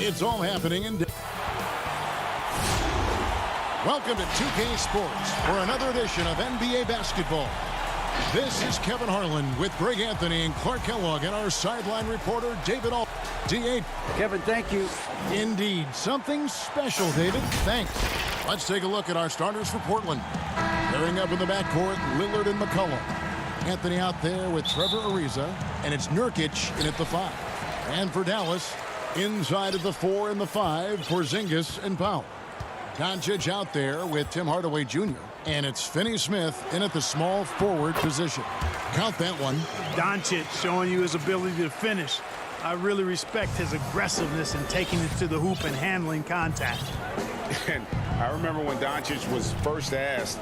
It's all happening in... Welcome to 2K Sports for another edition of NBA basketball. This is Kevin Harlan with Greg Anthony and Clark Kellogg and our sideline reporter, David All. D8. Kevin, thank you. Indeed. Something special, David. Thanks. Let's take a look at our starters for Portland. Pairing up in the backcourt, Lillard and McCollum. Anthony out there with Trevor Ariza, and it's Nurkic in at the 5. And for Dallas, inside of the 4 and the 5, Porzingis and Powell. Doncic out there with Tim Hardaway Jr. And it's Finney-Smith in at the small forward position. Count that one. Doncic showing you his ability to finish. I really respect his aggressiveness in taking it to the hoop and handling contact. And I remember when Doncic was first asked,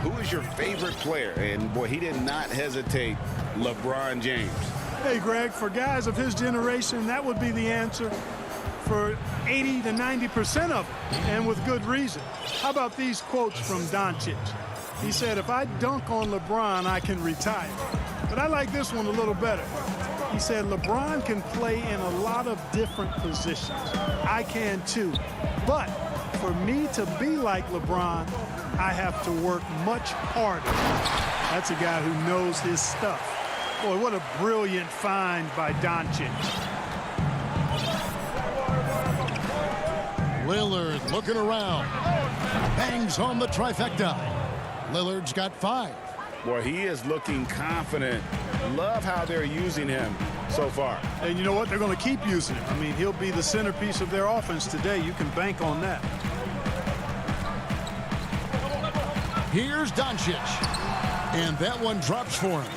who is your favorite player? And boy, he did not hesitate. LeBron James. Hey, Greg, for guys of his generation, that would be the answer for 80 to 90% of them, and with good reason. How about these quotes from Doncic? He said, if I dunk on LeBron, I can retire. But I like this one a little better. He said, LeBron can play in a lot of different positions. I can too. But for me to be like LeBron, I have to work much harder. That's a guy who knows his stuff. Boy, what a brilliant find by Doncic. Lillard looking around. Bangs home the trifecta. Lillard's got 5. Boy, he is looking confident. Love how they're using him so far. And you know what? They're going to keep using him. I mean, he'll be the centerpiece of their offense today. You can bank on that. Here's Doncic. And that one drops for him.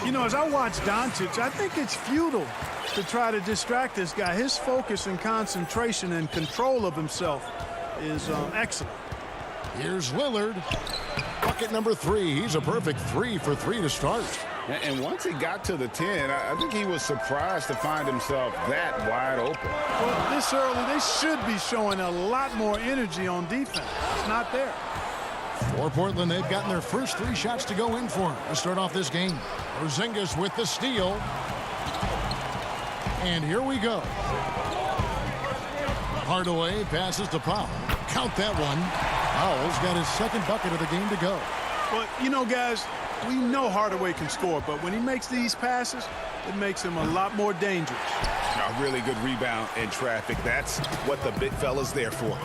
You know, as I watch Doncic, I think it's futile to try to distract this guy. His focus and concentration and control of himself is excellent. Here's Lillard. Bucket number 3. He's a perfect 3 for 3 to start. And once he got to the 10, I think he was surprised to find himself that wide open. Well, this early, they should be showing a lot more energy on defense. It's not there. For Portland, they've gotten their first 3 shots to go in for him to start off this game. Porzingis with the steal. And here we go. Hardaway passes to Powell. Count that one. Powell's got his second bucket of the game to go. But, you know, guys, we know Hardaway can score, but when he makes these passes, it makes him a lot more dangerous. A really good rebound in traffic. That's what the big fella's there for.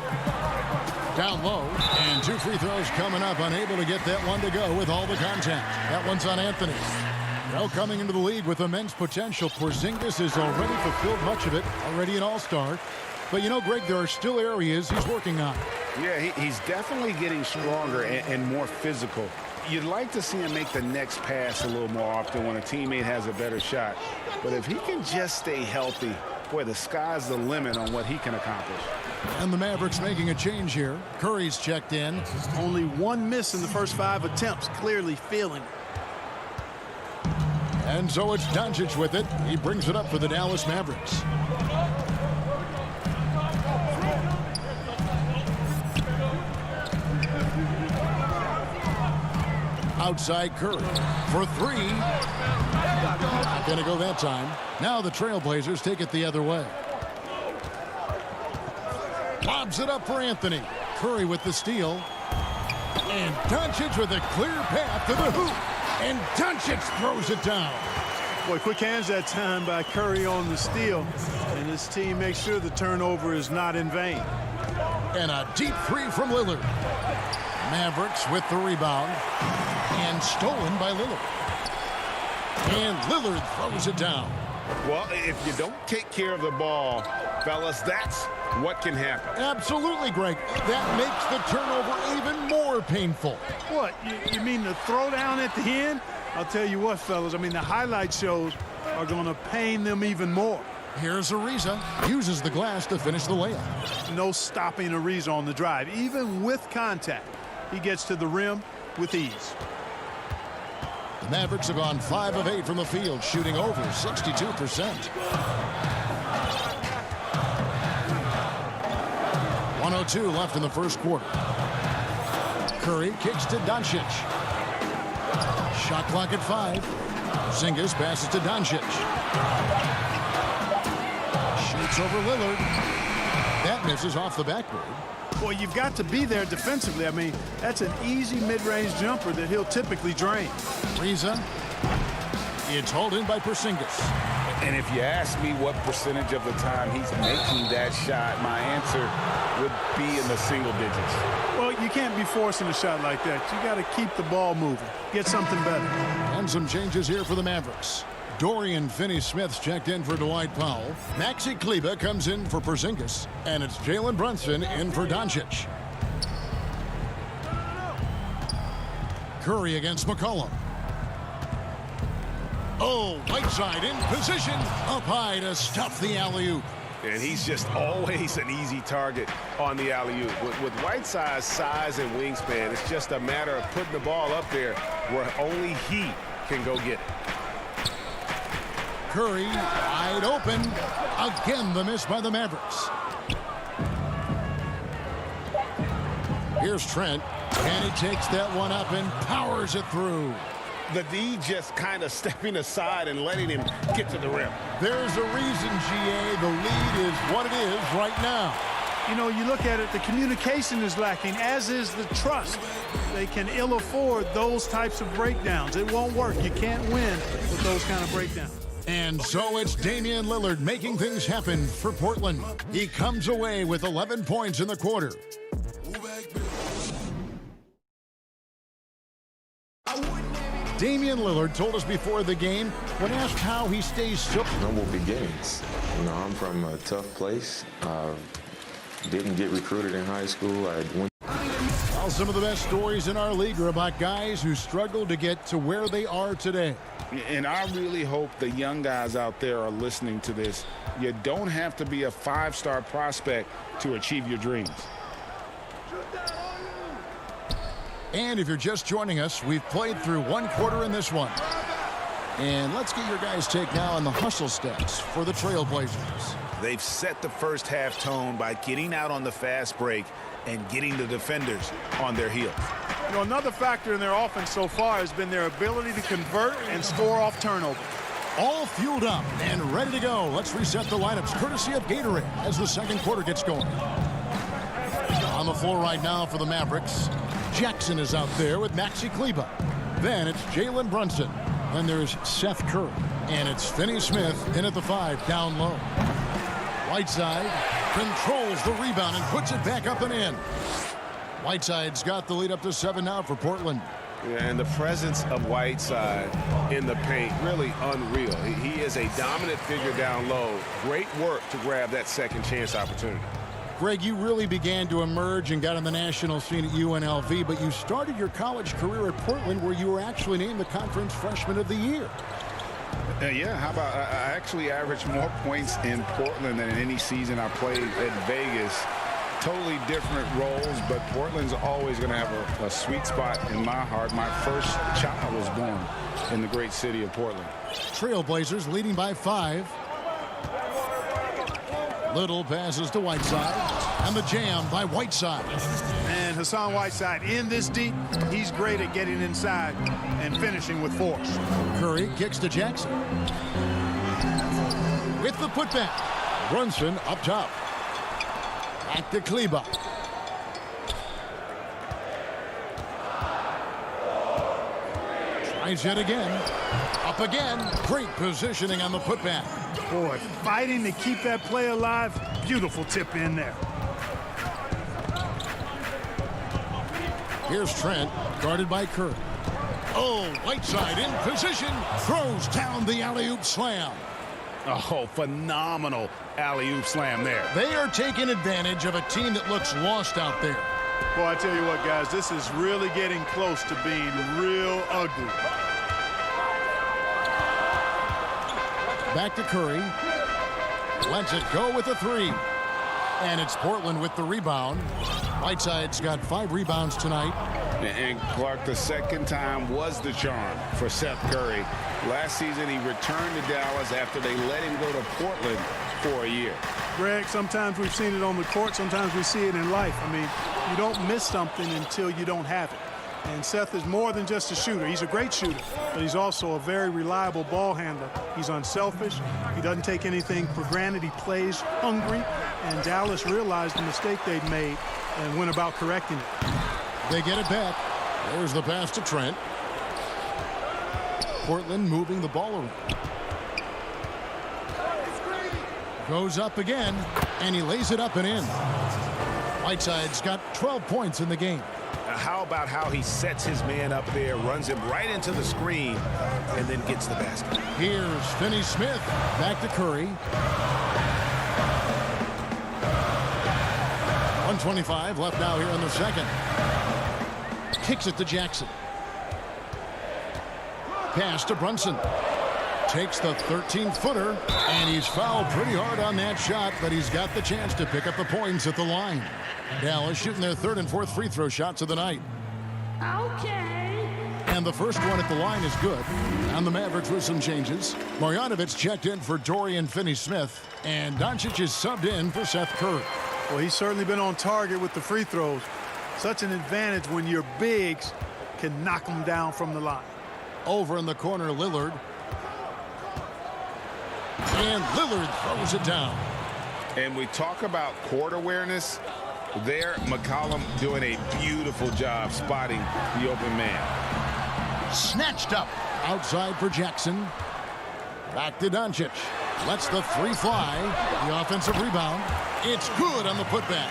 Down low, and 2 free throws coming up. Unable to get that one to go with all the contact. That one's on Anthony. Well, coming into the league with immense potential, Porzingis has already fulfilled much of it, already an all-star. But, you know, Greg, there are still areas he's working on. Yeah, he's definitely getting stronger and more physical. You'd like to see him make the next pass a little more often when a teammate has a better shot. But if he can just stay healthy, boy, the sky's the limit on what he can accomplish. And the Mavericks making a change here. Curry's checked in. Only 1 miss in the first 5 attempts, clearly feeling it. And so it's Doncic with it. He brings it up for the Dallas Mavericks. Outside Curry for 3. Not going to go that time. Now the Trailblazers take it the other way. Lobs it up for Anthony. Curry with the steal. And Doncic with a clear path to the hoop. And Doncic throws it down. Boy, quick hands that time by Curry on the steal. And his team makes sure the turnover is not in vain. And a deep 3 from Lillard. Mavericks with the rebound. And stolen by Lillard. And Lillard throws it down. Well, if you don't take care of the ball, fellas, that's what can happen. Absolutely, Greg. That makes the turnover even more painful. What, you mean the throwdown at the end? I'll tell you what, fellas, I mean, the highlight shows are going to pain them even more. Here's Ariza. Uses the glass to finish the layup. No stopping Ariza on the drive. Even with contact, he gets to the rim with ease. The Mavericks have gone 5 of 8 from the field, shooting over 62%. 1:02 left in the first quarter. Curry kicks to Doncic. Shot clock at 5. Porzingis passes to Doncic. Shoots over Lillard. That misses off the backboard. Well, you've got to be there defensively. I mean, that's an easy mid-range jumper that he'll typically drain. Ariza. It's hauled in by Porzingis. And if you ask me what percentage of the time he's making that shot, my answer would be in the single digits. Well, you can't be forcing a shot like that. You got to keep the ball moving. Get something better. And some changes here for the Mavericks. Dorian Finney-Smith's checked in for Dwight Powell. Maxi Kleber comes in for Porzingis. And it's Jalen Brunson in for Doncic. Curry against McCollum. Oh, Whiteside in position. Up high to stuff the alley-oop. And he's just always an easy target on the alley-oop. With Whiteside's size and wingspan, it's just a matter of putting the ball up there where only he can go get it. Curry wide open. Again, the miss by the Mavericks. Here's Trent. And he takes that one up and powers it through. The D just kind of stepping aside and letting him get to the rim. There's a reason, GA, the lead is what it is right now. You know, you look at it, the communication is lacking, as is the trust. They can ill afford those types of breakdowns. It won't work. You can't win with those kind of breakdowns. And so it's Damian Lillard making things happen for Portland. He comes away with 11 points in the quarter. Damian Lillard told us before the game, when asked how he stays so... Humble beginnings. You know, I'm from a tough place. Didn't get recruited in high school. Well, some of the best stories in our league are about guys who struggled to get to where they are today. And I really hope the young guys out there are listening to this. You don't have to be a five-star prospect to achieve your dreams. And if you're just joining us, we've played through one quarter in this one. And let's get your guys' take now on the hustle stats for the Trailblazers. They've set the first half tone by getting out on the fast break and getting the defenders on their heels. You know, another factor in their offense so far has been their ability to convert and score off turnovers. All fueled up and ready to go. Let's reset the lineups courtesy of Gatorade as the second quarter gets going. On the floor right now for the Mavericks, Jackson is out there with Maxi Kleber. Then it's Jalen Brunson. Then there's Seth Curry. And it's Finney-Smith in at the 5, down low. Whiteside controls the rebound and puts it back up and in. Whiteside's got the lead up to 7 now for Portland. Yeah, and the presence of Whiteside in the paint, really unreal. He is a dominant figure down low. Great work to grab that second chance opportunity. Greg, you really began to emerge and got on the national scene at UNLV, but you started your college career at Portland where you were actually named the Conference Freshman of the Year. Yeah, how about I actually averaged more points in Portland than in any season I played at Vegas. Totally different roles, but Portland's always going to have a sweet spot in my heart. My first child was born in the great city of Portland. Trailblazers leading by 5. Little passes to Whiteside, and the jam by Whiteside. And Hassan Whiteside in this deep, he's great at getting inside and finishing with force. Curry kicks to Jackson. With the putback, Brunson up top. Back to Kleber. Tries it again. Up again. Great positioning on the putback. Boy, fighting to keep that play alive. Beautiful tip in there. Here's Trent, guarded by Curry. Oh, Whiteside in position. Throws down the alley-oop slam. Oh, phenomenal alley-oop slam there. They are taking advantage of a team that looks lost out there. Boy, I tell you what, guys, this is really getting close to being real ugly. Back to Curry. Lets it go with a 3. And it's Portland with the rebound. Whiteside's got 5 rebounds tonight. And Clark, the second time was the charm for Seth Curry. Last season, he returned to Dallas after they let him go to Portland for a year. Greg, sometimes we've seen it on the court, sometimes we see it in life. I mean, you don't miss something until you don't have it. And Seth is more than just a shooter. He's a great shooter, but he's also a very reliable ball handler. He's unselfish. He doesn't take anything for granted. He plays hungry. and Dallas realized the mistake they'd made and went about correcting it. They get it back. There's the pass to Trent. Portland moving the ball around. Goes up again, and he lays it up and in. Whiteside's got 12 points in the game. Now, how about how he sets his man up there, runs him right into the screen, and then gets the basket. Here's Finney-Smith. Back to Curry. 1:25 left now here in the second. Kicks it to Jackson. Pass to Brunson. Takes the 13-footer, and he's fouled pretty hard on that shot, but he's got the chance to pick up the points at the line. Dallas shooting their third and fourth free throw shots of the night. Okay. And the first one at the line is good. On the Mavericks with some changes. Marjanovic checked in for Dorian Finney-Smith, and Doncic is subbed in for Seth Curry. Well, he's certainly been on target with the free throws. Such an advantage when your bigs can knock them down from the line. Over in the corner, Lillard. And Lillard throws it down. And we talk about court awareness. There, McCollum doing a beautiful job spotting the open man. Snatched up. Outside for Jackson. Back to Doncic. Lets the three fly. The offensive rebound. It's good on the putback.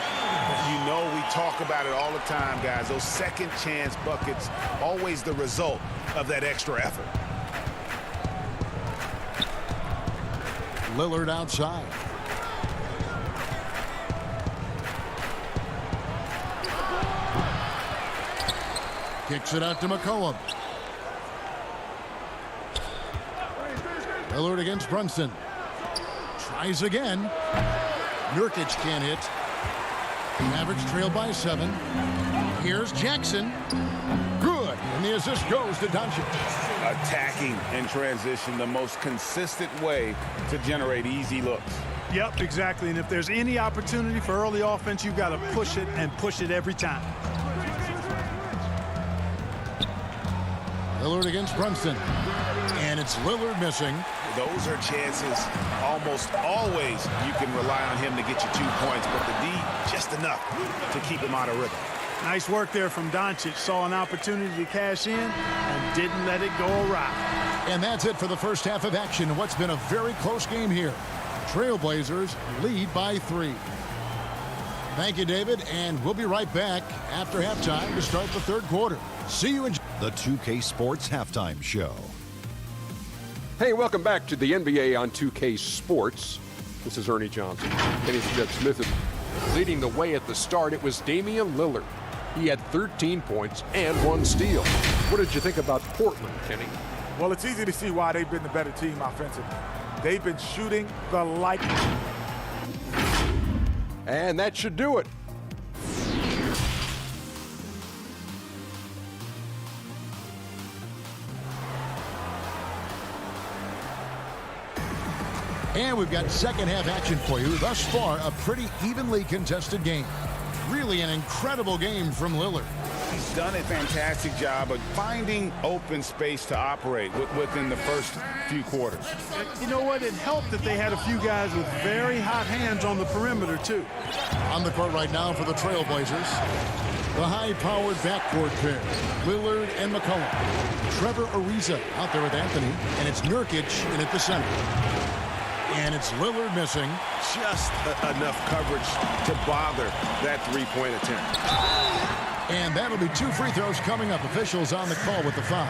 You know we talk about it all the time, guys. Those second chance buckets, always the result of that extra effort. Lillard outside. Kicks it out to McCollum. Lillard against Brunson. Tries again. Nurkic can't hit. Mavericks trail by 7. Here's Jackson. Good. And the assist goes to Doncic. Attacking in transition, the most consistent way to generate easy looks. Yep, exactly. And if there's any opportunity for early offense, you've got to push it and push it every time. Lillard against Brunson. And it's Lillard missing. Those are chances almost always you can rely on him to get you 2 points, but the D just enough to keep him out of rhythm. Nice work there from Doncic. Saw an opportunity to cash in and didn't let it go awry. And that's it for the first half of action in what's been a very close game here. Trailblazers lead by 3. Thank you, David, and we'll be right back after halftime to start the third quarter. See you in the 2K Sports Halftime Show. Hey, welcome back to the NBA on 2K Sports. This is Ernie Johnson. Kenny Jed Smith leading the way at the start. It was Damian Lillard. He had 13 points and 1 steal. What did you think about Portland, Kenny? Well, it's easy to see why they've been the better team offensively. They've been shooting the light. And that should do it. And we've got second half action for you. Thus far, a pretty evenly contested game. Really an incredible game from Lillard. He's done a fantastic job of finding open space to operate within the first few quarters. You know what? It helped that they had a few guys with very hot hands on the perimeter, too. On the court right now for the Trailblazers, the high-powered backcourt pair, Lillard and McCollum. Trevor Ariza out there with Anthony, and it's Nurkic in at the center. And it's Lillard missing. Just enough coverage to bother that three-point attempt. And that'll be 2 free throws coming up. Officials on the call with the foul.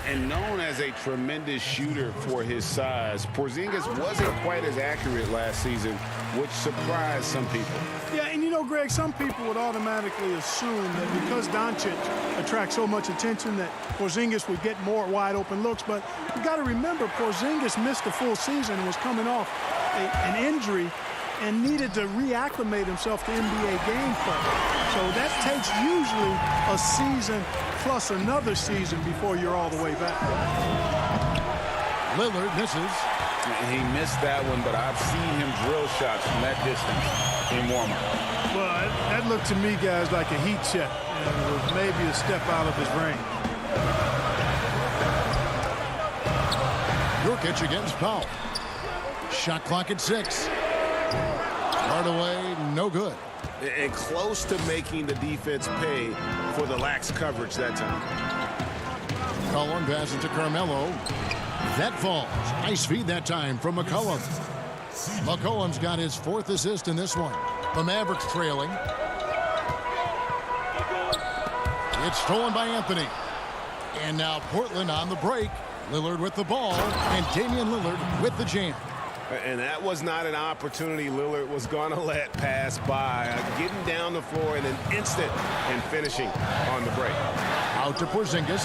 And known as a tremendous shooter for his size, Porzingis wasn't quite as accurate last season, which surprised some people. Yeah, and you know, Greg, some people would automatically assume that because Doncic attracts so much attention that Porzingis would get more wide open looks. But you got to remember, Porzingis missed a full season and was coming off an injury and needed to reacclimate himself to NBA gameplay. So that takes usually a season plus another season before you're all the way back. Lillard misses. He missed that one, but I've seen him drill shots from that distance in warm-up. Well, that looked to me, guys, like a heat check, and it was maybe a step out of his range. Nurkic against Powell. Shot clock at 6. Hardaway, no good. And close to making the defense pay for the lax coverage that time. McCollum passes to Carmelo. That falls. Nice feed that time from McCollum. McCollum's got his 4th assist in this one. The Mavericks trailing. It's stolen by Anthony. And now Portland on the break. Lillard with the ball, and Damian Lillard with the jam. And that was not an opportunity Lillard was going to let pass by. Getting down the floor in an instant and finishing on the break. Out to Porzingis.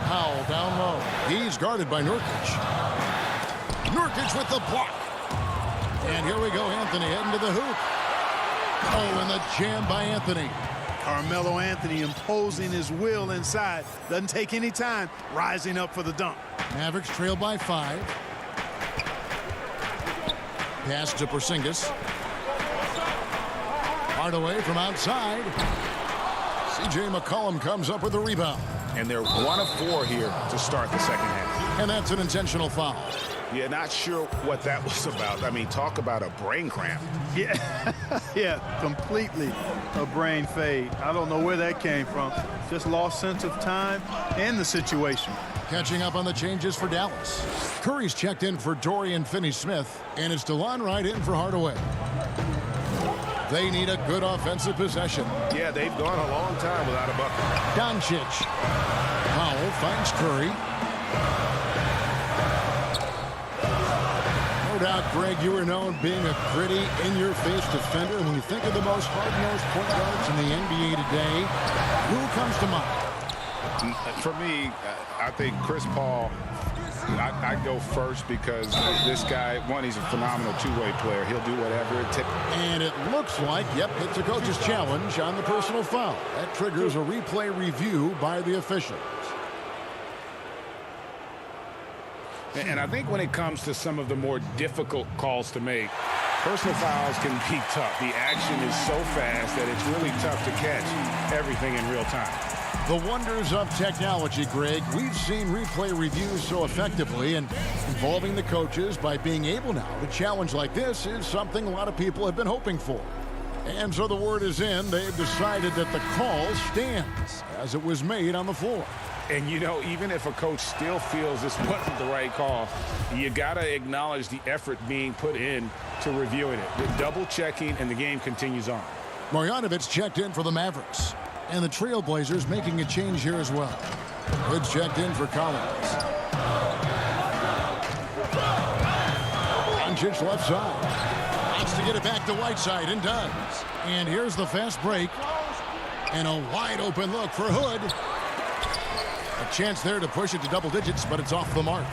Powell down low. He's guarded by Nurkic. Nurkic with the block. And here we go, Anthony heading to the hoop. Oh, and the jam by Anthony. Carmelo Anthony imposing his will inside. Doesn't take any time. Rising up for the dunk. Mavericks trail by 5. Pass to Porzingis. Hardaway from outside. C.J. McCollum comes up with the rebound. And they're 1 of 4 here to start the second half. And that's an intentional foul. Yeah, not sure what that was about. I mean, talk about a brain cramp. Yeah, yeah, completely a brain fade. I don't know where that came from. Just lost sense of time and the situation. Catching up on the changes for Dallas. Curry's checked in for Dorian Finney-Smith, and it's DeLon Wright in for Hardaway. They need a good offensive possession. Yeah, they've gone a long time without a bucket. Doncic. Powell finds Curry. No doubt, Greg, you are known being a gritty, in-your-face defender. When you think of the most hard-nosed point guards in the NBA today, who comes to mind? For me, I think Chris Paul, I'd go first because this guy, one, he's a phenomenal two-way player. He'll do whatever it takes. And it looks like, yep, it's a coach's challenge on the personal foul. That triggers a replay review by the officials. And I think when it comes to some of the more difficult calls to make, personal fouls can be tough. The action is so fast that it's really tough to catch everything in real time. The wonders of technology, Greg. We've seen replay reviews so effectively, and involving the coaches by being able now to challenge like this is something a lot of people have been hoping for. And so the word is in. They've decided that the call stands as it was made on the floor. And, you know, even if a coach still feels this wasn't the right call, you got to acknowledge the effort being put in to reviewing it. The double-checking, and the game continues on. Marjanovic checked in for the Mavericks. And the Trailblazers making a change here as well. Hood checked in for Collins. Doncic left side. Wants to get it back to Whiteside and does. And here's the fast break. And a wide open look for Hood. A chance there to push it to double digits, but it's off the mark.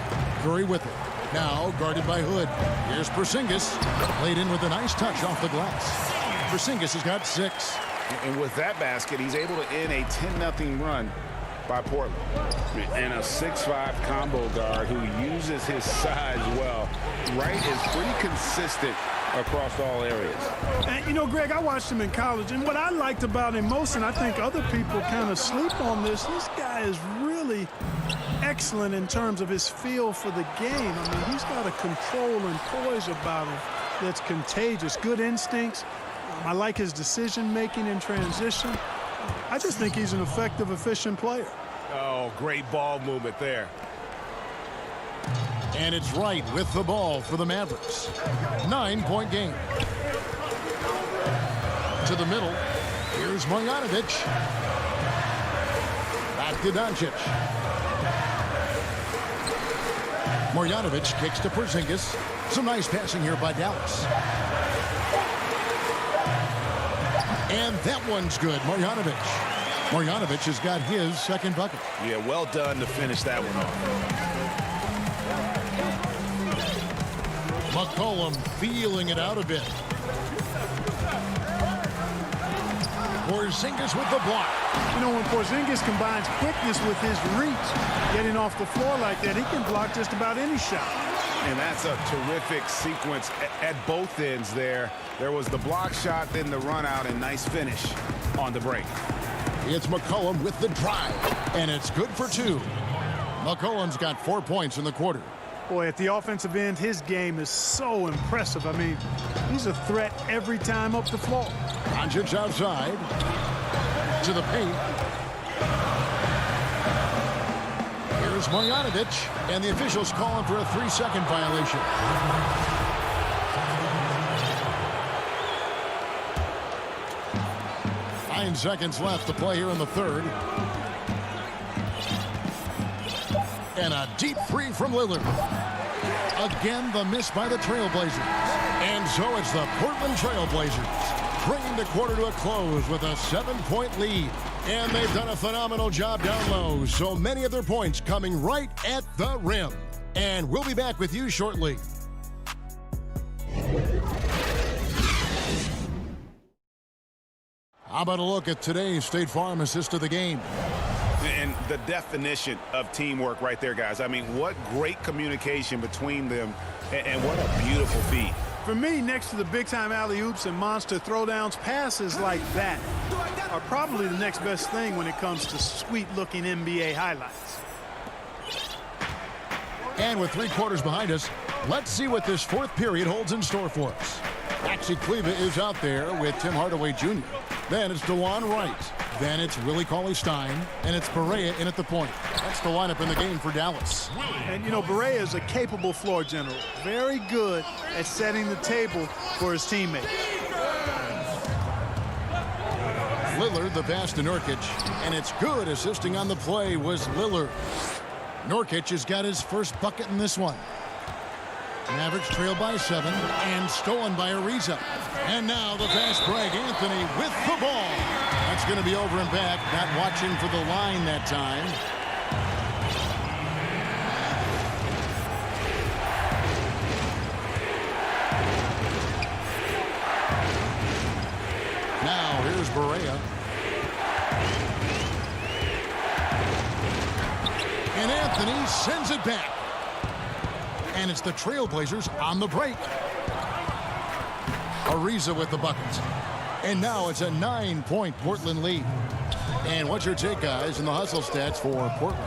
Curry with it. Now guarded by Hood. Here's Porzingis. Played in with a nice touch off the glass. Porzingis has got 6. And with that basket, he's able to end a 10-0 run by Portland. And a 6'5" combo guard who uses his size well. Wright is pretty consistent across all areas. And, you know, Greg, I watched him in college, and what I liked about him most, and I think other people kind of sleep on this guy is really excellent in terms of his feel for the game. I mean, he's got a control and poise about him that's contagious. Good instincts. I like his decision-making in transition. I just think he's an effective, efficient player. Oh, great ball movement there. And it's Wright with the ball for the Mavericks. 9-point game. To the middle. Here's Marjanovic. Back to Doncic. Marjanovic kicks to Porzingis. Some nice passing here by Dallas. And that one's good. Marjanovic. Marjanovic has got his second bucket. Yeah, well done to finish that one off. McCollum feeling it out a bit. Porzingis with the block. You know, when Porzingis combines quickness with his reach, getting off the floor like that, he can block just about any shot. And that's a terrific sequence at both ends there. There was the block shot, then the run out, and nice finish on the break. It's McCollum with the drive, and it's good for 2. McCollum's got 4 points in the quarter. Boy, at the offensive end, his game is so impressive. I mean, he's a threat every time up the floor. Doncic outside to the paint. Here's Marjanovic, and the officials calling for a 3-second violation. 9 seconds left to play here in the third. And a deep three from Lillard. Again, the miss by the Trailblazers. And so it's the Portland Trailblazers bringing the quarter to a close with a 7-point lead. And they've done a phenomenal job down low. So many of their points coming right at the rim. And we'll be back with you shortly. How about a look at today's State Farm assist of the game? And the definition of teamwork right there, guys. I mean, what great communication between them, and what a beautiful feed. For me, next to the big-time alley-oops and monster throwdowns, passes like that are probably the next best thing when it comes to sweet-looking NBA highlights. And with 3 quarters behind us, let's see what this fourth period holds in store for us. Maxi Kleba is out there with Tim Hardaway Jr. Then it's DeJuan Wright. Then it's Willie Cauley-Stein. And it's Barea in at the point. That's the lineup in the game for Dallas. And, you know, Barea is a capable floor general. Very good at setting the table for his teammates. Lillard, the pass to Nurkic. And it's good. Assisting on the play was Lillard. Nurkic has got his first bucket in this one. Mavericks trail by 7 and stolen by Ariza. And now the fast break. Anthony with the ball. That's going to be over and back. Not watching for the line that time. Now here's Barea. And Anthony sends it back. And it's the Trailblazers on the break. Ariza with the buckets. And now it's a 9-point Portland lead. And what's your take, guys, in the hustle stats for Portland?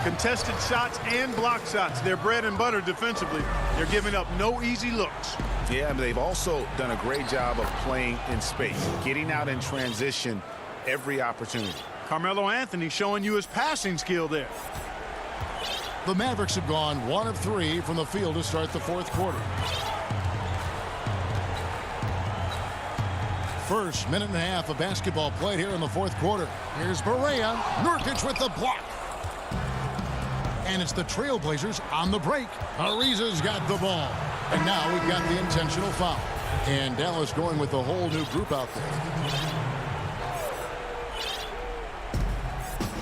Contested shots and block shots. They're bread and butter defensively. They're giving up no easy looks. Yeah, but they've also done a great job of playing in space, getting out in transition every opportunity. Carmelo Anthony showing you his passing skill there. The Mavericks have gone 1 of 3 from the field to start the fourth quarter. First minute and a half of basketball played here in the fourth quarter. Here's Barea. Nurkic with the block. And it's the Trailblazers on the break. Ariza's got the ball. And now we've got the intentional foul. And Dallas going with a whole new group out there.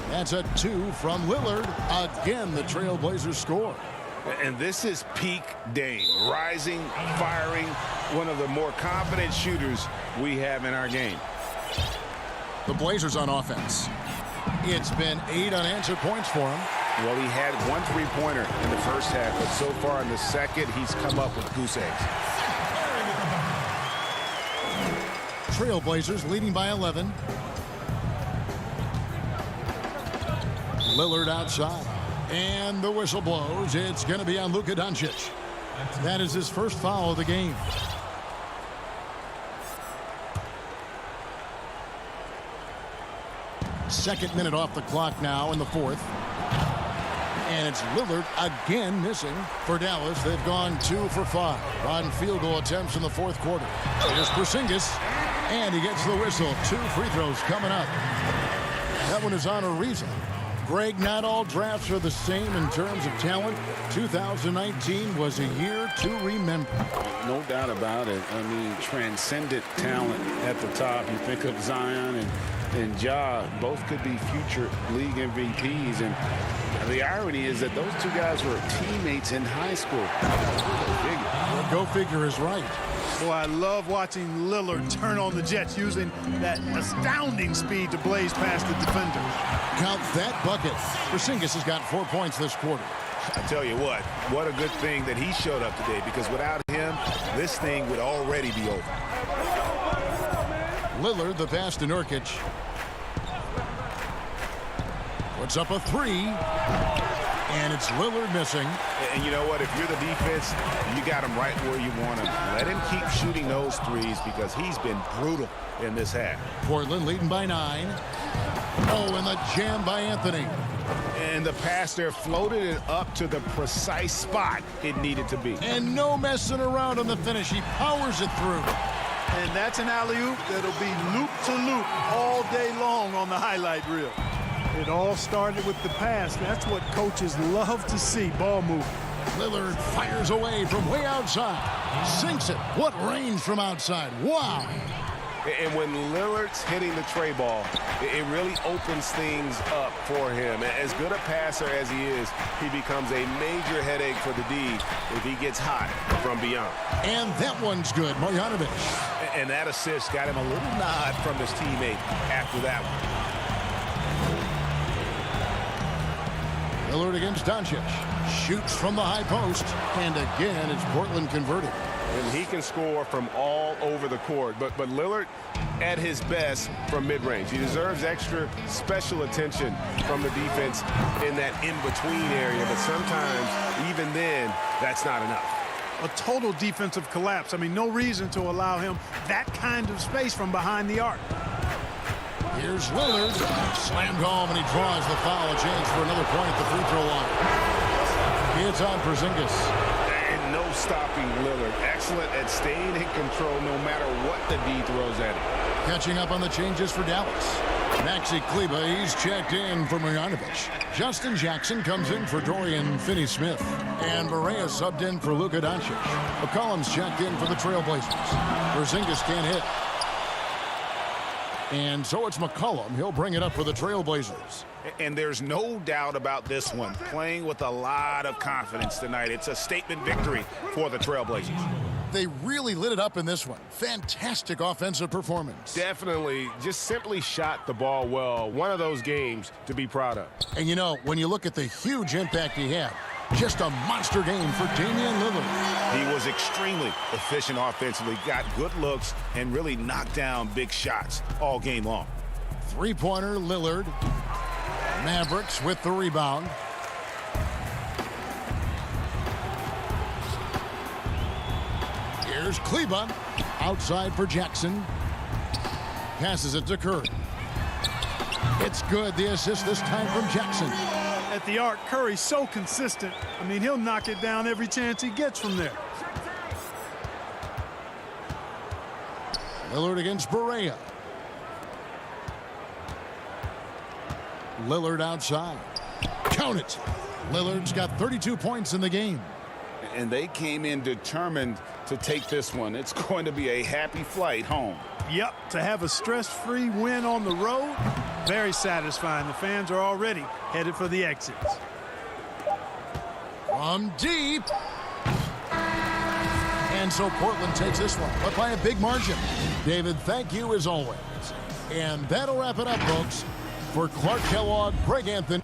That's a 2 from Lillard. Again, the Trailblazers score. And this is peak Dame, rising, firing, one of the more confident shooters we have in our game. The Blazers on offense. It's been 8 unanswered points for him. Well, he had 1 3-pointer in the first half, but so far in the second, he's come up with goose eggs. Trailblazers leading by 11. Lillard outside. And the whistle blows. It's going to be on Luka Doncic. That is his first foul of the game. Second minute off the clock now in the fourth. And it's Lillard again missing for Dallas. They've gone 2 for 5 on field goal attempts in the fourth quarter. Here's Porzingis. And he gets the whistle. 2 free throws coming up. That one is on Ariza. Greg, not all drafts are the same in terms of talent. 2019 was a year to remember. No doubt about it. I mean, transcendent talent at the top. You think of Zion and Ja, both could be future league MVPs. And the irony is that those 2 guys were teammates in high school. Go figure is right. Boy, I love watching Lillard turn on the Jets using that astounding speed to blaze past the defenders. Count that bucket. Porzingis has got 4 points this quarter. I tell you what a good thing that he showed up today, because without him, this thing would already be over. Lillard, the pass to Nurkic. Puts up a 3. And it's Lillard missing. And you know what? If you're the defense, you got him right where you want him. Let him keep shooting those threes because he's been brutal in this half. Portland leading by 9. Oh, and the jam by Anthony. And the pass there floated it up to the precise spot it needed to be. And no messing around on the finish. He powers it through. And that's an alley-oop that'll be loop to loop all day long on the highlight reel. It all started with the pass. That's what coaches love to see, ball movement. Lillard fires away from way outside. Sinks it. What range from outside. Wow. And when Lillard's hitting the tray ball, it really opens things up for him. As good a passer as he is, he becomes a major headache for the D if he gets hot from beyond. And that one's good. Marjanovic. And that assist got him a little nod from his teammate after that one. Lillard against Doncic. Shoots from the high post. And again, it's Portland converted. And he can score from all over the court. But Lillard at his best from mid-range. He deserves extra special attention from the defense in that in-between area. But sometimes, even then, that's not enough. A total defensive collapse. I mean, no reason to allow him that kind of space from behind the arc. Here's Lillard. Slammed home, and he draws the foul. A chance for another point at the free throw line. It's on Porzingis. And no stopping Lillard. Excellent at staying in control no matter what the D throws at him. Catching up on the changes for Dallas. Maxi Kleber, he's checked in for Marjanovic. Justin Jackson comes in for Dorian Finney-Smith. And Barea subbed in for Luka Doncic. McCollum's checked in for the Trailblazers. Porzingis can't hit. And so it's McCollum. He'll bring it up for the Trailblazers. And there's no doubt about this one. Playing with a lot of confidence tonight. It's a statement victory for the Trailblazers. They really lit it up in this one. Fantastic offensive performance. Definitely just simply shot the ball well. One of those games to be proud of. And you know, when you look at the huge impact he had, just a monster game for Damian Lillard. He was extremely efficient offensively, got good looks, and really knocked down big shots all game long. Three-pointer, Lillard. Mavericks with the rebound. Here's Kleber. Outside for Jackson. Passes it to Curry. It's good. The assist this time from Jackson. At the arc, Curry's so consistent. I mean, he'll knock it down every chance he gets from there. Lillard against Barea. Lillard outside. Count it. Lillard's got 32 points in the game. And they came in determined to take this one. It's going to be a happy flight home. Yep, to have a stress-free win on the road, very satisfying. The fans are already headed for the exits. From deep. And so Portland takes this one, but by a big margin. David, thank you as always. And that'll wrap it up, folks. For Clark Kellogg, Greg Anthony.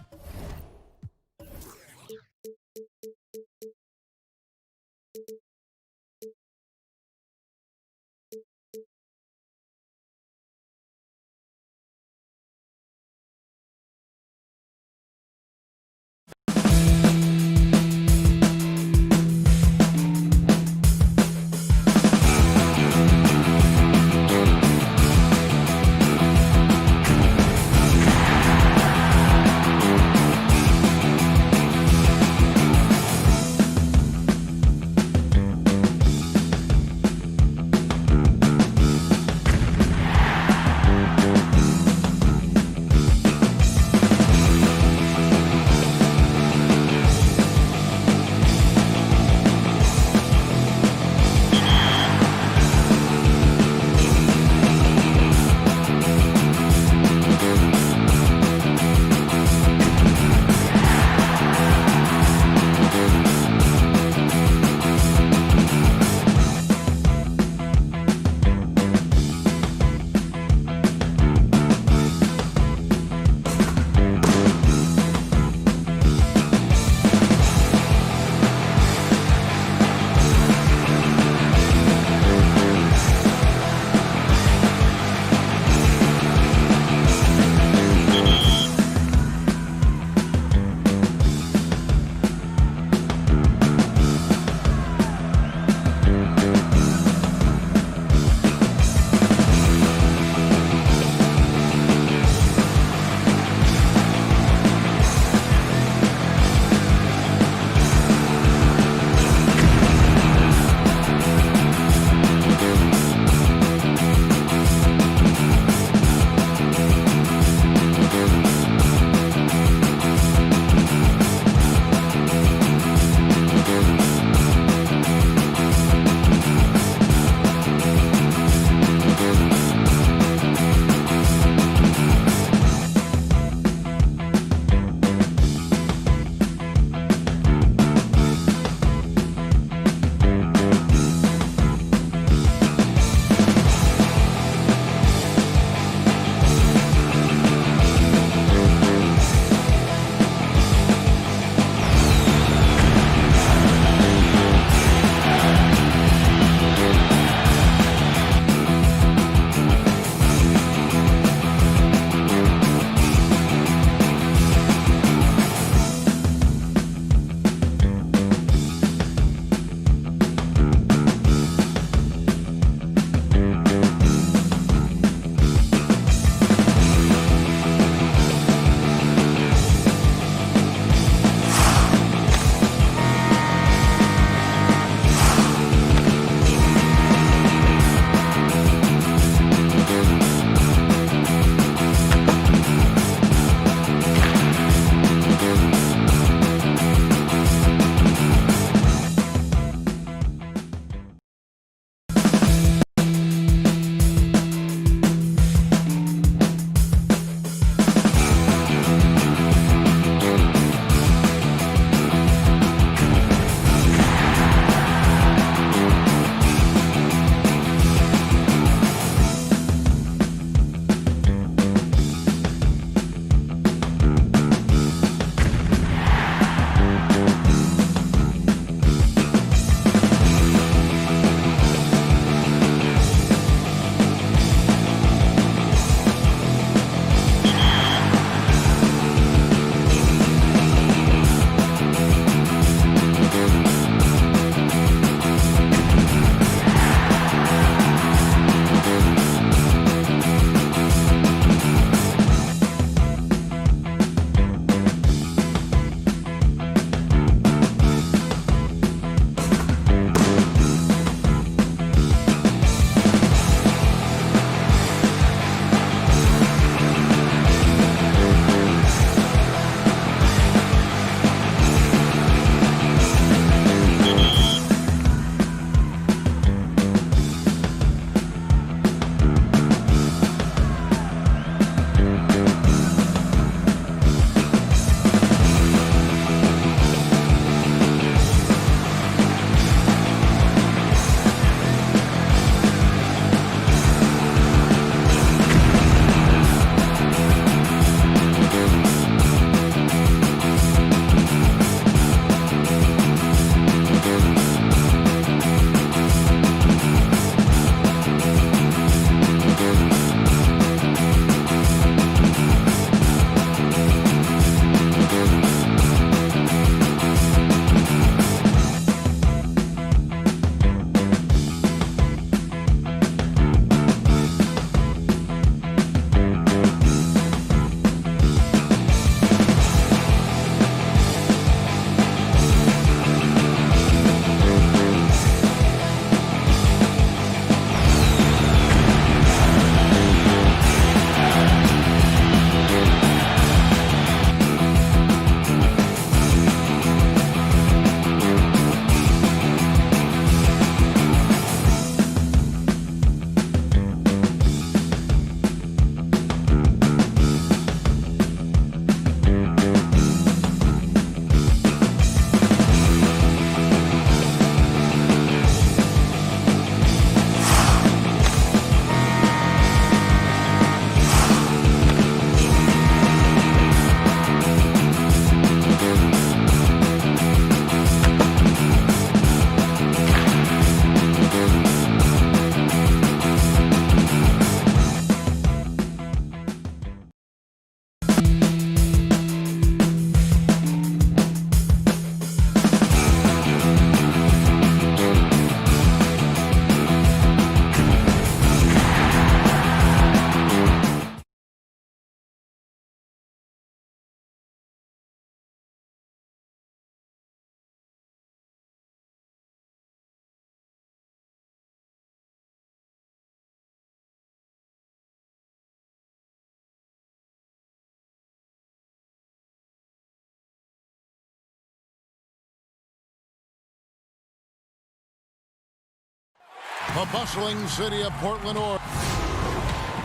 the bustling city of Portland, Oregon.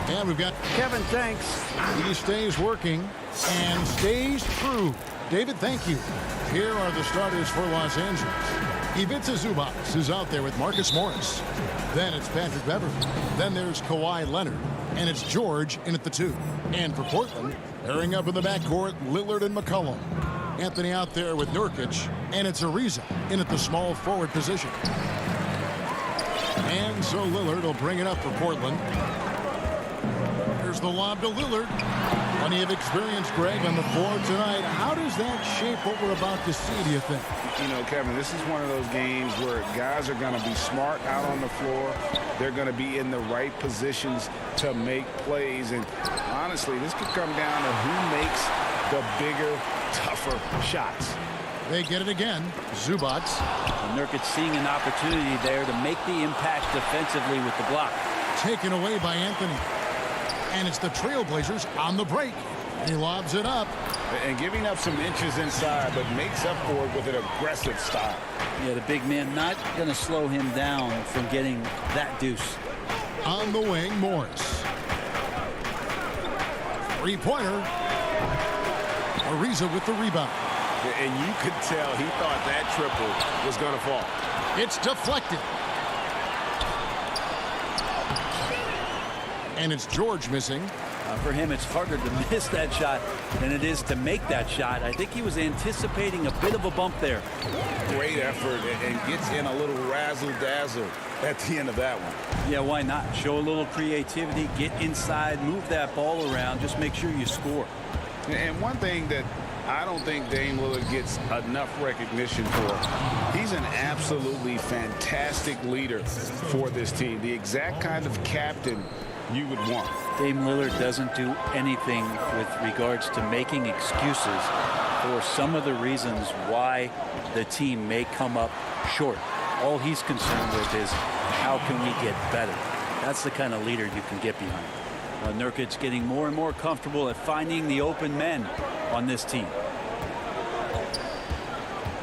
And we've got Kevin, thanks. He stays working and stays true. David, thank you. Here are the starters for Los Angeles. Ivica Zubac is out there with Marcus Morris. Then it's Patrick Beverley. Then there's Kawhi Leonard. And it's George in at the 2. And for Portland, pairing up in the backcourt, Lillard and McCollum. Anthony out there with Nurkic. And it's Ariza in at the small forward position. And so Lillard will bring it up for Portland. Here's the lob to Lillard. Plenty of experience, Greg, on the floor tonight. How does that shape what we're about to see, do you think? You know, Kevin, this is one of those games where guys are going to be smart out on the floor. They're going to be in the right positions to make plays. And honestly, this could come down to who makes the bigger, tougher shots. They get it again. Zubac. Nurkic seeing an opportunity there to make the impact defensively with the block. Taken away by Anthony. And it's the Trailblazers on the break. He lobs it up. And giving up some inches inside, but makes up for it with an aggressive style. Yeah, the big man not going to slow him down from getting that deuce. On the wing, Morris. Three-pointer. Ariza with the rebound. And you could tell he thought that triple was going to fall. It's deflected. And it's George missing. For him, it's harder to miss that shot than it is to make that shot. I think he was anticipating a bit of a bump there. Great effort and gets in a little razzle-dazzle at the end of that one. Yeah, why not? Show a little creativity, get inside, move that ball around, just make sure you score. And one thing that I don't think Dame Lillard gets enough recognition for, he's an absolutely fantastic leader for this team. The exact kind of captain you would want. Dame Lillard doesn't do anything with regards to making excuses for some of the reasons why the team may come up short. All he's concerned with is how can we get better. That's the kind of leader you can get behind. Nurkic's getting more and more comfortable at finding the open men on this team.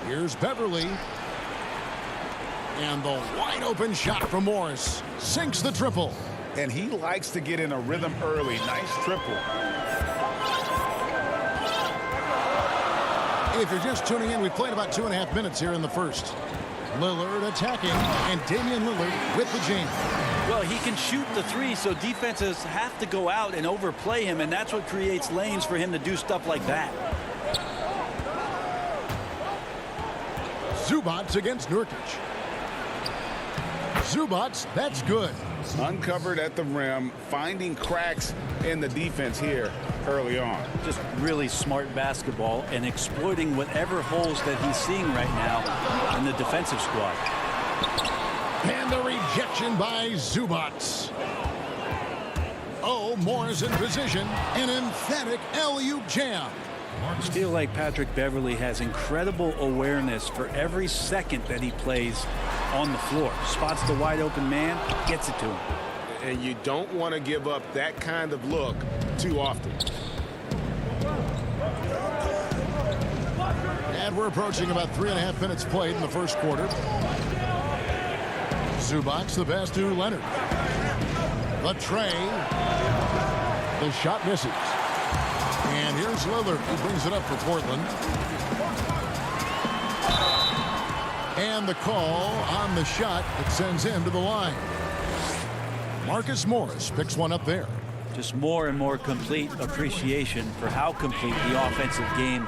Here's Beverley. And the wide open shot from Morris sinks the triple. And he likes to get in a rhythm early. Nice triple. If you're just tuning in, we played about 2.5 minutes here in the first. Lillard attacking, and Damian Lillard with the jam. Well, he can shoot the three, so defenses have to go out and overplay him, and that's what creates lanes for him to do stuff like that. Zubac against Nurkic. Zubac, that's good. Uncovered at the rim, finding cracks in the defense here early on. Just really smart basketball and exploiting whatever holes that he's seeing right now in the defensive squad. And the rejection by Zubac. Oh, Morris in position. An emphatic alley-oop jam. I feel like Patrick Beverley has incredible awareness for every second that he plays on the floor. Spots the wide open man, gets it to him. And you don't want to give up that kind of look too often. And we're approaching about 3.5 minutes played in the first quarter. Zubac the pass to Leonard. The tray. The shot misses. And here's Lillard, who brings it up for Portland. And the call on the shot that sends him to the line. Marcus Morris picks one up there. Just more and more complete appreciation for how complete the offensive game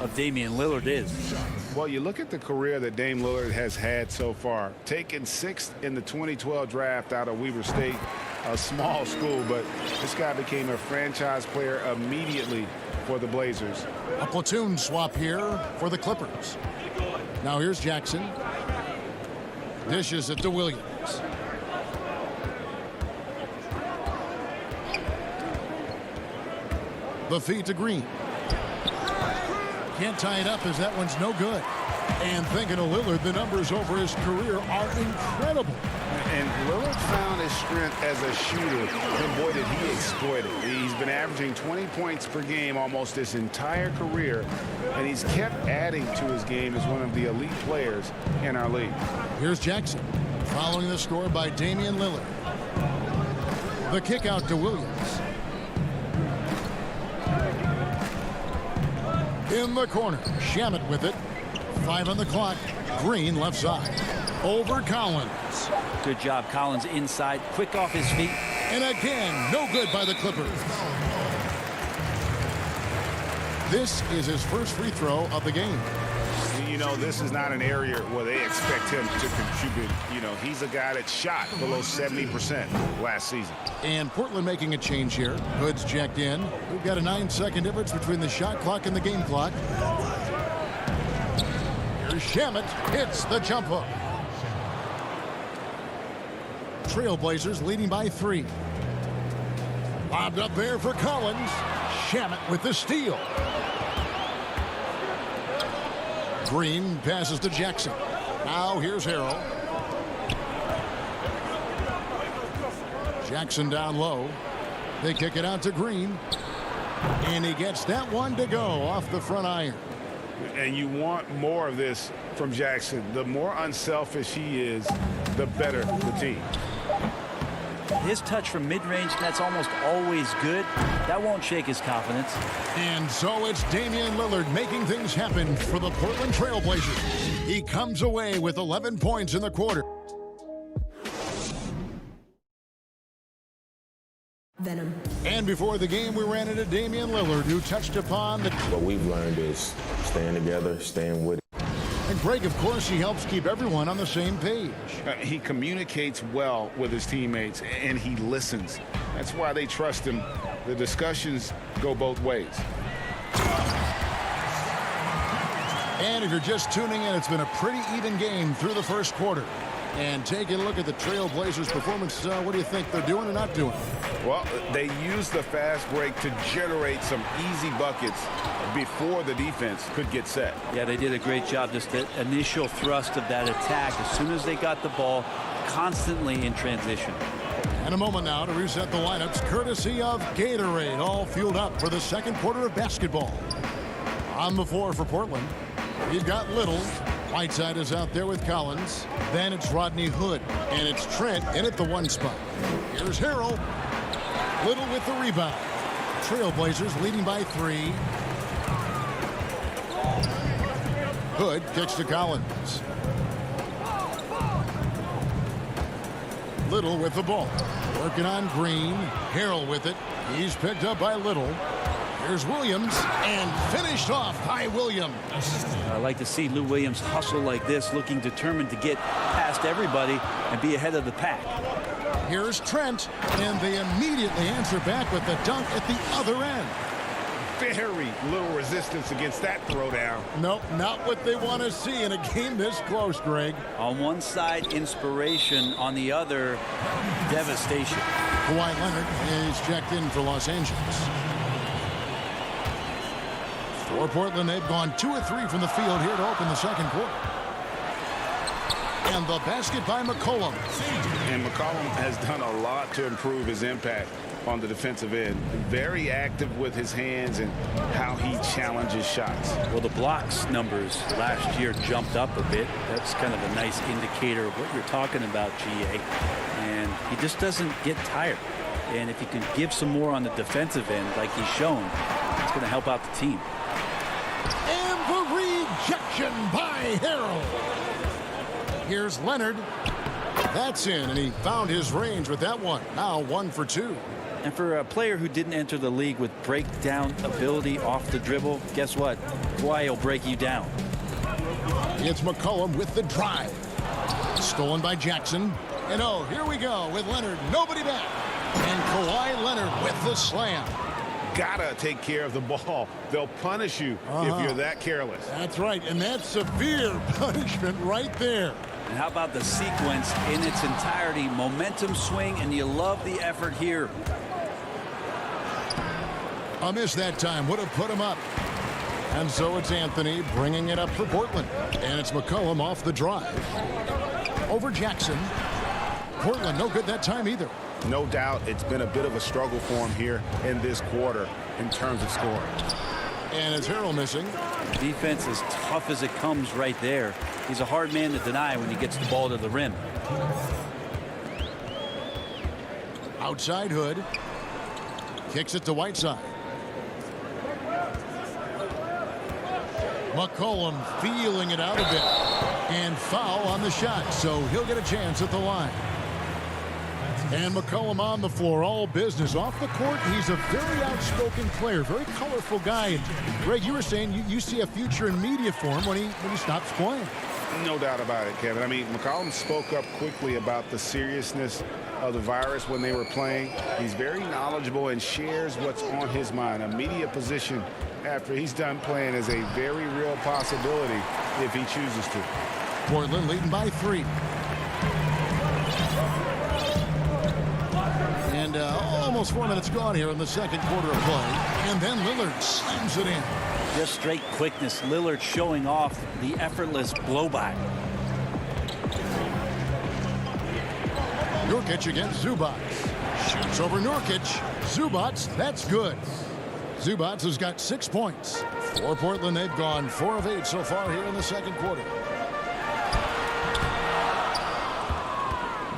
of Damian Lillard is. Well, you look at the career that Dame Lillard has had so far. Taken 6th in the 2012 draft out of Weber State, a small school, but this guy became a franchise player immediately for the Blazers. A platoon swap here for the Clippers. Now here's Jackson. Dishes it to Williams. The feed to Green. Can't tie it up as that one's no good. And thinking of Lillard, the numbers over his career are incredible. And Lillard found his strength as a shooter, and boy, did he exploit it. He's been averaging 20 points per game almost his entire career, and he's kept adding to his game as one of the elite players in our league. Here's Jackson. Following the score by Damian Lillard. The kick out to Williams. In the corner, Shamet with it. 5 on the clock. Green left side. Over Collins. Good job, Collins inside, quick off his feet. And again, no good by the Clippers. This is his first free throw of the game. You know, this is not an area where they expect him to contribute. You know, he's a guy that shot below 70% last season. And Portland making a change here. Hood's checked in. We've got a 9-second difference between the shot clock and the game clock. Here's Shamet. Hits the jump hook. Trailblazers leading by 3. Lobbed up there for Collins. Shamet with the steal. Green passes to Jackson. Now here's Harrell. Jackson down low. They kick it out to Green. And he gets that one to go off the front iron. And you want more of this from Jackson. The more unselfish he is, the better the team. His touch from mid-range, that's almost always good. That won't shake his confidence. And so it's Damian Lillard making things happen for the Portland Trailblazers. He comes away with 11 points in the quarter. Venom. And before the game, we ran into Damian Lillard, who touched upon the... What we've learned is staying together, staying with it. And Greg, of course, he helps keep everyone on the same page. He communicates well with his teammates, and he listens. That's why they trust him. The discussions go both ways. And if you're just tuning in, it's been a pretty even game through the first quarter. And taking a look at the Trailblazers' performance, what do you think they're doing or not doing? Well, they used the fast break to generate some easy buckets before the defense could get set. Yeah, they did a great job. Just the initial thrust of that attack, as soon as they got the ball, constantly in transition. And a moment now to reset the lineups, courtesy of Gatorade, all fueled up for the second quarter of basketball. On the floor for Portland, you've got Little. Whiteside is out there with Collins. Then it's Rodney Hood. And it's Trent in at the 1 spot. Here's Harrell. Little with the rebound. Trailblazers leading by 3. Hood kicks to Collins. Little with the ball. Working on Green. Harrell with it. He's picked up by Little. Here's Williams, and finished off by Williams. I like to see Lou Williams hustle like this, looking determined to get past everybody and be ahead of the pack. Here's Trent, and they immediately answer back with the dunk at the other end. Very little resistance against that throwdown. Nope, not what they want to see in a game this close, Greg. On one side, inspiration. On the other, devastation. Kawhi Leonard is checked in for Los Angeles. For Portland, they've gone 2 of 3 from the field here to open the second quarter. And the basket by McCollum. And McCollum has done a lot to improve his impact on the defensive end. Very active with his hands and how he challenges shots. Well, the blocks numbers last year jumped up a bit. That's kind of a nice indicator of what you're talking about, GA. And he just doesn't get tired. And if he can give some more on the defensive end like he's shown, it's going to help out the team. And the rejection by Harrell. Here's Leonard. That's in, and he found his range with that one. Now 1 for 2. And for a player who didn't enter the league with breakdown ability off the dribble, guess what? Kawhi will break you down. It's McCollum with the drive. Stolen by Jackson. And oh, here we go with Leonard. Nobody back. And Kawhi Leonard with the slam. Gotta take care of the ball. They'll punish you if you're that careless. That's right, and that's severe punishment right there. And how about the sequence in its entirety? Momentum swing, and you love the effort here. A miss that time would have put him up. And so it's Anthony bringing it up for Portland. And it's McCollum off the drive. Over Jackson. Portland no good that time either. No doubt it's been a bit of a struggle for him here in this quarter in terms of scoring. And it's Harrell missing. Defense as tough as it comes right there. He's a hard man to deny when he gets the ball to the rim. Outside Hood. Kicks it to Whiteside. McCollum feeling it out a bit. And foul on the shot, so he'll get a chance at the line. And McCollum on the floor, all business. Off the court, he's a very outspoken player, very colorful guy. And Greg, you were saying you see a future in media for him when he stops playing. No doubt about it, Kevin. I mean, McCollum spoke up quickly about the seriousness of the virus when they were playing. He's very knowledgeable and shares what's on his mind. A media position after he's done playing is a very real possibility if he chooses to. Portland leading by 3. And almost 4 minutes gone here in the second quarter of play. And then Lillard slams it in. Just straight quickness. Lillard showing off the effortless blowback. Nurkic against Zubac. Shoots over Nurkic. Zubac, that's good. Zubac has got 6 points. For Portland, they've gone 4 of 8 so far here in the second quarter.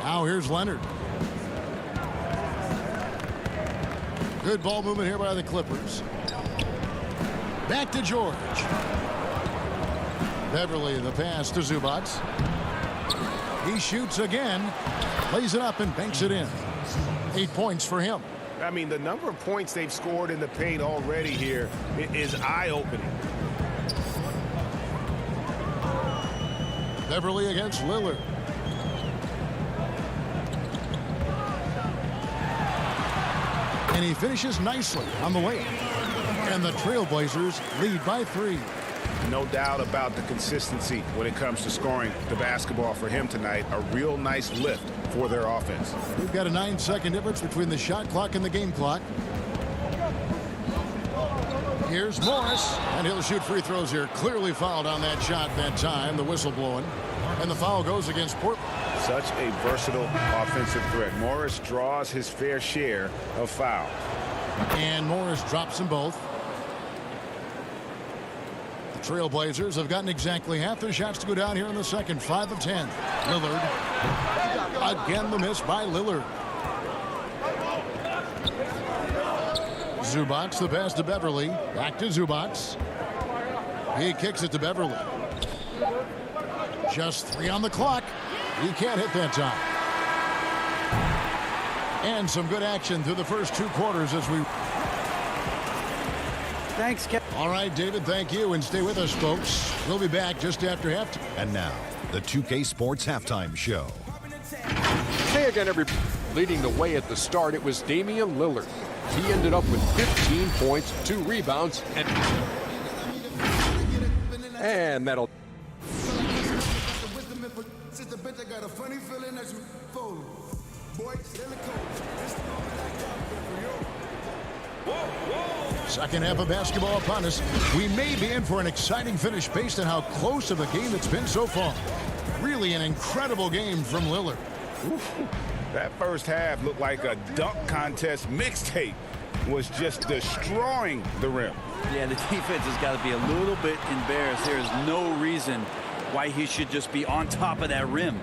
Now here's Leonard. Good ball movement here by the Clippers. Back to George. Beverly, the pass to Zubac. He shoots again. Lays it up and banks it in. 8 points for him. I mean, the number of points they've scored in the paint already here is eye-opening. Beverly against Lillard. And he finishes nicely on the way. And the Trailblazers lead by 3. No doubt about the consistency when it comes to scoring the basketball for him tonight. A real nice lift for their offense. We've got a 9-second difference between the shot clock and the game clock. Here's Morris, and he'll shoot free throws here. Clearly fouled on that shot that time, the whistle blowing. And the foul goes against Portland. Such a versatile offensive threat. Morris draws his fair share of fouls. And Morris drops them both. The Trailblazers have gotten exactly half their shots to go down here in the second. 5 of 10. Lillard. Again the miss by Lillard. Zubac, the pass to Beverly. Back to Zubac. He kicks it to Beverly. Just 3 on the clock. He can't hit that time. And some good action through the first 2 quarters as we... Thanks, Kevin. All right, David, thank you. And stay with us, folks. We'll be back just after halftime. And now, the 2K Sports Halftime Show. Hey again, everybody. Leading the way at the start, it was Damian Lillard. He ended up with 15 points, 2 rebounds, and that'll... Second half of basketball upon us. We may be in for an exciting finish based on how close of a game it's been so far. Really an incredible game from Lillard. That first half looked like a dunk contest mixtape. Was just destroying the rim. Yeah, the defense has got to be a little bit embarrassed. There is no reason why he should just be on top of that rim.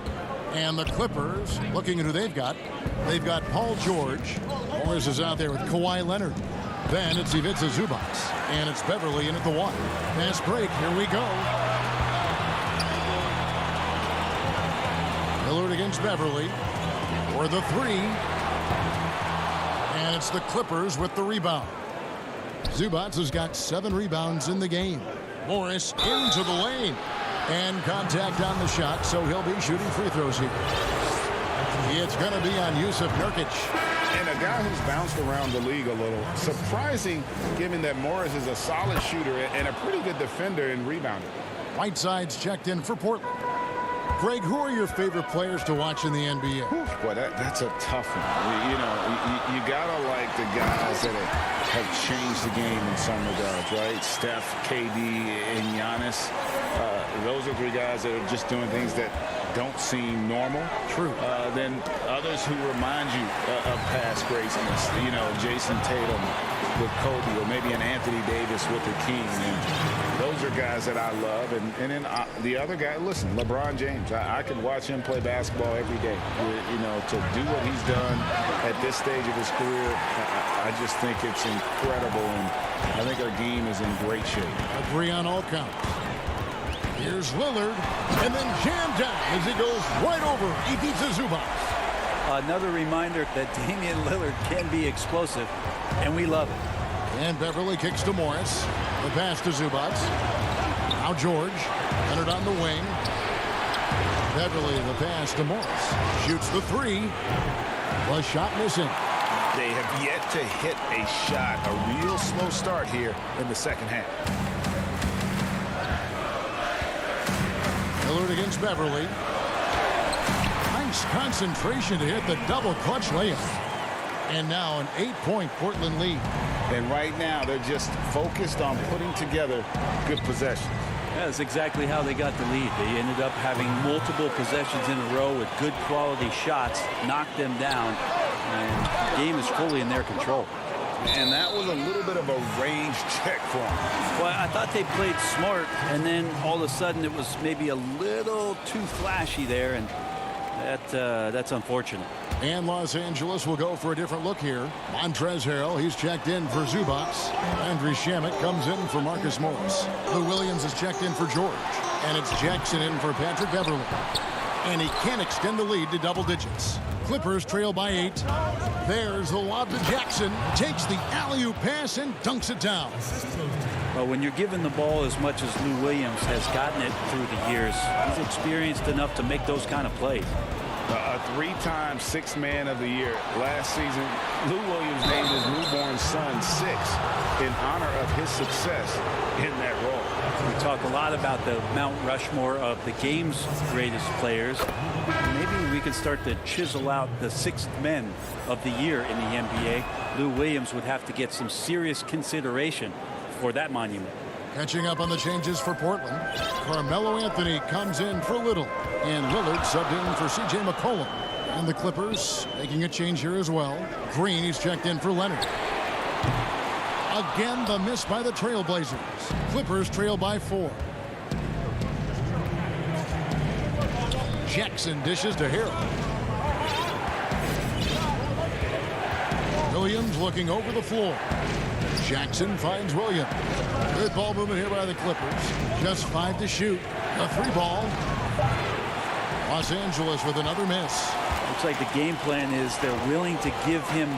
And the Clippers, looking at who they've got. They've got Paul George. Morris is out there with Kawhi Leonard. Then it's Ivica Zubac. And it's Beverly in at the 1. Fast break. Here we go. Lillard against Beverly. For the 3. And it's the Clippers with the rebound. Zubac has got 7 rebounds in the game. Morris into the lane. And contact on the shot, so he'll be shooting free throws here. It's going to be on Yusuf Nurkic. And a guy who's bounced around the league a little. Surprising, given that Morris is a solid shooter and a pretty good defender and rebounder. Whiteside's checked in for Portland. Greg, who are your favorite players to watch in the NBA? Boy, that's a tough one. You know, you gotta like the guys that have changed the game in some regards, right? Steph, KD, and Giannis. Those are 3 guys that are just doing things that don't seem normal. True. Than others who remind you of past greatness. You know, Jason Tatum with Kobe, or maybe an Anthony Davis with the King. And those are guys that I love. And then the other guy, listen, LeBron James. I could watch him play basketball every day. You know, to do what he's done at this stage of his career, I just think it's incredible. And I think our game is in great shape. Agree on all counts. Here's Lillard, and then jammed down as he goes right over Ivica Zubac. Another reminder that Damian Lillard can be explosive, and we love it. And Beverly kicks to Morris. The pass to Zubac. Now George. Leonard on the wing. Beverly, the pass to Morris. Shoots the three. Was shot missing. They have yet to hit a shot. A real slow start here in the second half. Lillard against Beverly. Nice concentration to hit the double clutch layup. And now an 8-point Portland lead. And right now they're just focused on putting together good possessions. Yeah, that's exactly how they got the lead. They ended up having multiple possessions in a row with good quality shots, knocked them down, and the game is fully in their control. And that was a little bit of a range check for them. Well, I thought they played smart, and then all of a sudden it was maybe a little too flashy there, and that's unfortunate. And Los Angeles will go for a different look here. Montrezl Harrell, he's checked in for Zubac. Andriy Shamet comes in for Marcus Morris. Lou Williams is checked in for George. And it's Jackson in for Patrick Beverly. And he can't extend the lead to double digits. Clippers trail by 8. There's the lob to Jackson. Takes the alley-oop pass and dunks it down. Well, when you're given the ball as much as Lou Williams has gotten it through the years, he's experienced enough to make those kind of plays. A 3-time Sixth Man of the Year. Last season, Lou Williams named his newborn son Six in honor of his success in that role. We talk a lot about the Mount Rushmore of the game's greatest players. Maybe we could start to chisel out the Sixth Men of the Year in the NBA. Lou Williams would have to get some serious consideration for that monument. Catching up on the changes for Portland. Carmelo Anthony comes in for Little. And Lillard subbed in for C.J. McCollum. And the Clippers making a change here as well. Green, he's checked in for Leonard. Again, the miss by the Trailblazers. Clippers trail by 4. Jackson dishes to Harrell. Williams looking over the floor. Jackson finds Williams. Good ball movement here by the Clippers. Just 5 to shoot. A 3 ball. Los Angeles with another miss. Looks like the game plan is they're willing to give him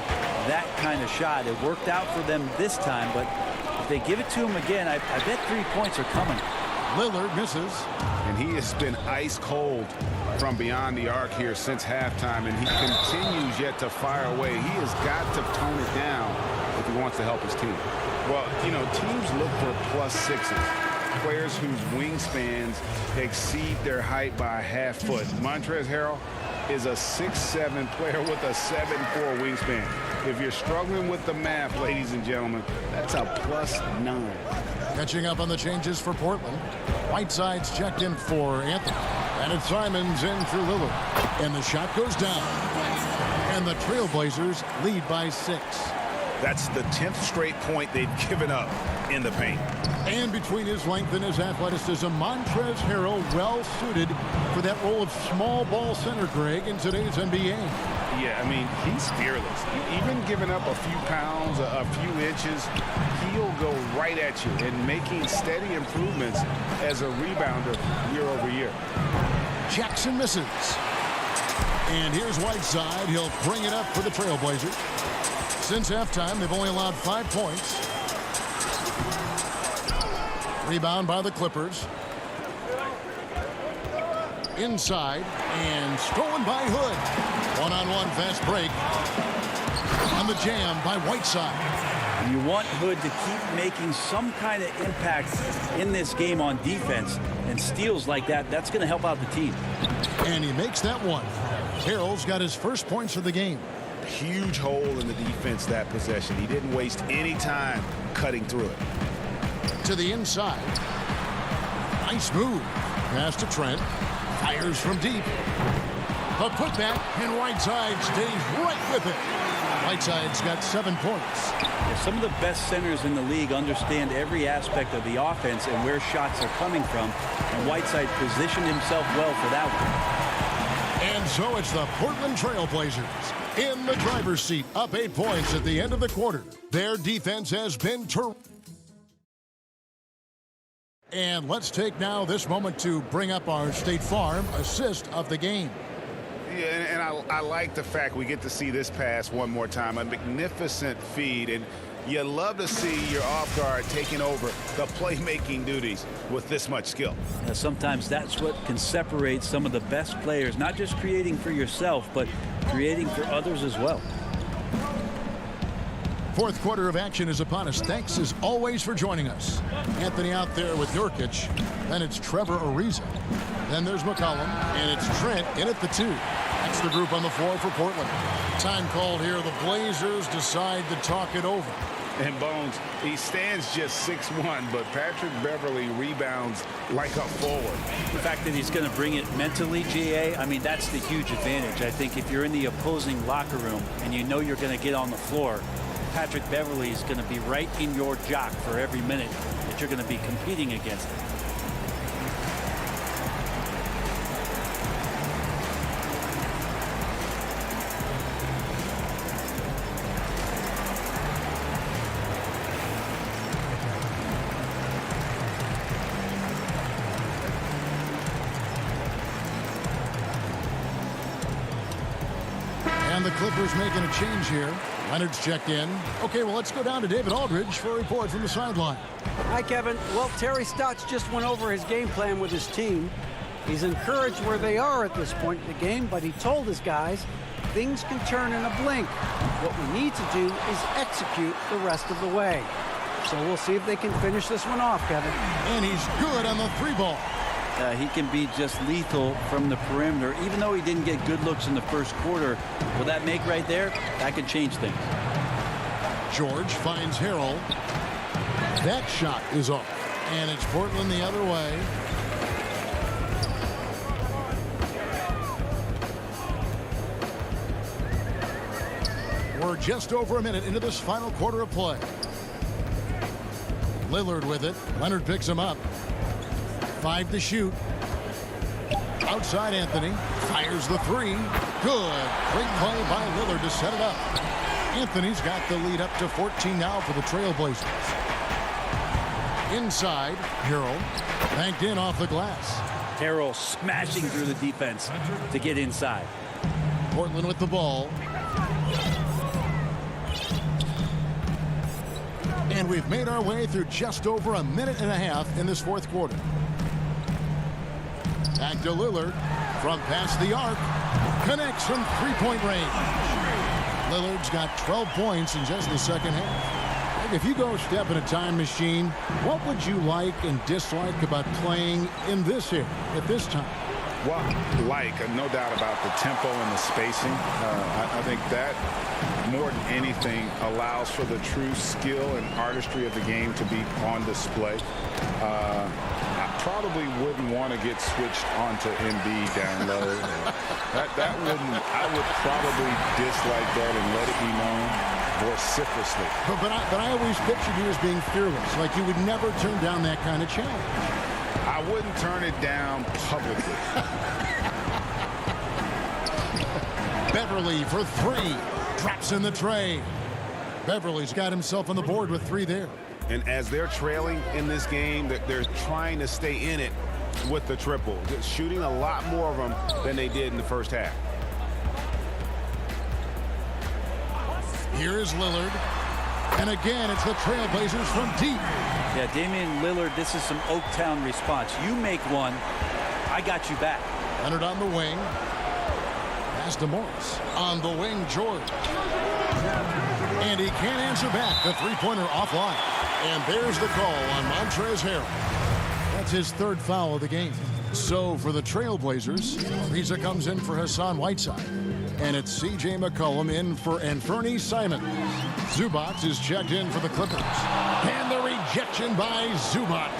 that kind of shot. It worked out for them this time, but if they give it to him again, I bet 3 points are coming. Lillard misses. And he has been ice cold from beyond the arc here since halftime, and he continues yet to fire away. He has got to tone it down if he wants to help his team. Well, you know, teams look for +6s. Players whose wingspans exceed their height by a half foot. Montrezl Harrell is a 6'7" player with a 7'4" wingspan. If you're struggling with the math, ladies and gentlemen, that's a +9. Catching up on the changes for Portland. Whiteside's checked in for Anthony. And it's Simons in for Lillard. And the shot goes down. And the Trailblazers lead by 6. That's the 10th straight point they've given up in the paint. And between his length and his athleticism, Montrezl Harrell well suited for that role of small ball center, Greg, in today's NBA. Yeah, I mean, he's fearless. Even giving up a few pounds, a few inches, he'll go right at you and making steady improvements as a rebounder year over year. Jackson misses. And here's Whiteside. He'll bring it up for the Trailblazers. Since halftime, they've only allowed 5 points. Rebound by the Clippers. Inside and stolen by Hood. One-on-one fast break. On the jam by Whiteside. You want Hood to keep making some kind of impact in this game on defense, and steals like that, that's going to help out the team. And he makes that one. Harrell's got his first points of the game. Huge hole in the defense that possession. He didn't waste any time cutting through it. To the inside. Nice move. Pass to Trent. Fires from deep. A putback, and Whiteside stays right with it. Whiteside's got 7 points. Yeah, some of the best centers in the league understand every aspect of the offense and where shots are coming from, and Whiteside positioned himself well for that one. And so it's the Portland Trail Blazers in the driver's seat, up 8 points at the end of the quarter. Their defense has been terrific. And let's take now this moment to bring up our State Farm assist of the game. Yeah, and I like the fact we get to see this pass one more time. A magnificent feed, and you love to see your off guard taking over the playmaking duties with this much skill. Yeah, sometimes that's what can separate some of the best players, not just creating for yourself, but creating for others as well. Fourth quarter of action is upon us. Thanks as always for joining us. Anthony out there with Nurkic. Then it's Trevor Ariza. Then there's McCollum. And it's Trent in at the 2. That's the group on the floor for Portland. Time called here. The Blazers decide to talk it over. And Bones, he stands just 6'1", but Patrick Beverly rebounds like a forward. The fact that he's going to bring it mentally, GA, I mean, that's the huge advantage. I think if you're in the opposing locker room and you know you're going to get on the floor, Patrick Beverly is going to be right in your jock for every minute that you're going to be competing against him. And the Clippers making a change here. Leonard's checked in. Okay, well, let's go down to David Aldridge for a report from the sideline. Hi, Kevin. Well, Terry Stotts just went over his game plan with his team. He's encouraged where they are at this point in the game, but he told his guys things can turn in a blink. What we need to do is execute the rest of the way. So we'll see if they can finish this one off, Kevin. And he's good on the 3-ball. He can be just lethal from the perimeter. Even though he didn't get good looks in the first quarter, will that make right there? That could change things. George finds Harrell. That shot is off. And it's Portland the other way. We're just over a minute into this final quarter of play. Lillard with it. Leonard picks him up. 5 to shoot. Outside Anthony. Fires the 3. Good. Great play by Lillard to set it up. Anthony's got the lead up to 14 now for the Trailblazers. Inside, Harrell. Banked in off the glass. Harrell smashing through the defense to get inside. Portland with the ball. And we've made our way through just over a minute and a half in this fourth quarter. Back to Lillard from past the arc. Connects from three-point range. Lillard's got 12 points in just the second half. If you go step in a time machine, what would you like and dislike about playing in this era at this time? Well, no doubt about the tempo and the spacing. I think that more than anything allows for the true skill and artistry of the game to be on display. I probably wouldn't want to get switched onto Embiid down low. I would probably dislike that and let it be known vociferously. But I always pictured you as being fearless, like you would never turn down that kind of challenge. I wouldn't turn it down publicly. Beverly for 3. Drops in the tray. Beverly's got himself on the board with 3 there. And as they're trailing in this game, they're trying to stay in it with the triple. They're shooting a lot more of them than they did in the first half. Here is Lillard. And again, it's the Trailblazers from deep. Yeah, Damian Lillard, this is some Oaktown response. You make one, I got you back. Leonard on the wing. Pass to Morris. On the wing, George. And he can't answer back. The three-pointer offline. And there's the call on Montrezl Harrell. That's his 3rd foul of the game. So for the Trailblazers, Ariza comes in for Hassan Whiteside. And it's C.J. McCollum in for Anthony Simons. Zubac is checked in for the Clippers. And the rejection by Zubac.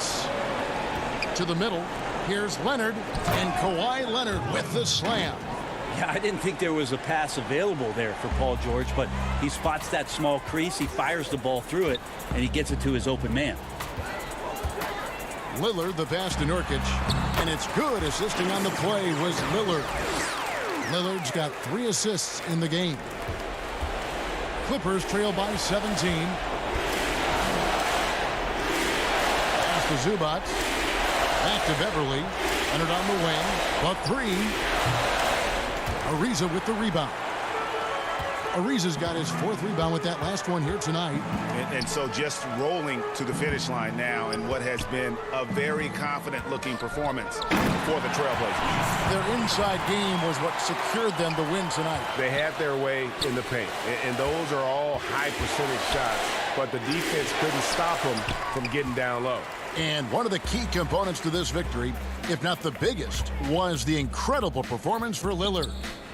To the middle. Here's Leonard, and Kawhi Leonard with the slam. Yeah, I didn't think there was a pass available there for Paul George, but he spots that small crease, he fires the ball through it, and he gets it to his open man. Lillard, the pass to Nurkic, and it's good. Assisting on the play was Lillard. Lillard's got 3 assists in the game. Clippers trail by 17. Pass to Zubac. Back to Beverly. Leonard on the wing. The 3. Ariza with the rebound. Ariza's got his 4th rebound with that last one here tonight. And so just rolling to the finish line now in what has been a very confident-looking performance for the Trailblazers. Their inside game was what secured them to win tonight. They had their way in the paint, and those are all high-percentage shots, but the defense couldn't stop them from getting down low. And one of the key components to this victory, if not the biggest, was the incredible performance for Lillard.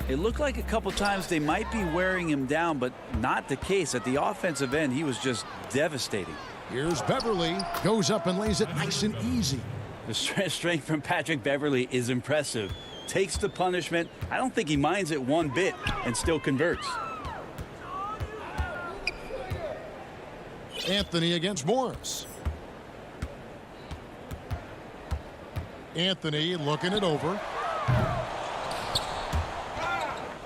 It looked like a couple times they might be wearing him down, but not the case. At the offensive end, he was just devastating. Here's Beverly. Goes up and lays it nice and easy. The strength from Patrick Beverly is impressive. Takes the punishment. I don't think he minds it one bit and still converts. Anthony against Morris. Anthony looking it over.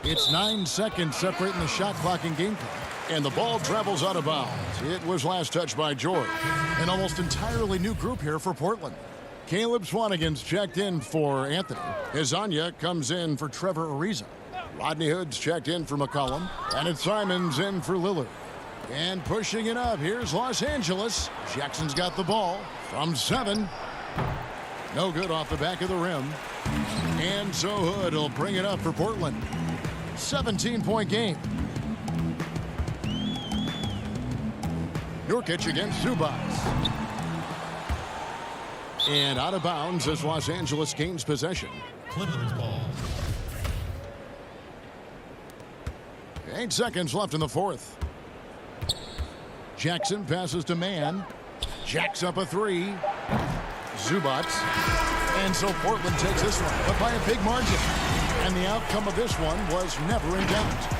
It's 9 seconds separating the shot clock and game clock. And the ball travels out of bounds. It was last touched by George. An almost entirely new group here for Portland. Caleb Swanigan's checked in for Anthony. Hezonja comes in for Trevor Ariza. Rodney Hood's checked in for McCollum. And it's Simons in for Lillard. And pushing it up, here's Los Angeles. Jackson's got the ball from 7. No good off the back of the rim. And so Hood will bring it up for Portland. 17-point game. Nurkic against Zubac. And out of bounds as Los Angeles gains possession. Clippers ball. 8 seconds left in the 4th. Jackson passes to Mann. Jacks up a 3. Zubac. And so Portland takes this one, but by a big margin. And the outcome of this one was never in doubt.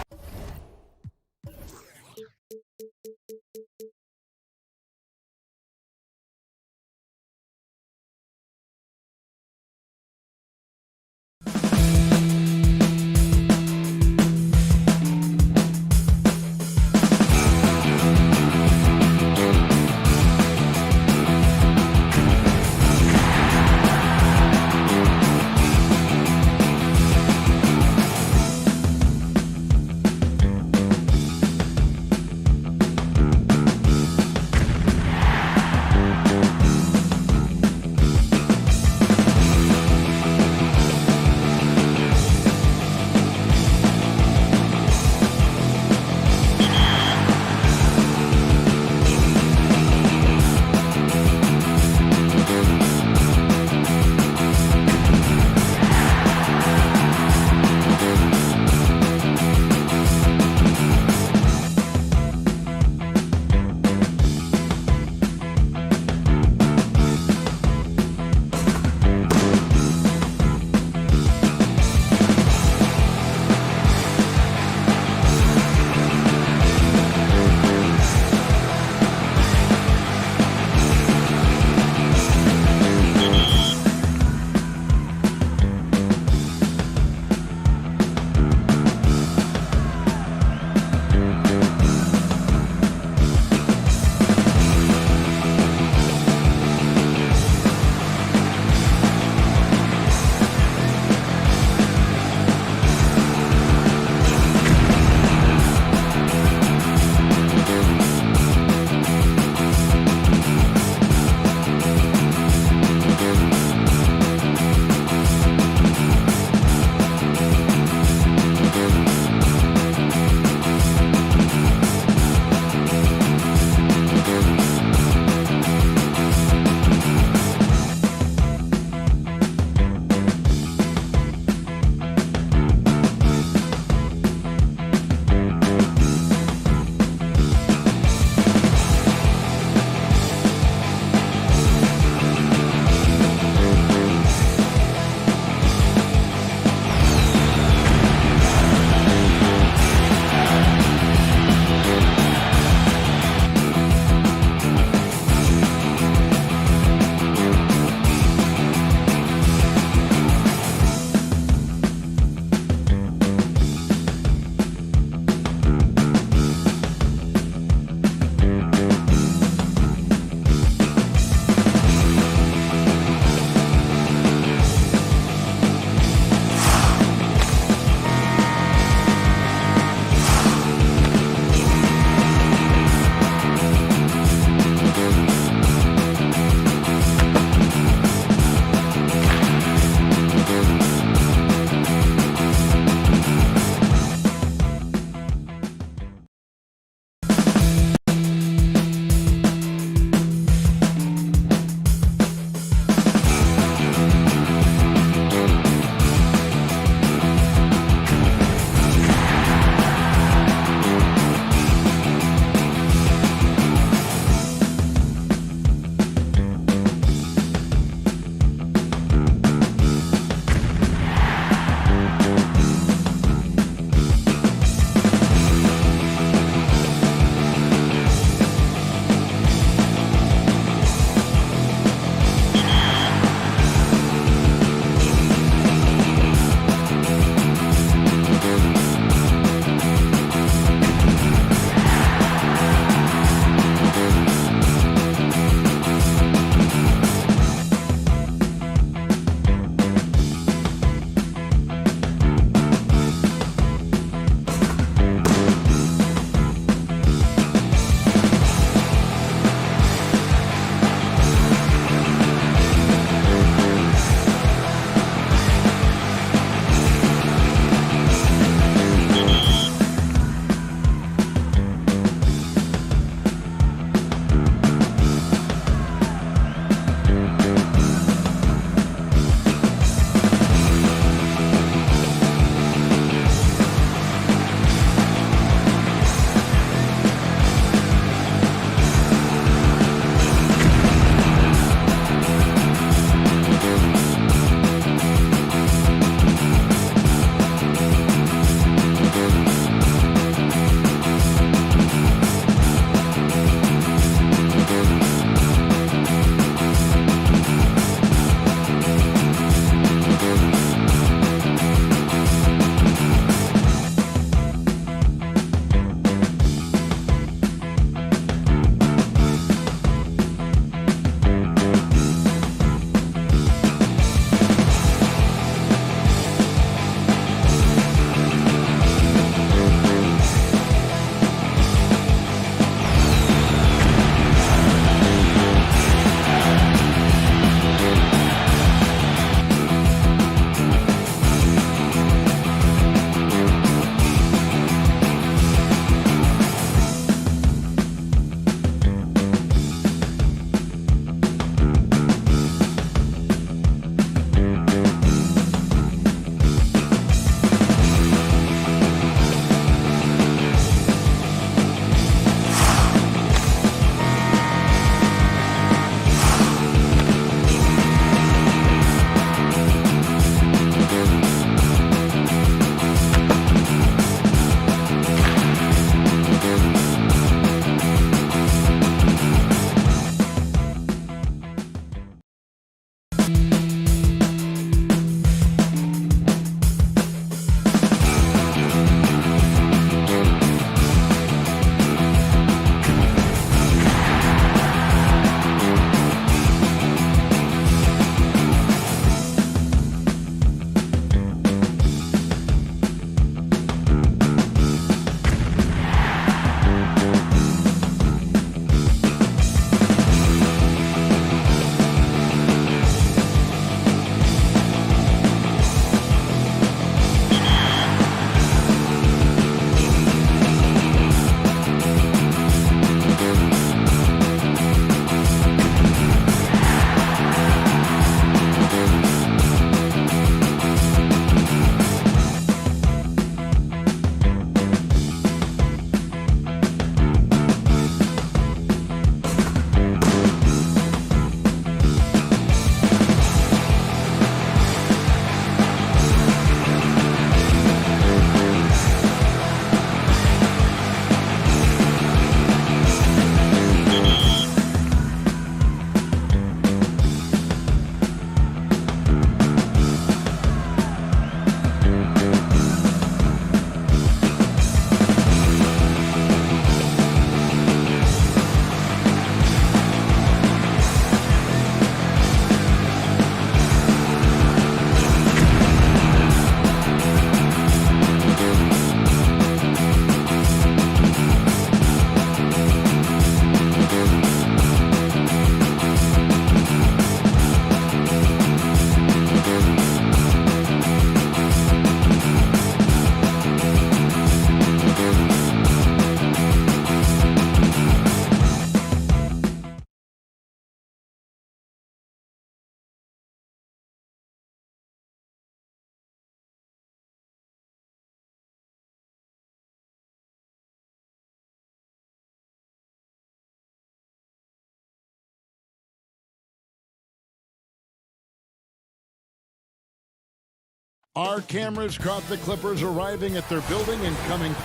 Our cameras caught the Clippers arriving at their building and coming.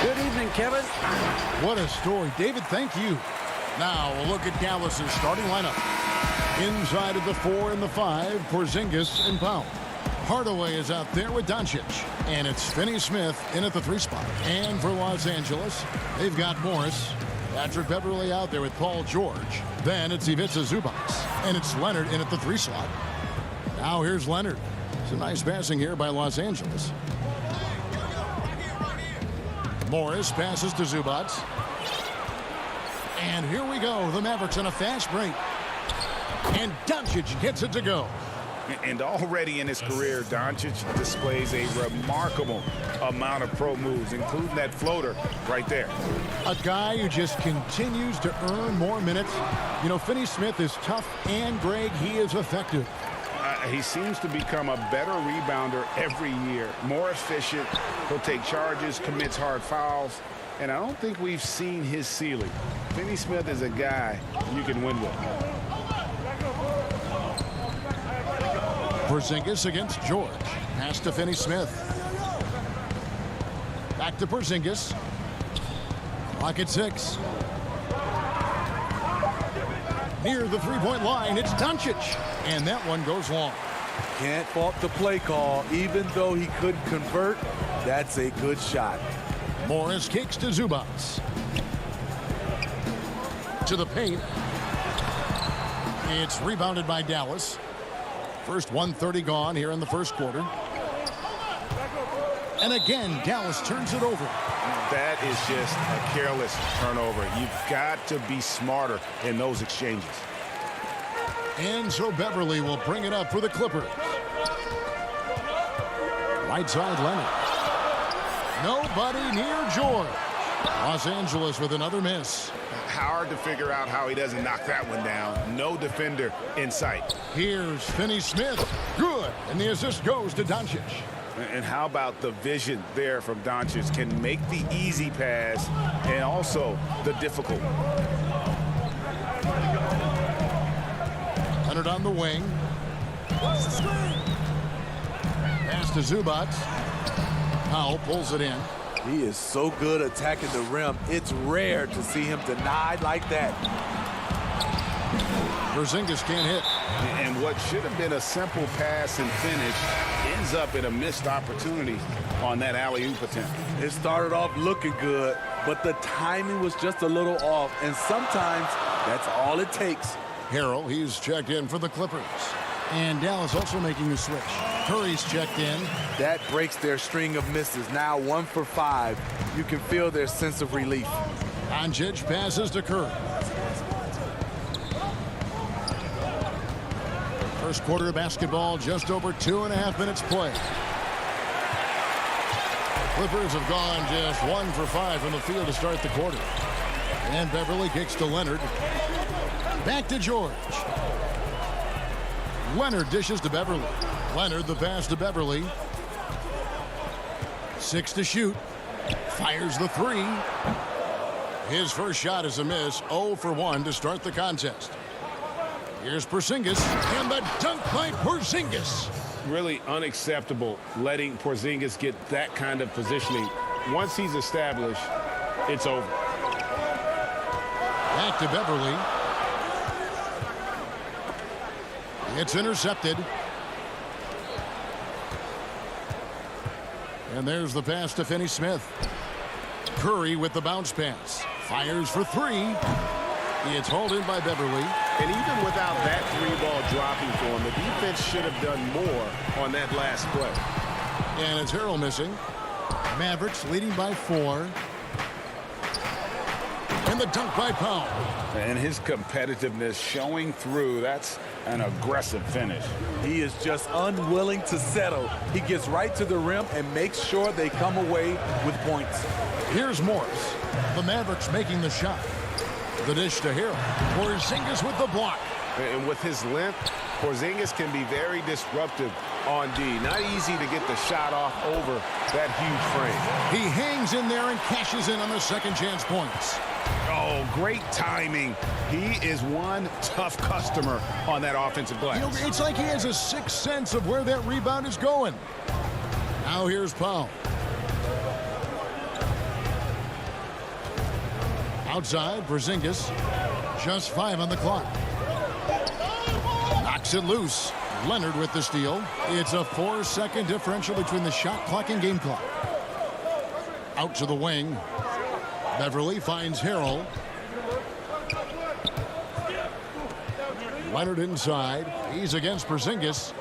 Good evening, Kevin. What a story. David, thank you. Now a look at Dallas's starting lineup. Inside of the 4 and the 5, Porzingis and Powell. Hardaway is out there with Doncic. And it's Finney-Smith in at the 3 spot. And for Los Angeles, they've got Morris. Patrick Beverly out there with Paul George. Then it's Ivica Zubac. And it's Leonard in at the 3 slot. Now here's Leonard. It's a nice passing here by Los Angeles. Morris passes to Zubac. And here we go. The Mavericks on a fast break. And Doncic gets it to go. And already in his career, Doncic displays a remarkable amount of pro moves, including that floater right there. A guy who just continues to earn more minutes. You know, Finney-Smith is tough, and Greg, he is effective. He seems to become a better rebounder every year, more efficient. He'll take charges, commits hard fouls, and I don't think we've seen his ceiling. Finney-Smith is a guy you can win with. Porzingis against George. Pass to Finney-Smith. Back to Porzingis. Clock at 6. Near the 3-point line, it's Doncic. And that one goes long. Can't fault the play call. Even though he couldn't convert, that's a good shot. Morris kicks to Zubac. To the paint. It's rebounded by Dallas. First 1:30 gone here in the first quarter. And again, Dallas turns it over. That is just a careless turnover. You've got to be smarter in those exchanges. And so Beverly will bring it up for the Clippers. Right side, Leonard. Nobody near George. Los Angeles with another miss. Hard to figure out how he doesn't knock that one down. No defender in sight. Here's Finney-Smith. Good. And the assist goes to Doncic. And how about the vision there from Doncic? Can make the easy pass and also the difficult. Leonard on the wing. Pass to Zubac. Powell pulls it in. He is so good attacking the rim. It's rare to see him denied like that. Porzingis can't hit. And what should have been a simple pass and finish ends up in a missed opportunity on that alley-oop attempt. It started off looking good, but the timing was just a little off, and sometimes that's all it takes. Harrell, he's checked in for the Clippers. And Dallas also making a switch. Curry's checked in. That breaks their string of misses. Now 1 for 5. You can feel their sense of relief. Doncic passes to Curry. First quarter of basketball, just over 2.5 minutes play. Clippers have gone just 1 for 5 from the field to start the quarter. And Beverly kicks to Leonard. Back to George. Leonard dishes to Beverly. Leonard the pass to Beverly. 6 to shoot. Fires the 3. His first shot is a miss. 0 for 1 to start the contest. Here's Porzingis, and the dunk by Porzingis. Really unacceptable letting Porzingis get that kind of positioning. Once he's established, it's over. Back to Beverly. It's intercepted. And there's the pass to Finney-Smith. Curry with the bounce pass. Fires for 3. It's hauled in by Beverly. And even without that 3-ball dropping for him, the defense should have done more on that last play. And it's Harrell missing. Mavericks leading by 4. And the dunk by Powell. And his competitiveness showing through. That's an aggressive finish. He is just unwilling to settle. He gets right to the rim and makes sure they come away with points. Here's Morris. The Mavericks making the shot. The dish to Harrell. Porzingis with the block. And with his length, Porzingis can be very disruptive on D. Not easy to get the shot off over that huge frame. He hangs in there and cashes in on the second chance points. Oh, Oh, great timing. He is one tough customer on that offensive glass. You know, it's like he has a sixth sense of where that rebound is going. Now here's Powell. Outside, Porzingis. Just 5 on the clock. Knocks it loose. Leonard with the steal. It's a 4-second differential between the shot clock and game clock. Out to the wing. Beverly finds Harrell. Leonard inside. He's against Porzingis.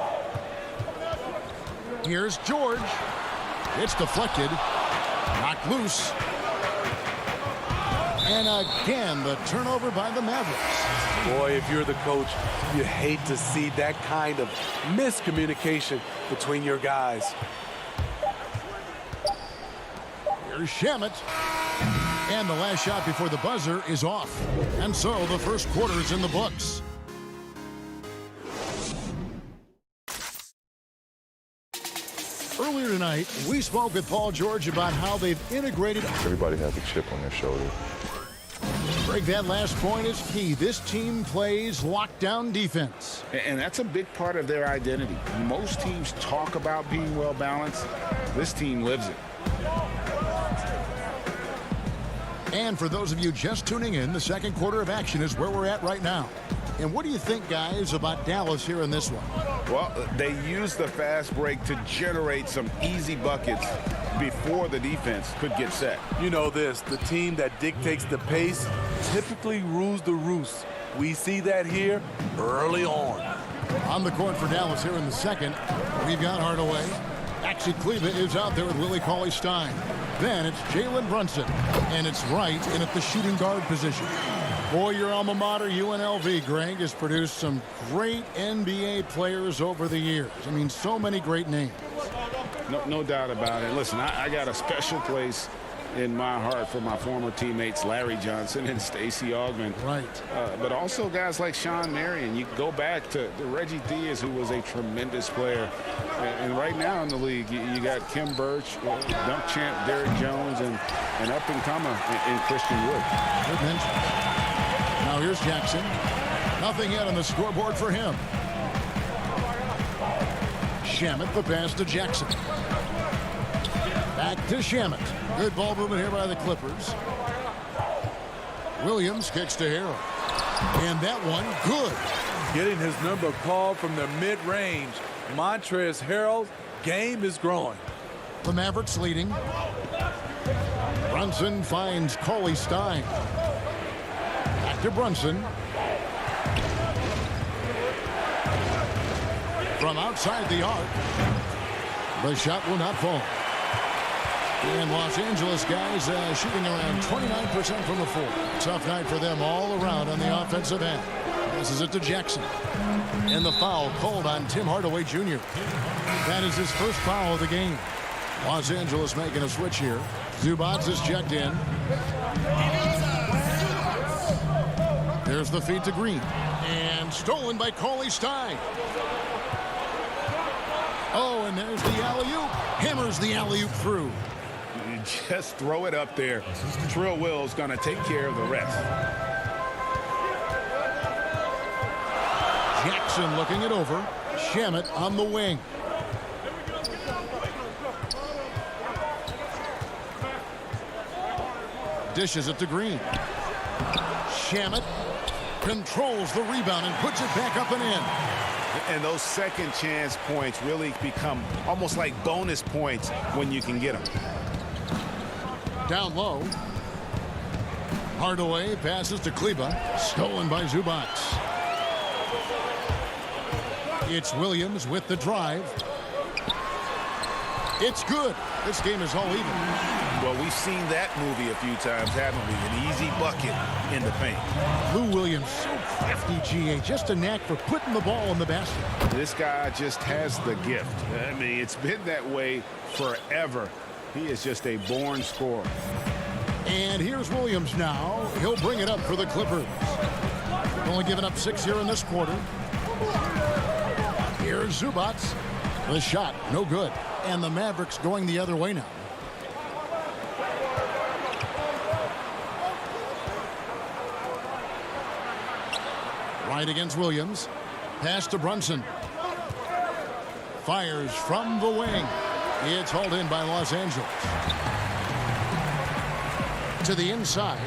Here's George. It's deflected. Knocked loose. And again, the turnover by the Mavericks. Boy, if you're the coach, you hate to see that kind of miscommunication between your guys. Here's Shamet. And the last shot before the buzzer is off. And so the first quarter is in the books. Earlier tonight, we spoke with Paul George about how they've integrated. Everybody has a chip on their shoulder. Greg, that last point is key. This team plays lockdown defense. And that's a big part of their identity. Most teams talk about being well balanced. This team lives it. And for those of you just tuning in, the second quarter of action is where we're at right now. And what do you think, guys, about Dallas here in this one? Well, they use the fast break to generate some easy buckets before the defense could get set. You know this, the team that dictates the pace typically rules the roost. We see that here early on. On the court for Dallas here in the second, we've got Hardaway. Actually, Cleveland is out there with Willie Cauley-Stein. Then it's Jalen Brunson, and it's Wright in at the shooting guard position. Boy, your alma mater, UNLV, Greg, has produced some great NBA players over the years. I mean, so many great names. No doubt about it. Listen, I got a special place in my heart for my former teammates Larry Johnson and Stacey Augmon. Right. But also guys like Sean Marion. You go back to Reggie Diaz, who was a tremendous player. And right now in the league, you got Kim Birch, dunk champ Derrick Jones, and up-and-comer in Christian Wood. Good mention. Now here's Jackson. Nothing yet on the scoreboard for him. Shamet, the pass to Jackson. Back to Shamet. Good ball movement here by the Clippers. Williams kicks to Harrell. And that one, good. Getting his number called from the mid-range. Montrezl Harrell's game is growing. The Mavericks leading. Brunson finds Cauley-Stein. Back to Brunson. From outside the arc. The shot will not fall. And Los Angeles guys shooting around 29% from the floor. Tough night for them all around on the offensive end. This is it to Jackson. And the foul called on Tim Hardaway Jr. That is his first foul of the game. Los Angeles making a switch here. Zubac is checked in. There's the feed to Green. And stolen by Cauley-Stein. Oh, and there's the alley-oop. Hammers the alley-oop through. Just throw it up there. Trill Will's going to take care of the rest. Jackson looking it over. Shamet on the wing. Dishes it to Green. Shamet controls the rebound and puts it back up and in. And those second chance points really become almost like bonus points when you can get them. Down low. Hardaway passes to Kleba. Stolen by Zubac. It's Williams with the drive. It's good. This game is all even. Well, we've seen that movie a few times, haven't we? An easy bucket in the paint. Lou Williams, so crafty, GA. Just a knack for putting the ball in the basket. This guy just has the gift. I mean, it's been that way forever. He is just a born scorer. And here's Williams now. He'll bring it up for the Clippers. Only giving up 6 here in this quarter. Here's Zubac. The shot, no good. And the Mavericks going the other way now. Right against Williams. Pass to Brunson. Fires from the wing. It's hauled in by Los Angeles. To the inside.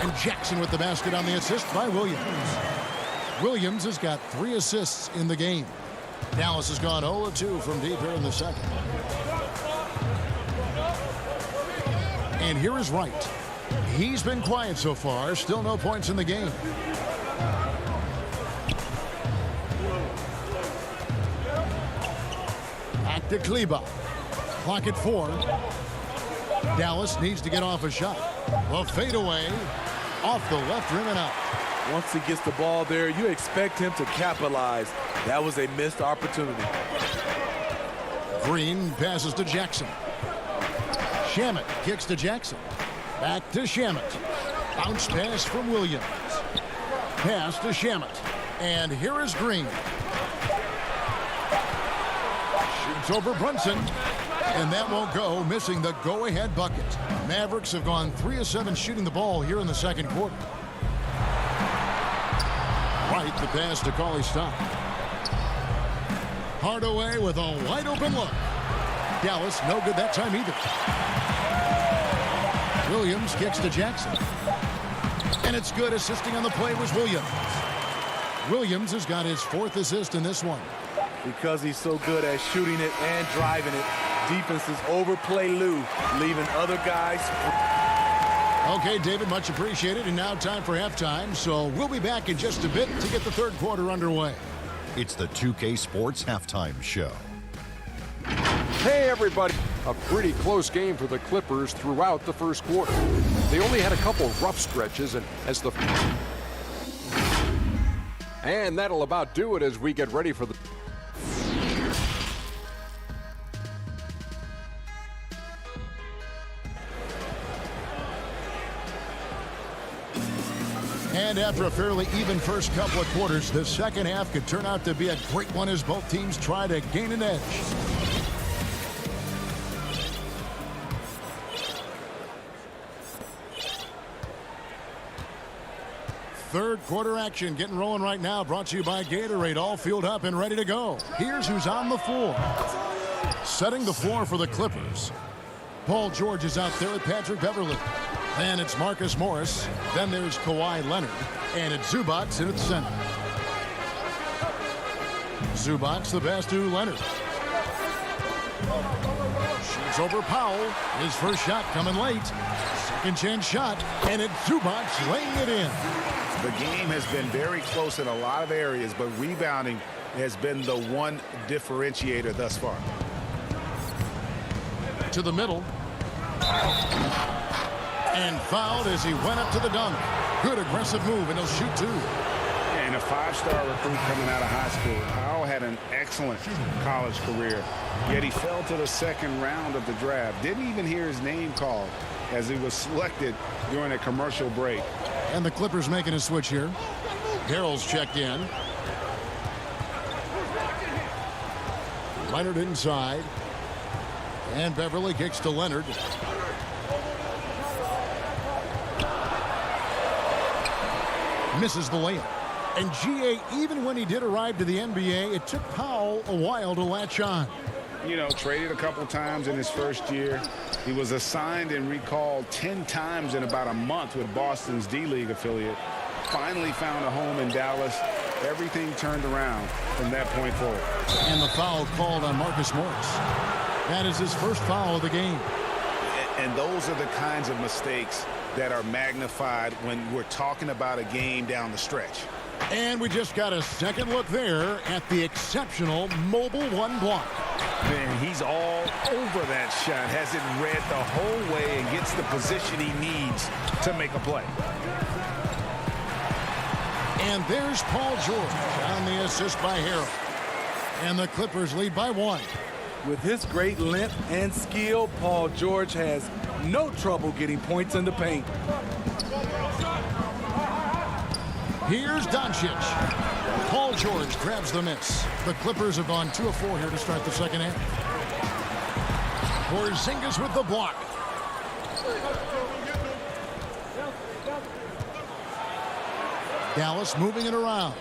And Jackson with the basket on the assist by Williams. Williams has got 3 assists in the game. Dallas has gone 0-2 from deep here in the second. And here is Wright. He's been quiet so far. Still no points in the game. Back to Kleba. Clock at 4. Dallas needs to get off a shot. Well, fadeaway off the left rim and out. Once he gets the ball there, you expect him to capitalize. That was a missed opportunity. Green passes to Jackson. Shamet kicks to Jackson. Back to Shamet. Bounce pass from Williams. Pass to Shamet. And here is Green. Shoots over Brunson. And that won't go, missing the go-ahead bucket. Mavericks have gone 3 of 7 shooting the ball here in the second quarter. Right, the pass to Cauley-Stein. Hardaway with a wide-open look. Dallas, no good that time either. Williams kicks to Jackson. And it's good. Assisting on the play was Williams. Williams has got his 4th assist in this one. Because he's so good at shooting it and driving it, defenses overplay Lou, leaving other guys. Okay, David, much appreciated. And now time for halftime. So we'll be back in just a bit to get the third quarter underway. It's the 2K Sports Halftime Show. Hey, everybody. A pretty close game for the Clippers throughout the first quarter. They only had a couple rough stretches, and that'll about do it as we get ready for the... And after a fairly even first couple of quarters, the second half could turn out to be a great one as both teams try to gain an edge. Third quarter action getting rolling right now, brought to you by Gatorade, all fueled up and ready to go. Here's who's on the floor. Setting the floor for the Clippers. Paul George is out there with Patrick Beverley. Then it's Marcus Morris. Then there's Kawhi Leonard. And it's Zubac in at the center. Zubac the pass to Leonard. Shoots over Powell. His first shot coming late. Second chance shot. And it's Zubac laying it in. The game has been very close in a lot of areas, but rebounding has been the one differentiator thus far. To the middle. And fouled as he went up to the dunk. Good aggressive move, and he'll shoot 2. And a 5-star recruit coming out of high school. Powell had an excellent college career, yet he fell to the second round of the draft. Didn't even hear his name called as he was selected during a commercial break. And the Clippers making a switch here. Harrell's checked in. Leonard inside. And Beverley kicks to Leonard. Misses the layup. And G.A., even when he did arrive to the NBA, it took Powell a while to latch on. You know, traded a couple times in his first year. He was assigned and recalled 10 times in about a month with Boston's D-League affiliate. Finally found a home in Dallas. Everything turned around from that point forward. And the foul called on Marcus Morris. That is his first foul of the game. And those are the kinds of mistakes that are magnified when we're talking about a game down the stretch. And we just got a second look there at the exceptional mobile 1 block. Man, he's all over that shot. Has it read the whole way and gets the position he needs to make a play. And there's Paul George on the assist by Harrell. And the Clippers lead by 1. With his great length and skill, Paul George has no trouble getting points in the paint. Here's Doncic. Paul George grabs the miss. The Clippers have gone 2 of 4 here to start the second half. Porzingis with the block. Dallas moving it around.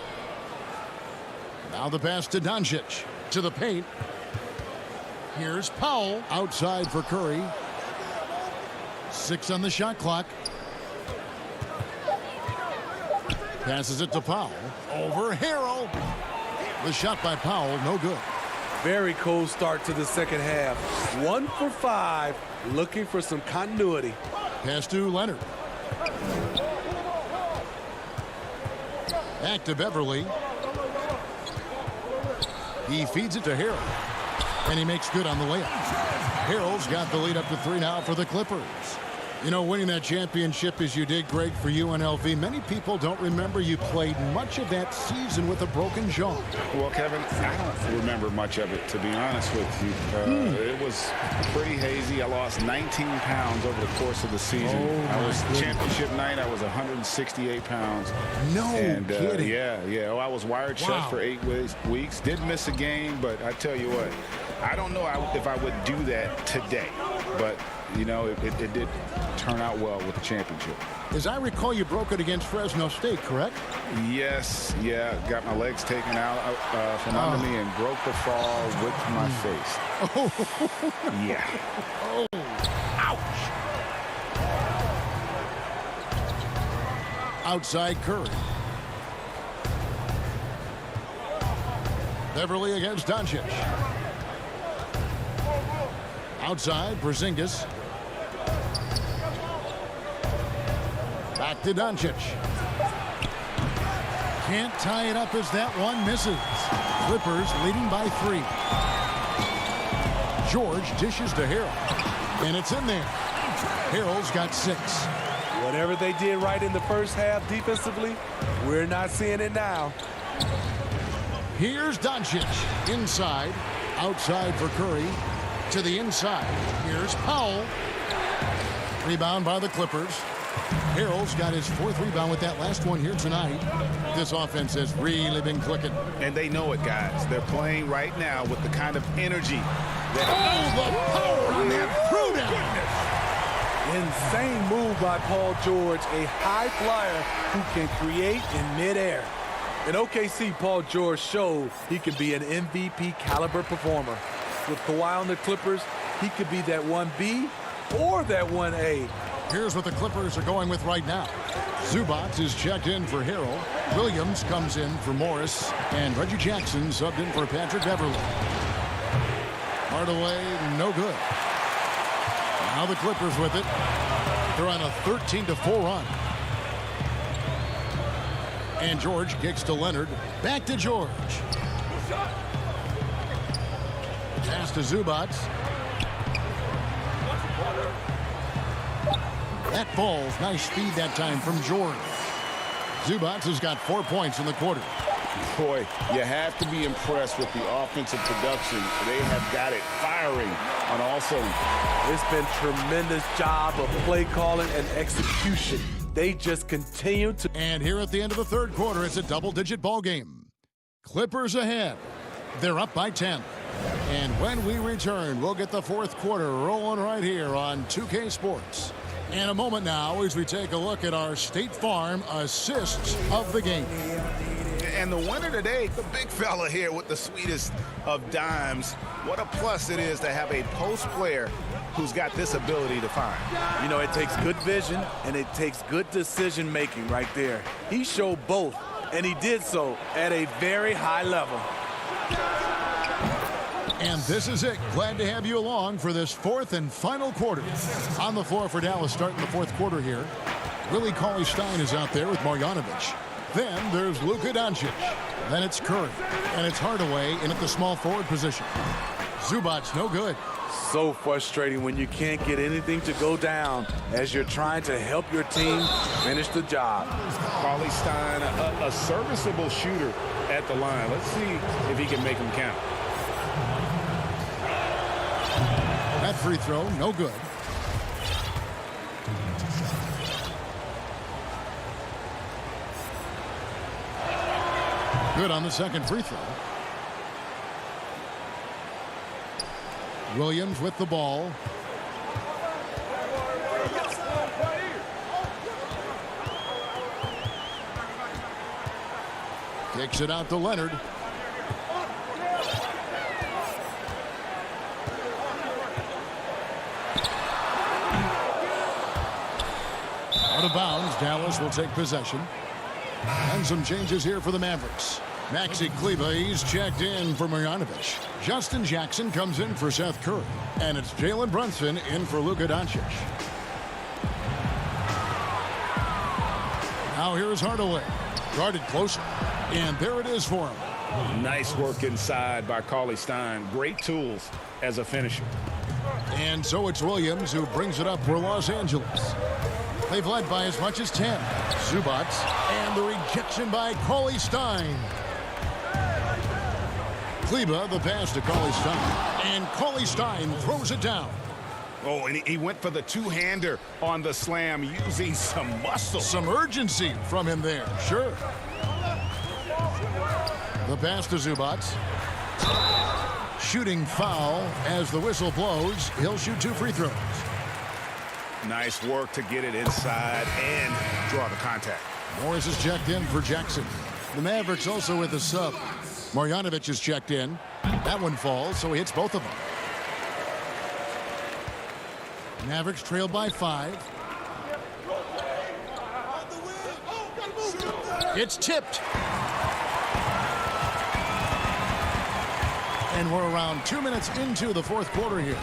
Now the pass to Doncic. To the paint. Here's Powell. Outside for Curry. 6 on the shot clock. Passes it to Powell. Over Harrell. The shot by Powell, no good. Very cold start to the second half. 1 for 5, looking for some continuity. Pass to Leonard. Back to Beverly. He feeds it to Harrell. And he makes good on the layup. Harrell's got the lead up to 3 now for the Clippers. You know, winning that championship as you did, Greg, for UNLV, many people don't remember you played much of that season with a broken jaw. Well, Kevin, I don't remember much of it, to be honest with you. It was pretty hazy. I lost 19 pounds over the course of the season. I was championship night. I was 168 pounds. No kidding. Yeah. Oh, I was wired shut for 8 weeks. Did miss a game, but I tell you what, I don't know if I would do that today. But, you know, it did turn out well with the championship. As I recall, you broke it against Fresno State, correct? Yes, got my legs taken out from under me and broke the fall with my face. Yeah. Oh, ouch. Outside Curry. Beverly against Doncic. Outside, Porzingis. Back to Doncic. Can't tie it up as that one misses. Clippers leading by 3. George dishes to Harrell. And it's in there. Harrell's got 6. Whatever they did right in the first half defensively, we're not seeing it now. Here's Doncic. Inside. Outside for Curry. To the inside. Here's Powell. Rebound by the Clippers. Harrell's got his 4th rebound with that last one here tonight. This offense has really been clicking. And they know it, guys. They're playing right now with the kind of energy that... Oh, the power on that throwdown. Insane move by Paul George, a high flyer who can create in midair. In OKC, Paul George showed he can be an MVP caliber performer. With Kawhi on the Clippers, he could be that 1B or that 1A. Here's what the Clippers are going with right now. Zubac is checked in for Harrell. Williams comes in for Morris. And Reggie Jackson subbed in for Patrick Beverly. Hardaway, no good. Now the Clippers with it. They're on a 13-4 run. And George kicks to Leonard. Back to George. Pass to Zubac. That falls. Nice speed that time from George. Zubac has got 4 points in the quarter. Boy, you have to be impressed with the offensive production. They have got it firing on all cylinders. It's been tremendous job of play calling and execution. They just continue to... And here at the end of the 3rd quarter, it's a double-digit ball game. Clippers ahead. They're up by 10. And when we return, we'll get the 4th quarter rolling right here on 2K Sports. In a moment now, as we take a look at our State Farm assists of the game. And the winner today, the big fella here with the sweetest of dimes. What a plus it is to have a post player who's got this ability to find. You know, it takes good vision and it takes good decision making right there. He showed both, and he did so at a very high level. And this is it. Glad to have you along for this 4th and final quarter. On the floor for Dallas starting the 4th quarter here. Willie Cauley-Stein is out there with Marjanovic. Then there's Luka Doncic. Then it's Curry. And it's Hardaway in at the small forward position. Zubac no good. So frustrating when you can't get anything to go down as you're trying to help your team finish the job. Cauley-Stein, a serviceable shooter at the line. Let's see if he can make them count. That free throw, no good. Good on the second free throw. Williams with the ball. Kicks it out to Leonard. Out of bounds, Dallas will take possession. And some changes here for the Mavericks. Maxi Kleber, he's checked in for Marjanovic. Justin Jackson comes in for Seth Curry. And it's Jalen Brunson in for Luka Doncic. Now here's Hardaway. Guarded closer. And there it is for him. Nice work inside by Cauley Stein. Great tools as a finisher. And so it's Williams who brings it up for Los Angeles. They've led by as much as 10. Zubac. And the rejection by Cauley Stein. Kleber, the pass to Cauley Stein. And Cauley Stein throws it down. Oh, and he went for the two-hander on the slam using some muscle. Some urgency from him there, sure. The pass to Zubac. Shooting foul as the whistle blows. He'll shoot 2 free throws. Nice work to get it inside and draw the contact. Morris is checked in for Jackson. The Mavericks also with a sub. Marjanovic is checked in. That one falls, so he hits both of them. Mavericks trail by 5. It's tipped. And we're around 2 minutes into the fourth quarter here.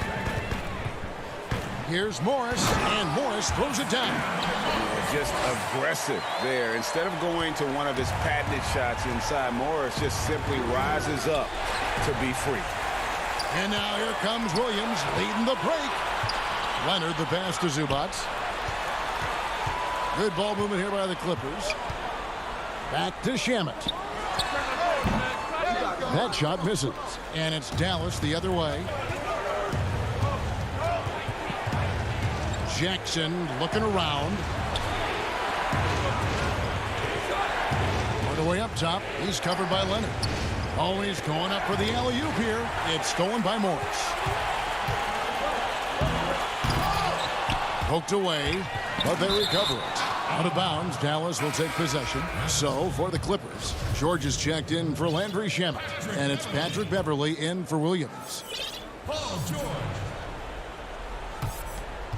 Here's Morris, and Morris throws it down. Just aggressive there. Instead of going to one of his patented shots inside, Morris just simply rises up to be free. And now here comes Williams leading the break. Leonard, the pass to Zubac. Good ball movement here by the Clippers. Back to Shamet. That shot misses. And it's Dallas the other way. Jackson looking around. Hardaway up top. He's covered by Leonard. Oh, he's going up for the alley-oop here. It's stolen by Morris. Poked away, but they recover it. Out of bounds, Dallas will take possession. So, for the Clippers, George is checked in for Landry Shamet. And it's Patrick Beverley in for Williams. Paul George.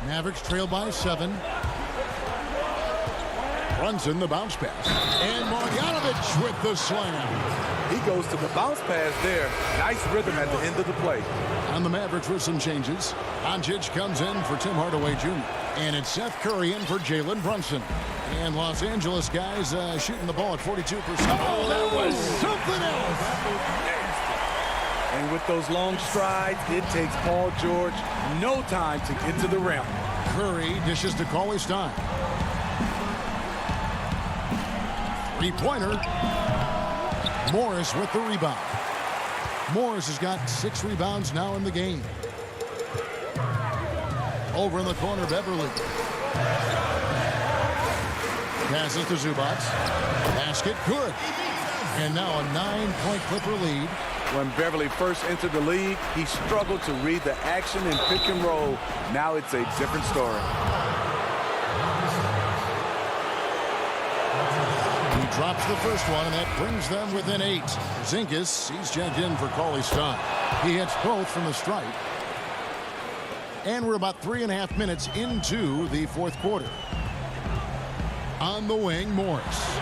Mavericks trail by 7. Brunson, the bounce pass. And Marjanovic with the slam. He goes to the bounce pass there. Nice rhythm at the end of the play. On the Mavericks with some changes. Doncic comes in for Tim Hardaway Jr. And it's Seth Curry in for Jalen Brunson. And Los Angeles guys shooting the ball at 42%. Oh, that was something else. And with those long strides, it takes Paul George no time to get to the rim. Curry dishes to Cauley Stein. Three-pointer. Morris with the rebound. Morris has got 6 rebounds now in the game. Over in the corner, Beverley. Passes to Zubac. Basket good. And now a 9-point Clipper lead. When Beverley first entered the league, he struggled to read the action in pick and roll. Now it's a different story. He drops the first one, and that brings them within 8. Porzingis, he's checked in for Cauley Stein. He hits both from the stripe. And we're about 3.5 minutes into the fourth quarter. On the wing, Morris.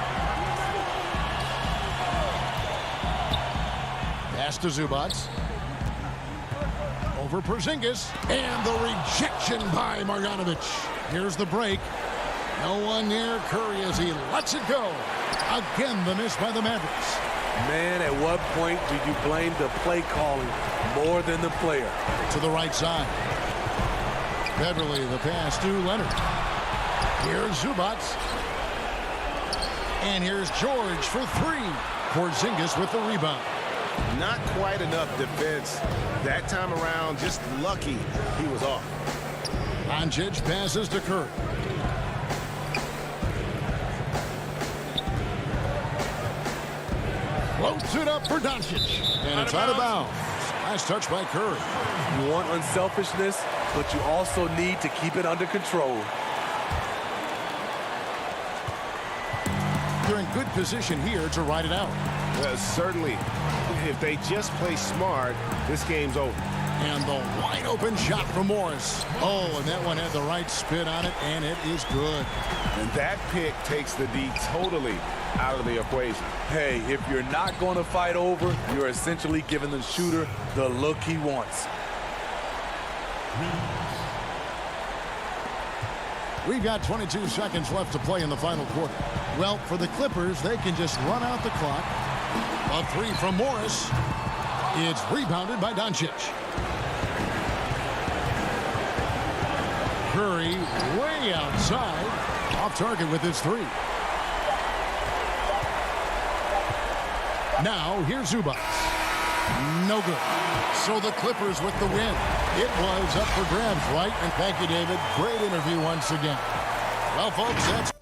Pass to Zubac. Over Porzingis. And the rejection by Marjanovic. Here's the break. No one near Curry as he lets it go. Again, the miss by the Mavericks. Man, at what point do you blame the play calling more than the player? To the right side. Beverley, the pass to Leonard. Here's Zubac. And here's George for 3. Porzingis with the rebound. Not quite enough defense that time around. Just lucky he was off. Doncic passes to Curry. Floats it up for Doncic. And it's out of bounds. Nice touch by Curry. You want unselfishness, but you also need to keep it under control. They're in good position here to ride it out. Certainly, if they just play smart, this game's over. And the wide open shot from Morris. Oh, and that one had the right spin on it, and it is good. And that pick takes the D totally out of the equation. Hey, if you're not going to fight over, you're essentially giving the shooter the look he wants. We've got 22 seconds left to play in the final quarter. Well, for the Clippers, they can just run out the clock. A three from Morris. It's rebounded by Doncic. Curry way outside. Off target with his three. Now, here's Zubac. No good. So the Clippers with the win. It was up for grabs, right? And thank you, David. Great interview once again. Well, folks, that's...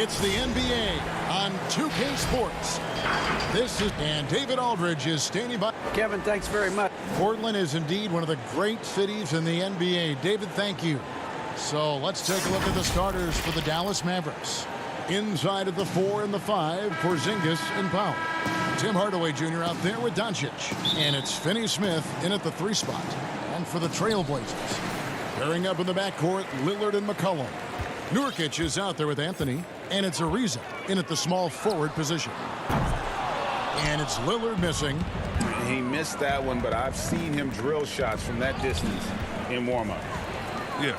It's the NBA on 2K Sports. And David Aldridge is standing by. Kevin, thanks very much. Portland is indeed one of the great cities in the NBA. David, thank you. So let's take a look at the starters for the Dallas Mavericks. Inside of the 4 and the 5, Porzingis and Powell. Tim Hardaway Jr. out there with Doncic. And it's Finney-Smith in at the 3 spot. And for the Trailblazers, pairing up in the backcourt, Lillard and McCollum. Nurkic is out there with Anthony. And it's Ariza in at the small forward position. And it's Lillard missing. He missed that one, but I've seen him drill shots from that distance in warm-up. Yeah.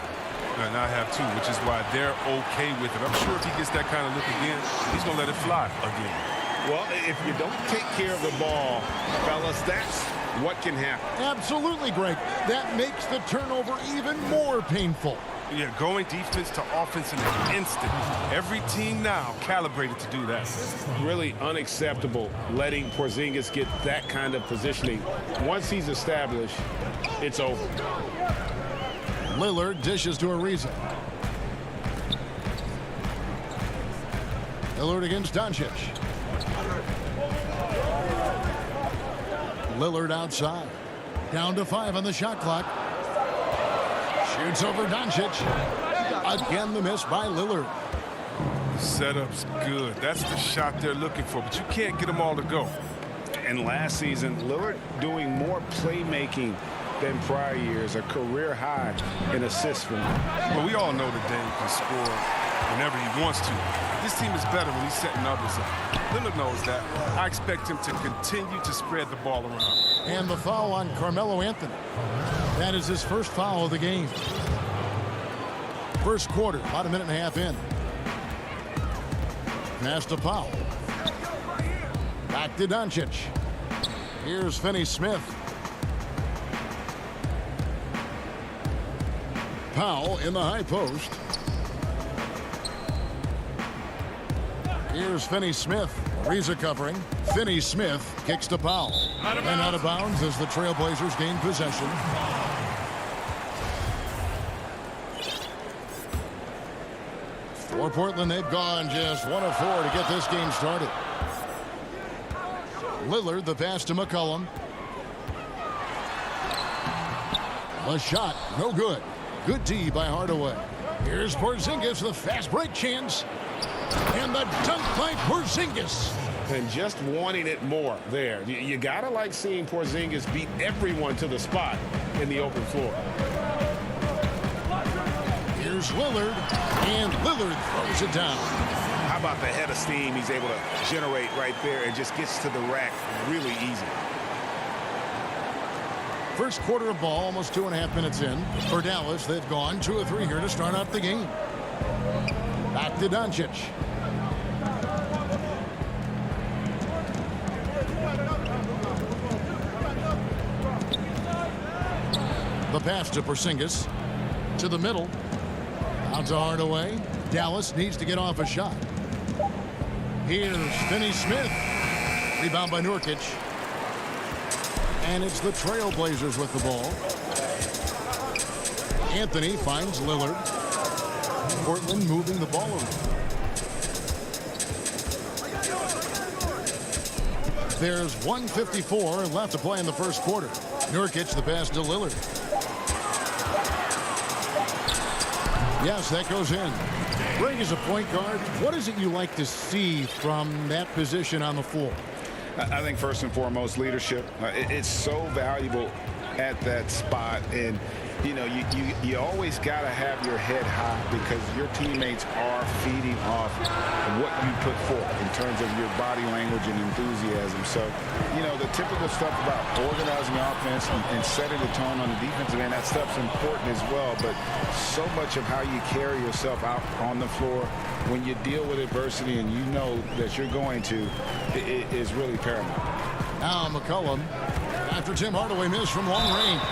And I have too, which is why they're okay with it. I'm sure if he gets that kind of look again, he's going to let it fly again. Well, if you don't take care of the ball, fellas, that's what can happen. Absolutely, Greg. That makes the turnover even more painful. Yeah, going defense to offense in an instant. Every team now calibrated to do that. Really unacceptable letting Porzingis get that kind of positioning. Once he's established, it's over. Lillard dishes to Ariza. Lillard against Doncic. Lillard outside. Down to 5 on the shot clock. Shoots over Doncic. Again the miss by Lillard. Setup's good. That's the shot they're looking for, but you can't get them all to go. And last season, Lillard doing more playmaking than prior years, a career high in assists from him. But we all know that Dame can score whenever he wants to. This team is better when he's setting others up. Lillard knows that. I expect him to continue to spread the ball around. And the foul on Carmelo Anthony. That is his first foul of the game. First quarter, about a minute and a half in. Pass to Powell. Back to Doncic. Here's Finney-Smith. Powell in the high post. Here's Finney-Smith. Ariza covering. Finney-Smith kicks to Powell. And out of bounds as the Trailblazers gain possession. For Portland, they've gone just 1 of 4 to get this game started. Lillard, the pass to McCollum. The shot, no good. Good D by Hardaway. Here's Porzingis, the fast break chance. And the dunk by Porzingis. And just wanting it more there. You got to like seeing Porzingis beat everyone to the spot in the open floor. Here's Lillard, and Lillard throws it down. How about the head of steam he's able to generate right there and just gets to the rack really easy. First quarter of ball, almost 2.5 minutes in. For Dallas, they've gone 2 of 3 here to start out the game. Back to Doncic. The pass to Porzingis. To the middle. Out to Hardaway. Dallas needs to get off a shot. Here's Finney-Smith. Rebound by Nurkic. And it's the Trailblazers with the ball. Anthony finds Lillard. Portland moving the ball around. There's 1:54 left to play in the first quarter. Nurkic, the pass to Lillard. Yes, that goes in. Greg, as a point guard, what is it you like to see from that position on the floor? I think first and foremost, leadership. It's so valuable at that spot. And, you know, you always got to have your head high because your teammates are feeding off what you put forth in terms of your body language and enthusiasm. So, you know, the typical stuff about organizing offense and setting the tone on the defensive end, that stuff's important as well. But so much of how you carry yourself out on the floor when you deal with adversity and you know that you're going to, it is really paramount. Now McCollum, after Tim Hardaway missed from long range.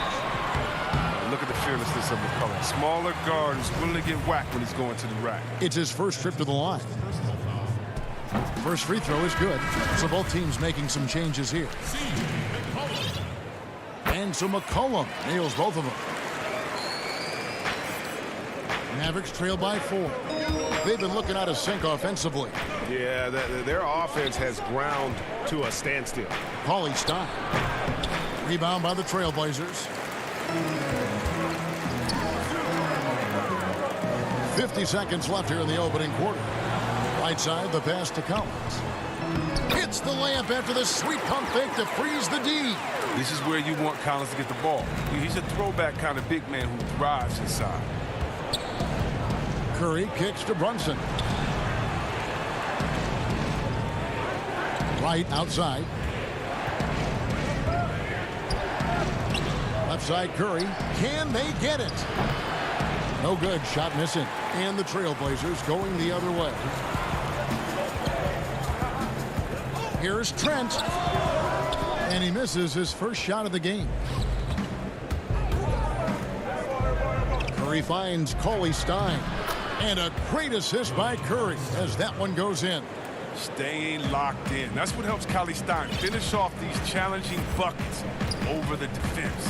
Look at the fearlessness of McCollum. Smaller guard who's willing to get whacked when he's going to the rack. It's his first trip to the line. First free throw is good. So both teams making some changes here. And so McCollum nails both of them. Mavericks trail by 4. They've been looking out of sync offensively. Yeah, their offense has ground to a standstill. Cauley Stein. Rebound by the Trailblazers. 50 seconds left here in the opening quarter. Right side, the pass to Collins. Hits the layup after the sweet pump fake to freeze the D. This is where you want Collins to get the ball. He's a throwback kind of big man who thrives inside. Curry kicks to Brunson. Right outside. Left side Curry. Can they get it? No good. Shot missing. And the Trailblazers going the other way. Here's Trent. And he misses his first shot of the game. Curry finds Cauley Stein. And a great assist by Curry as that one goes in. Staying locked in. That's what helps Cauley Stein finish off these challenging buckets over the defense.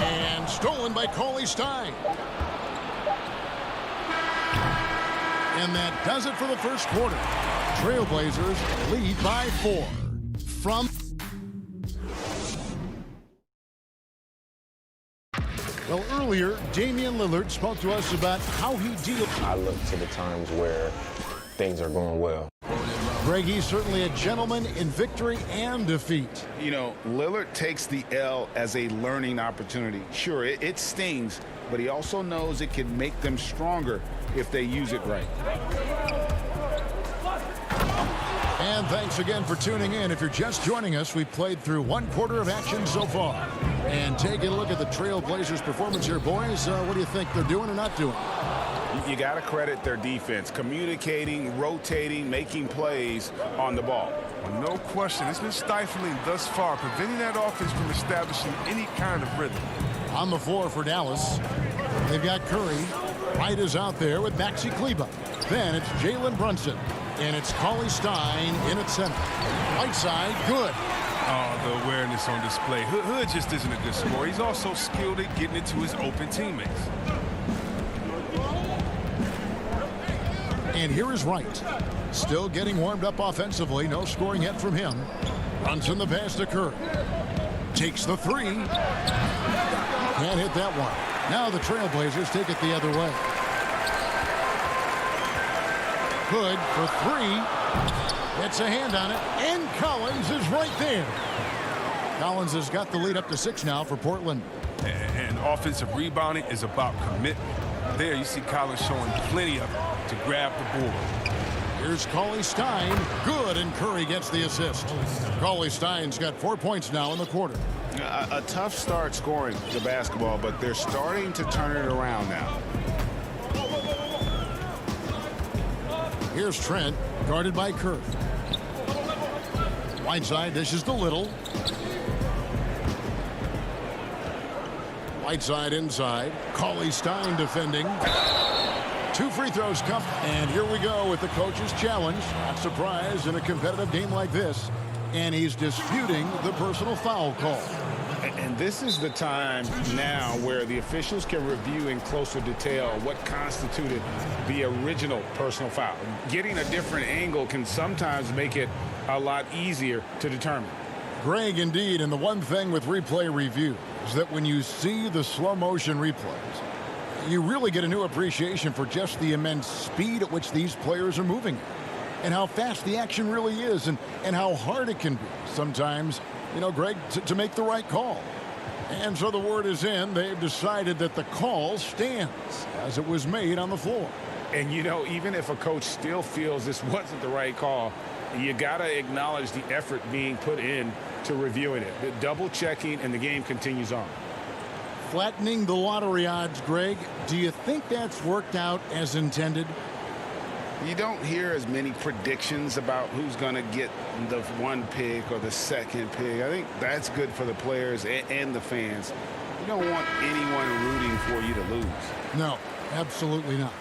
And stolen by Cauley Stein. And that does it for the first quarter. Trailblazers lead by 4. From... Well, earlier, Damian Lillard spoke to us about how he deals. I look to the times where things are going well. Greg, he's certainly a gentleman in victory and defeat. You know, Lillard takes the L as a learning opportunity. Sure, it stings, but he also knows it can make them stronger if they use it right. And thanks again for tuning in. If you're just joining us, we've played through one quarter of action so far. And taking a look at the Trailblazers' performance here, boys, what do you think they're doing or not doing? You got to credit their defense, communicating, rotating, making plays on the ball. Well, no question. It's been stifling thus far, preventing that offense from establishing any kind of rhythm. On the floor for Dallas, they've got Curry. Wright is out there with Maxi Kleber. Then it's Jalen Brunson. And it's Cauley Stein in at center. Right side, good. Oh, the awareness on display. Hood just isn't a good scorer. He's also skilled at getting it to his open teammates. And here is Wright. Still getting warmed up offensively. No scoring yet from him. Runs in the pass to Curry. Takes the three. Can't hit that one. Now the Trailblazers take it the other way. Good for three. Gets a hand on it. And Collins is right there. Collins has got the lead up to 6 now for Portland. And offensive rebounding is about commitment. There you see Collins showing plenty of it to grab the board. Here's Cauley Stein. Good, and Curry gets the assist. Cauley Stein's got 4 points now in the quarter. A tough start scoring the basketball, but they're starting to turn it around now. Here's Trent, guarded by Curry. Whiteside dishes to Little. Whiteside inside. Cauley Stein defending. 2 free throws come. And here we go with the coach's challenge. Not surprised in a competitive game like this. And he's disputing the personal foul call. And this is the time now where the officials can review in closer detail what constituted the original personal foul. Getting a different angle can sometimes make it a lot easier to determine. Greg, indeed, and the one thing with replay review is that when you see the slow motion replays, you really get a new appreciation for just the immense speed at which these players are moving and how fast the action really is and how hard it can be sometimes, you know, Greg, to make the right call. And so the word is in. They've decided that the call stands as it was made on the floor. And, you know, even if a coach still feels this wasn't the right call, you got to acknowledge the effort being put in to reviewing it. The double checking, and the game continues on. Flattening the lottery odds, Greg. Do you think that's worked out as intended? You don't hear as many predictions about who's going to get the 1 pick or the 2nd pick. I think that's good for the players and the fans. You don't want anyone rooting for you to lose. No, absolutely not.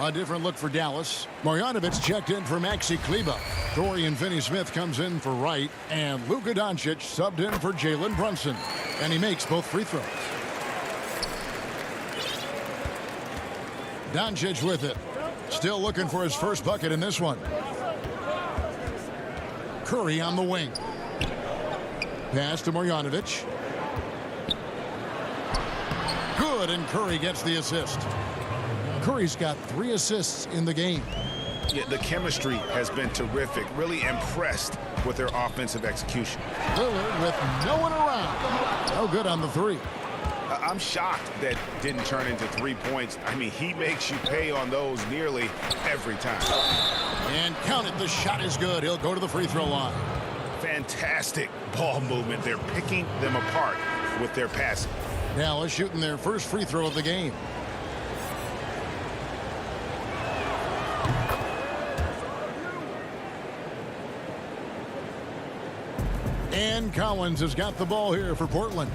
A different look for Dallas. Marjanovic checked in for Maxi Kleber. Dorian Finney-Smith comes in for Wright. And Luka Doncic subbed in for Jalen Brunson. And he makes both free throws. Doncic with it. Still looking for his first bucket in this one. Curry on the wing. Pass to Marjanovic. Good, and Curry gets the assist. Curry's got 3 assists in the game. Yeah, the chemistry has been terrific. Really impressed with their offensive execution. Lillard with no one around. No good on the 3. I'm shocked that didn't turn into 3 points. I mean, he makes you pay on those nearly every time. And count it, the shot is good. He'll go to the free throw line. Fantastic ball movement. They're picking them apart with their passing. Dallas shooting their first free throw of the game. And Collins has got the ball here for Portland.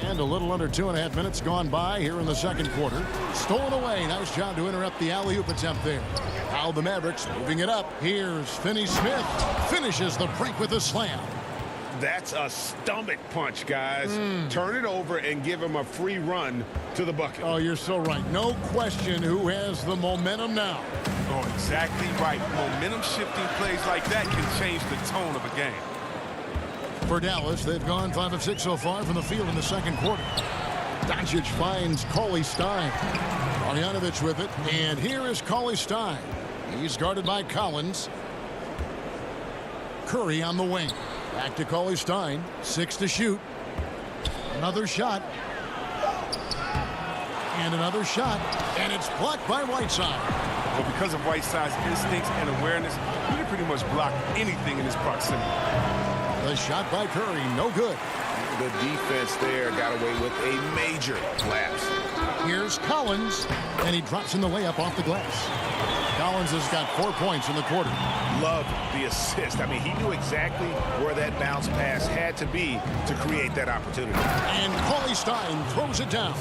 And a little under 2.5 minutes gone by here in the second quarter. Stolen away. Nice job to interrupt the alley-oop attempt there. Now the Mavericks moving it up. Here's Finney-Smith. Finishes the break with a slam. That's a stomach punch, guys. Turn it over and give him a free run to the bucket. Oh, you're so right. No question who has the momentum now. Oh, exactly right. Momentum shifting plays like that can change the tone of a game. For Dallas, they've gone 5 of 6 so far from the field in the second quarter. Doncic finds Cauley Stein. Marjanovic with it, and here is Cauley Stein. He's guarded by Collins. Curry on the wing. Back to Cauley Stein. 6 to shoot. Another shot. And another shot. And it's blocked by Whiteside. Well, because of Whiteside's instincts and awareness, he can pretty much block anything in his proximity. The shot by Curry, no good. The defense there got away with a major lapse. Here's Collins, and he drops in the layup off the glass. Collins has got 4 points in the quarter. Love the assist. I mean, he knew exactly where that bounce pass had to be to create that opportunity. And Cauley Stein throws it down.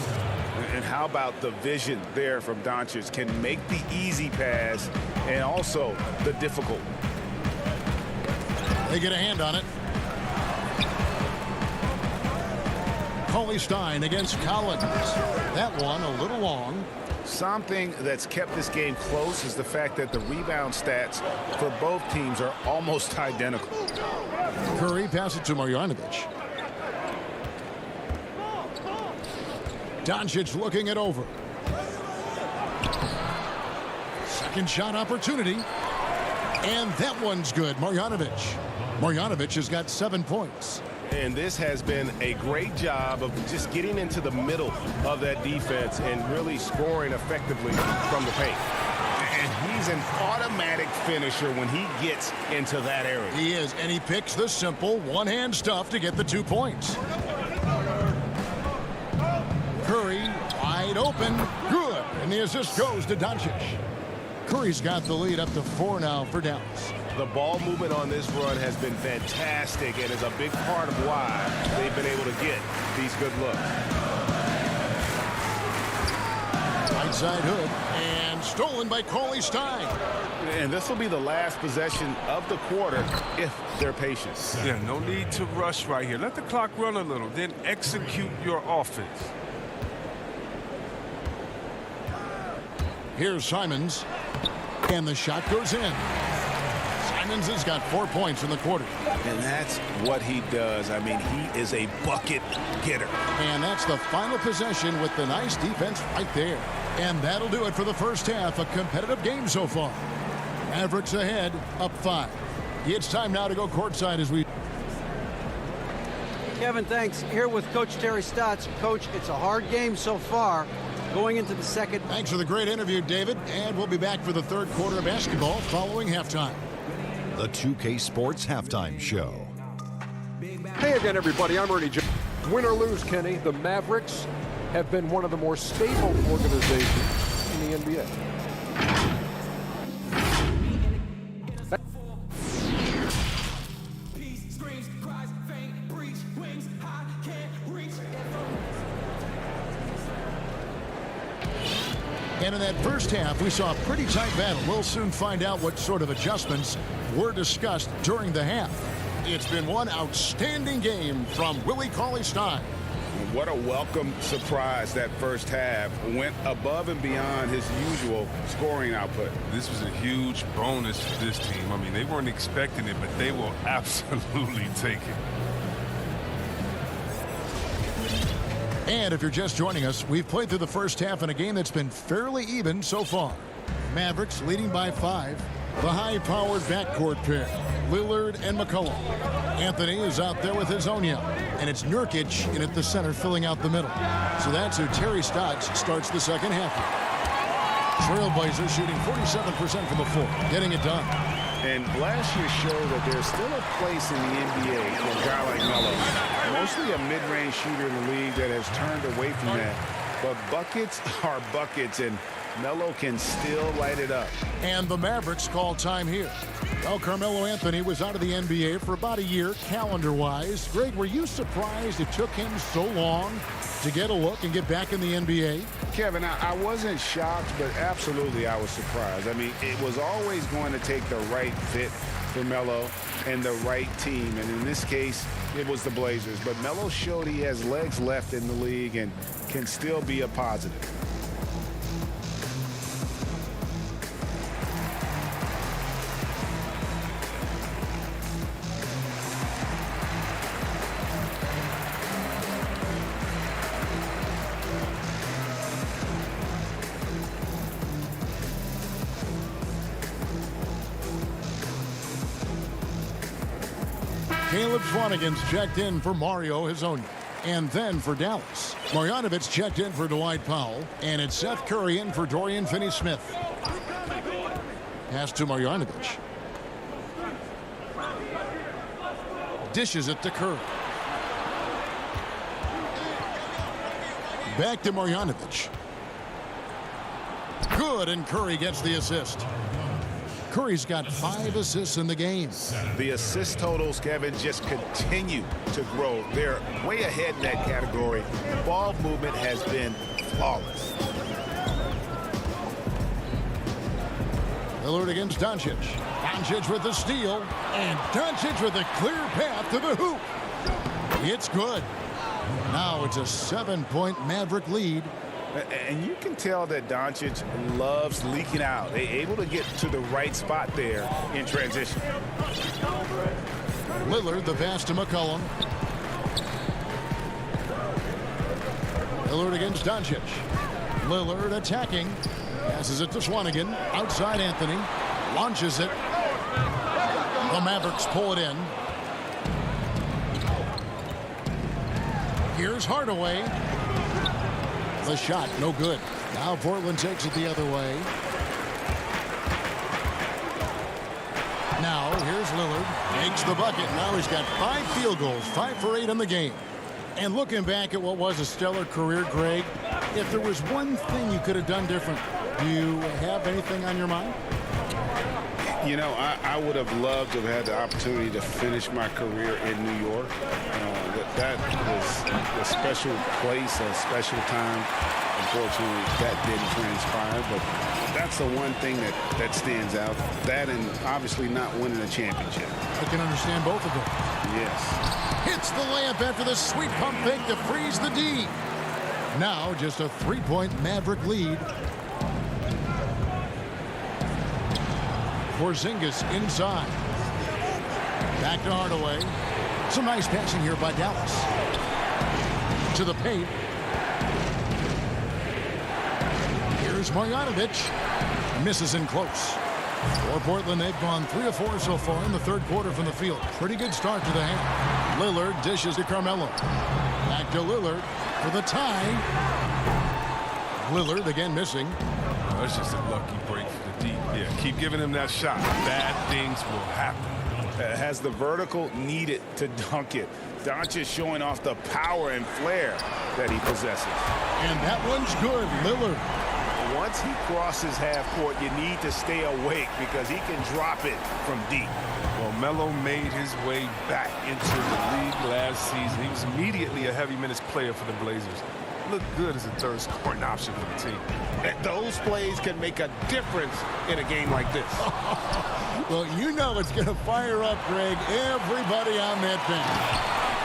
And how about the vision there from Doncic? Can make the easy pass and also the difficult. They get a hand on it. Cauley Stein against Collins. That one a little long. Something that's kept this game close is the fact that the rebound stats for both teams are almost identical. Curry passes it to Marjanovic. Doncic looking it over. Second shot opportunity. And that one's good. Marjanovic has got 7 points. And this has been a great job of just getting into the middle of that defense and really scoring effectively from the paint. And he's an automatic finisher when he gets into that area. He is, and he picks the simple one-hand stuff to get the 2 points. Curry wide open, good, and the assist goes to Doncic. Curry's got the lead up to 4 now for Dallas. The ball movement on this run has been fantastic and is a big part of why they've been able to get these good looks. Right side hook, and stolen by Cauley Stein. And this will be the last possession of the quarter if they're patient. Yeah, no need to rush right here. Let the clock run a little, then execute your offense. Here's Simons, and the shot goes in. Simons has got 4 points in the quarter. And that's what he does. I mean, he is a bucket getter. And that's the final possession with the nice defense right there. And that'll do it for the first half. A competitive game so far. Mavericks ahead, up 5. It's time now to go courtside as we... Kevin, thanks. Here with Coach Terry Stotts. Coach, it's a hard game so far. Going into the second. Thanks for the great interview, David. And we'll be back for the third quarter of basketball following halftime. The 2K Sports Halftime Show. Hey again, everybody. I'm Ernie Johnson. Win or lose, Kenny, the Mavericks have been one of the more stable organizations in the NBA. And in that first half, we saw a pretty tight battle. We'll soon find out what sort of adjustments were discussed during the half. It's been one outstanding game from Willie Cauley Stein. what a welcome surprise that first half. Went above and beyond his usual scoring output. This was a huge bonus for this team. I mean, they weren't expecting it, but they will absolutely take it. And if you're just joining us, we've played through the first half in a game that's been fairly even so far. Mavericks leading by 5. The high-powered backcourt pair, Lillard and McCollum. Anthony is out there with Hazonia, and it's Nurkic in at the center filling out the middle. So that's who Terry Stotts starts the second half with. Trailblazers shooting 47% from the floor, getting it done. And last year showed that there's still a place in the NBA for a guy like Melo. Mostly a mid-range shooter in the league that has turned away from that. But buckets are buckets, and Melo can still light it up. And the Mavericks call time here. Well, Carmelo Anthony was out of the NBA for about a year, calendar-wise. Greg, were you surprised it took him so long to get a look and get back in the NBA? Kevin, I wasn't shocked, but absolutely I was surprised. I mean, it was always going to take the right fit for Melo and the right team. And in this case, it was the Blazers. But Melo showed he has legs left in the league and can still be a positive. Caleb Swanigan's checked in for Mario Hazonia. And then for Dallas, Marjanovic checked in for Dwight Powell. And it's Seth Curry in for Dorian Finney-Smith. Pass to Marjanovic. Dishes it to Curry. Back to Marjanovic. Good, and Curry gets the assist. Curry's got 5 assists in the game. The assist totals, Kevin, just continue to grow. They're way ahead in that category. Ball movement has been flawless. Lillard against Doncic. Doncic with the steal, and Doncic with a clear path to the hoop. It's good. Now it's a 7-point Maverick lead. And you can tell that Doncic loves leaking out. They're able to get to the right spot there in transition. Lillard, the pass to McCollum. Lillard against Doncic. Lillard attacking. Passes it to Swanigan. Outside Anthony. Launches it. The Mavericks pull it in. Here's Hardaway. The shot, no good. Now Portland takes it the other way. Now here's Lillard. Makes the bucket. Now he's got 5 field goals, 5 for 8 in the game. And looking back at what was a stellar career, Greg, if there was one thing you could have done different, do you have anything on your mind? You know, I would have loved to have had the opportunity to finish my career in New York. That was a special place, a special time. Unfortunately, that didn't transpire, but that's the one thing that stands out. That and obviously not winning a championship. I can understand both of them. Yes. Hits the layup after the sweet pump fake to freeze the D. Now just a 3-point Maverick lead. Porzingis inside. Back to Hardaway. Some nice passing here by Dallas. To the paint. Here's Marjanovic. Misses in close. For Portland, they've gone 3 of 4 so far in the third quarter from the field. Pretty good start to the half. Lillard dishes to Carmelo. Back to Lillard for the tie. Lillard again missing. Oh, it's just a lucky break for the deep. Yeah, keep giving him that shot. Bad things will happen. Has the vertical needed to dunk it. Doncic showing off the power and flair that he possesses. And that one's good. Lillard. Once he crosses half court, you need to stay awake because he can drop it from deep. Well, Melo made his way back into the league last season. He was immediately a heavy minutes player for the Blazers. Looked good as a third scoring option for the team. Those plays can make a difference in a game like this. Well, you know it's going to fire up, Greg, everybody on that bench.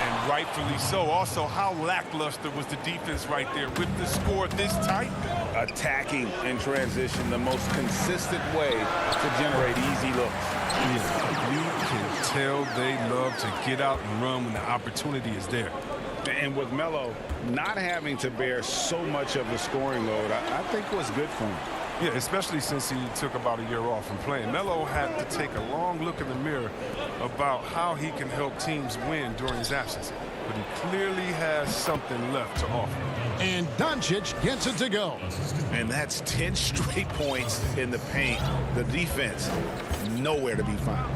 And rightfully so. Also, how lackluster was the defense right there with the score this tight? Attacking in transition, the most consistent way to generate easy looks. Yeah, you can tell they love to get out and run when the opportunity is there. And with Melo not having to bear so much of the scoring load, I think was good for him. Yeah, especially since he took about a year off from playing. Melo had to take a long look in the mirror about how he can help teams win during his absence. But he clearly has something left to offer. And Doncic gets it to go. And that's 10 straight points in the paint. The defense, nowhere to be found.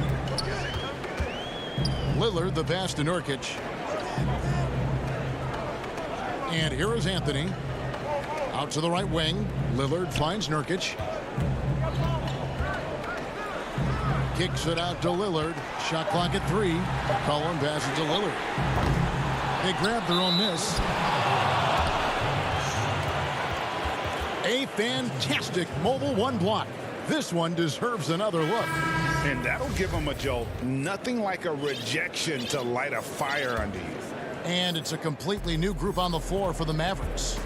Lillard, the pass to Nurkic. And here is Anthony. Out to the right wing. Lillard finds Nurkic. Kicks it out to Lillard. Shot clock at 3. McCollum passes to Lillard. They grab their own miss. A fantastic mobile one block. This one deserves another look. And that'll give them a jolt. Nothing like a rejection to light a fire under you. And it's a completely new group on the floor for the Mavericks.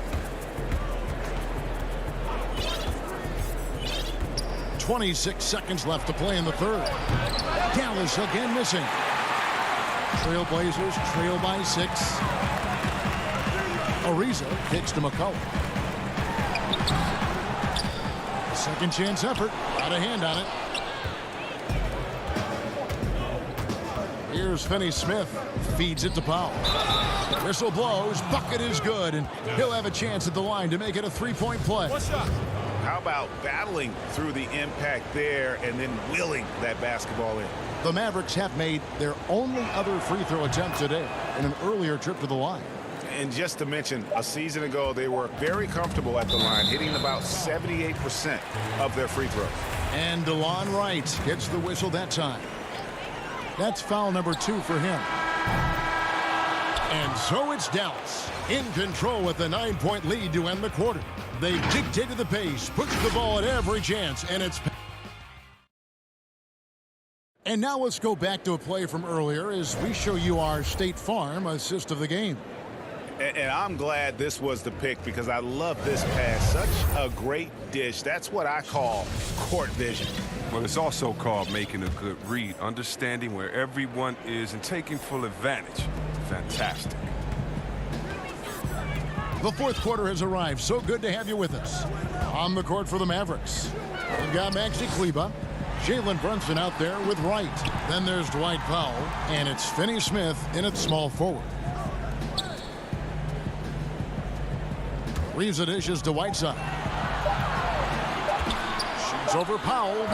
26 seconds left to play in the third. Dallas again missing. Trailblazers trail by 6. Ariza kicks to McCollum. Second chance effort. Got a hand on it. Here's Finney-Smith. Feeds it to Powell. Whistle blows. Bucket is good. And he'll have a chance at the line to make it a three-point play. How about battling through the impact there and then wheeling that basketball in? The Mavericks have made their only other free throw attempt today in an earlier trip to the line. And just to mention, a season ago, they were very comfortable at the line, hitting about 78% of their free throws. And DeLon Wright gets the whistle that time. That's foul number 2 for him. And so it's Dallas in control with a 9-point lead to end the quarter. They've dictated the pace, pushed the ball at every chance, and it's... And now let's go back to a play from earlier as we show you our State Farm assist of the game. And I'm glad this was the pick because I love this pass. Such a great dish. That's what I call court vision. Well, it's also called making a good read, understanding where everyone is and taking full advantage. Fantastic. The fourth quarter has arrived. So good to have you with us. On the court for the Mavericks, we've got Maxi Kleber, Jalen Brunson out there with Wright. Then there's Dwight Powell, and it's Finney-Smith in at small forward. Reeves the dishes to Whiteside. Shoots over Powell.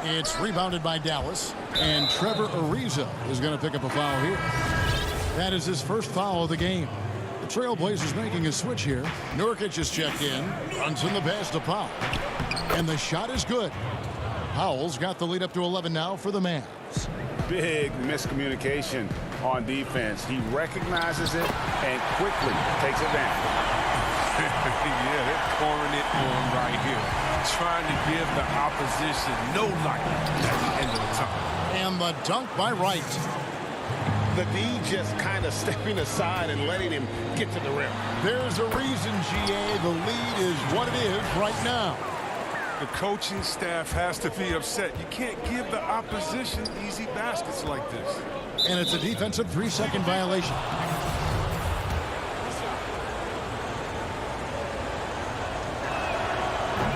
It's rebounded by Dallas. And Trevor Ariza is going to pick up a foul here. That is his first foul of the game. The Trailblazers making a switch here. Nurkic is checked in. Brunson the pass to Powell. And the shot is good. Powell's got the lead up to 11 now for the Mavs. Big miscommunication on defense. He recognizes it and quickly takes advantage. Yeah, they're pouring it on right here. Trying to give the opposition no light at the end of the tunnel. And the dunk by Wright. The D just kind of stepping aside and letting him get to the rim. There's a reason, GA. The lead is what it is right now. The coaching staff has to be upset. You can't give the opposition easy baskets like this. And it's a defensive 3-second violation.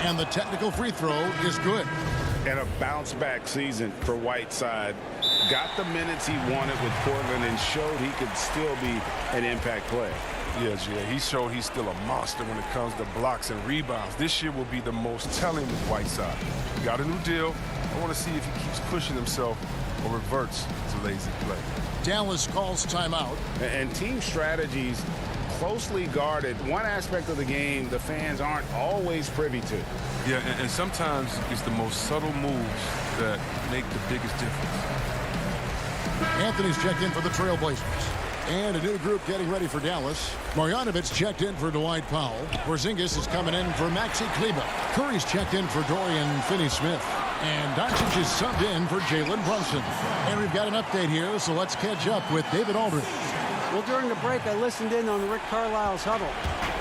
And the technical free throw is good. And a bounce-back season for Whiteside. Got the minutes he wanted with Portland and showed he could still be an impact player. Yes, yeah, he showed he's still a monster when it comes to blocks and rebounds. This year will be the most telling with Whiteside. He got a new deal. I want to see if he keeps pushing himself or reverts to lazy play. Dallas calls timeout. And team strategies closely guarded. One aspect of the game the fans aren't always privy to. Yeah, and sometimes it's the most subtle moves that make the biggest difference. Anthony's checked in for the Trailblazers. And a new group getting ready for Dallas. Marjanovic checked in for Dwight Powell. Porzingis is coming in for Maxi Kleber. Curry's checked in for Dorian Finney-Smith. And Doncic is subbed in for Jalen Brunson. And we've got an update here, so let's catch up with David Aldridge. Well, during the break, I listened in on Rick Carlisle's huddle.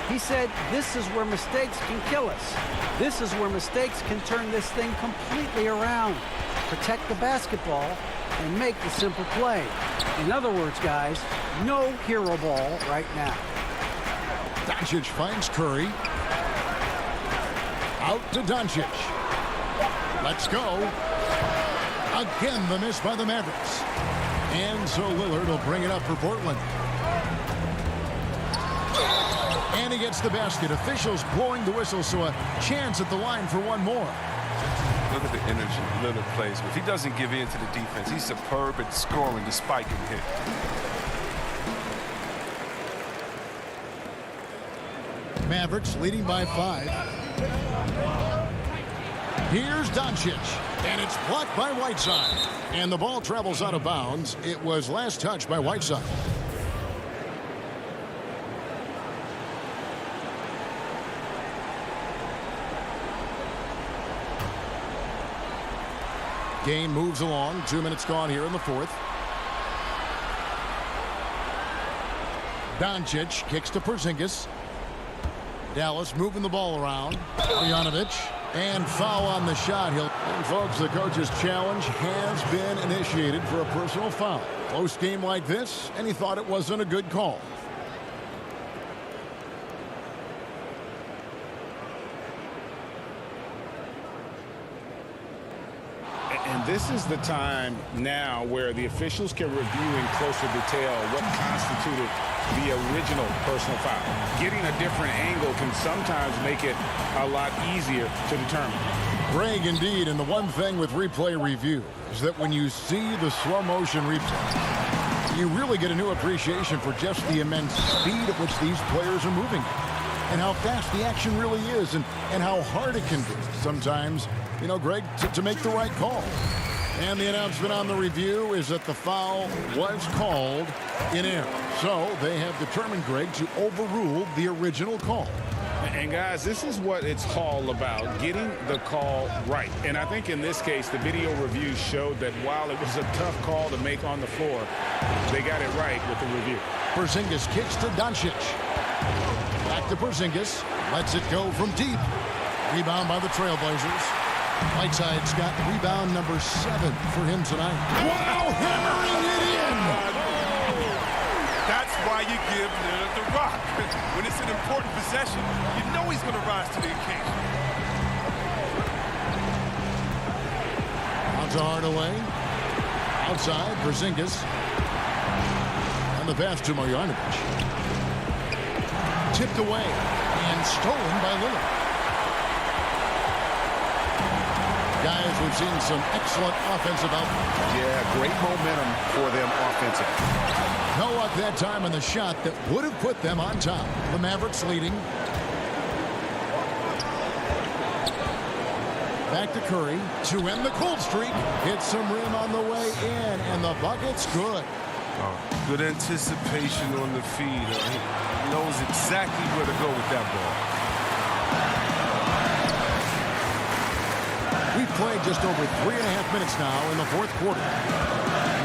He said, this is where mistakes can kill us. This is where mistakes can turn this thing completely around. Protect the basketball and make the simple play. In other words, guys, no hero ball right now. Doncic finds Curry. Out to Doncic. Let's go. Again, the miss by the Mavericks. And so Lillard will bring it up for Portland. And he gets the basket. Officials blowing the whistle, so a chance at the line for one more. Look at the energy Lillard plays with. He doesn't give in to the defense. He's superb at scoring despite getting hit. Mavericks leading by 5. Here's Doncic, and it's blocked by Whiteside. And the ball travels out of bounds. It was last touched by Whiteside. Game moves along. 2 minutes gone here in the fourth. Doncic kicks to Porzingis. Dallas moving the ball around. Marjanovic. And foul on the shot. And folks, the coach's challenge has been initiated for a personal foul. Close game like this, and he thought it wasn't a good call. And this is the time now where the officials can review in closer detail what constituted the original personal foul. Getting a different angle can sometimes make it a lot easier to determine. Greg, indeed, and the one thing with replay review is that when you see the slow motion replay, you really get a new appreciation for just the immense speed at which these players are moving and how fast the action really is and how hard it can be sometimes, you know, Greg, to make the right call. And the announcement on the review is that the foul was called in error. So they have determined, Greg, to overrule the original call. And guys, this is what it's all about, getting the call right. And I think in this case, the video review showed that while it was a tough call to make on the floor, they got it right with the review. Porzingis kicks to Doncic. Back to Porzingis. Lets it go from deep. Rebound by the Trailblazers. Whiteside's got rebound number 7 for him tonight. Wow, hammering it in! That's why you give Lillard the rock. When it's an important possession, you know he's going to rise to the occasion. Out to Hardaway. Outside, Porzingis. And the pass to Marjanovic. Tipped away and stolen by Lillard. Guys, we've seen some excellent offensive output. Yeah, great momentum for them offensively. No luck that time on the shot that would have put them on top. The Mavericks leading. Back to Curry to end the cold streak. Hits some rim on the way in, and the bucket's good. Good anticipation on the feed. He knows exactly where to go with that ball. We've played just over 3.5 minutes now in the fourth quarter.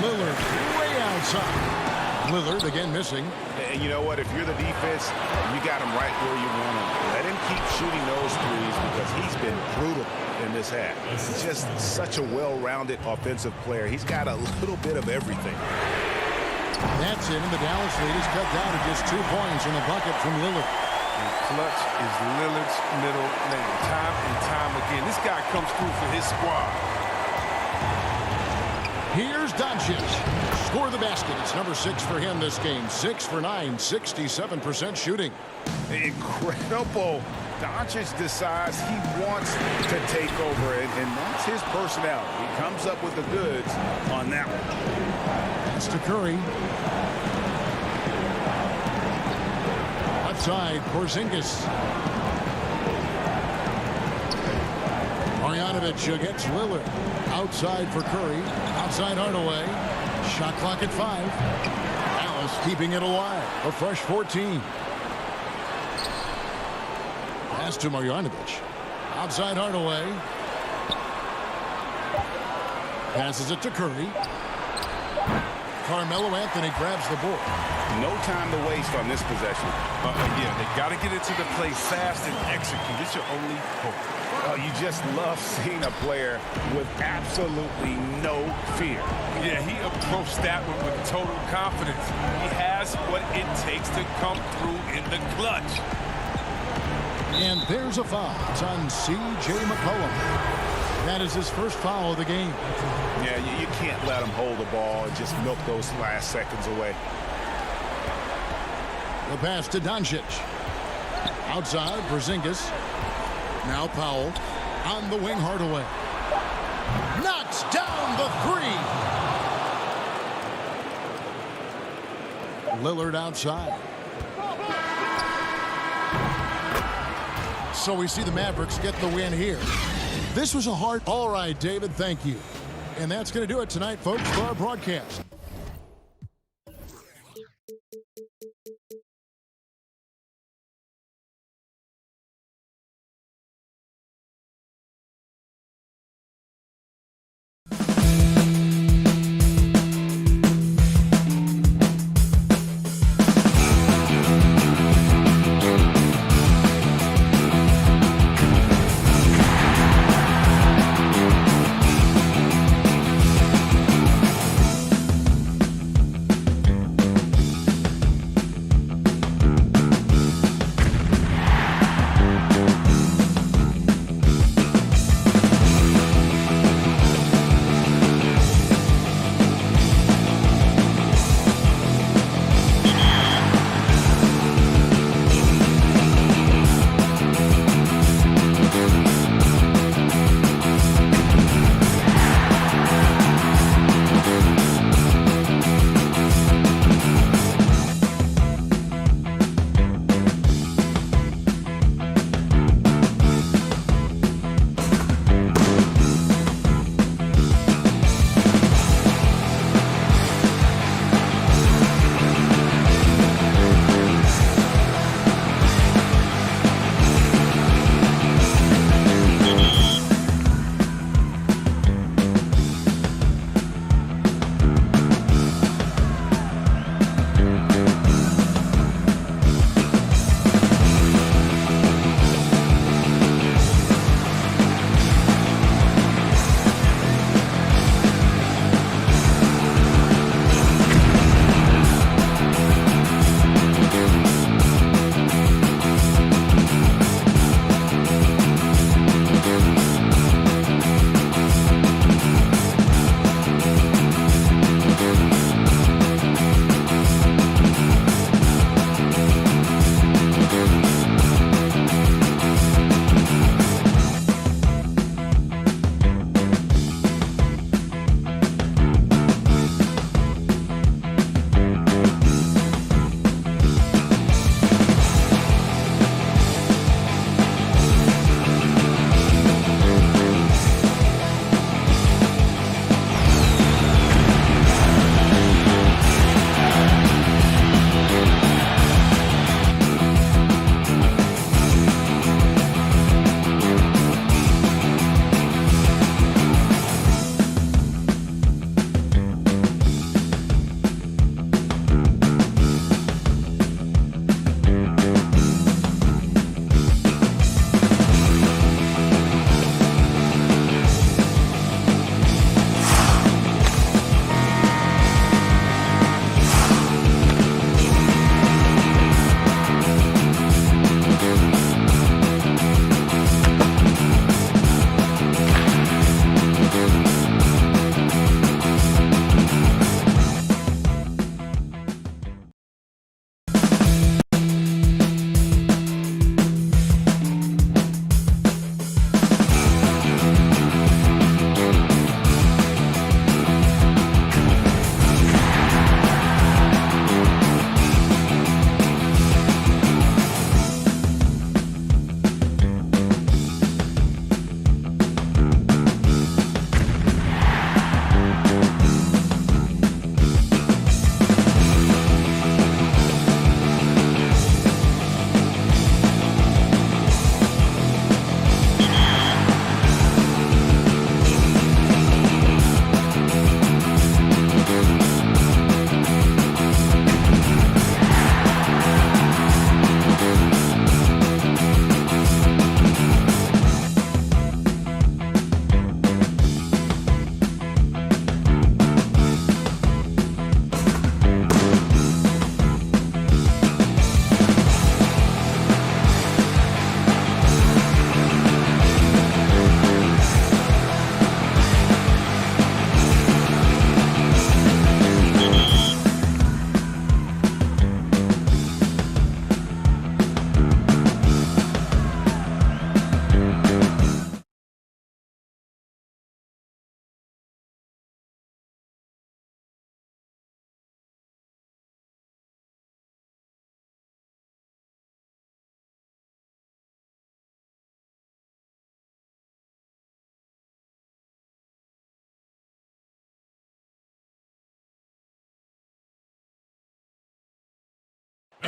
Lillard way outside. Lillard again missing. And you know what? If you're the defense, you got him right where you want him. Let him keep shooting those threes because he's been brutal in this half. He's just such a well-rounded offensive player. He's got a little bit of everything. That's it, and the Dallas lead is cut down to just 2 points in the bucket from Lillard. And clutch is Lillard's middle name. Time and time again. This guy comes through for his squad. Here's Doncic. Score the basket. It's number 6 for him this game. 6 for 9, 67% shooting. Incredible. Doncic decides he wants to take over, and that's his personality. He comes up with the goods on that one. That's to Curry. Outside, Porzingis. Marjanovic against Lillard. Outside for Curry. Outside Hardaway. Shot clock at 5. Dallas keeping it alive. A fresh 14. Pass to Marjanovic. Outside Hardaway. Passes it to Curry. Carmelo Anthony grabs the ball. No time to waste on this possession. Yeah, they got to get into the play fast and execute. It's your only hope. You just love seeing a player with absolutely no fear. Yeah, he approached that one with total confidence. He has what it takes to come through in the clutch. And there's a foul. It's on C.J. McCollum. That is his first foul of the game. Yeah, you can't let him hold the ball and just milk those last seconds away. The pass to Doncic. Outside, Porzingis. Now Powell on the wing, Hardaway. Knocks down the three. Lillard outside. So we see the Mavericks get the win here. This was a hard... All right, David, thank you. And that's going to do it tonight, folks, for our broadcast.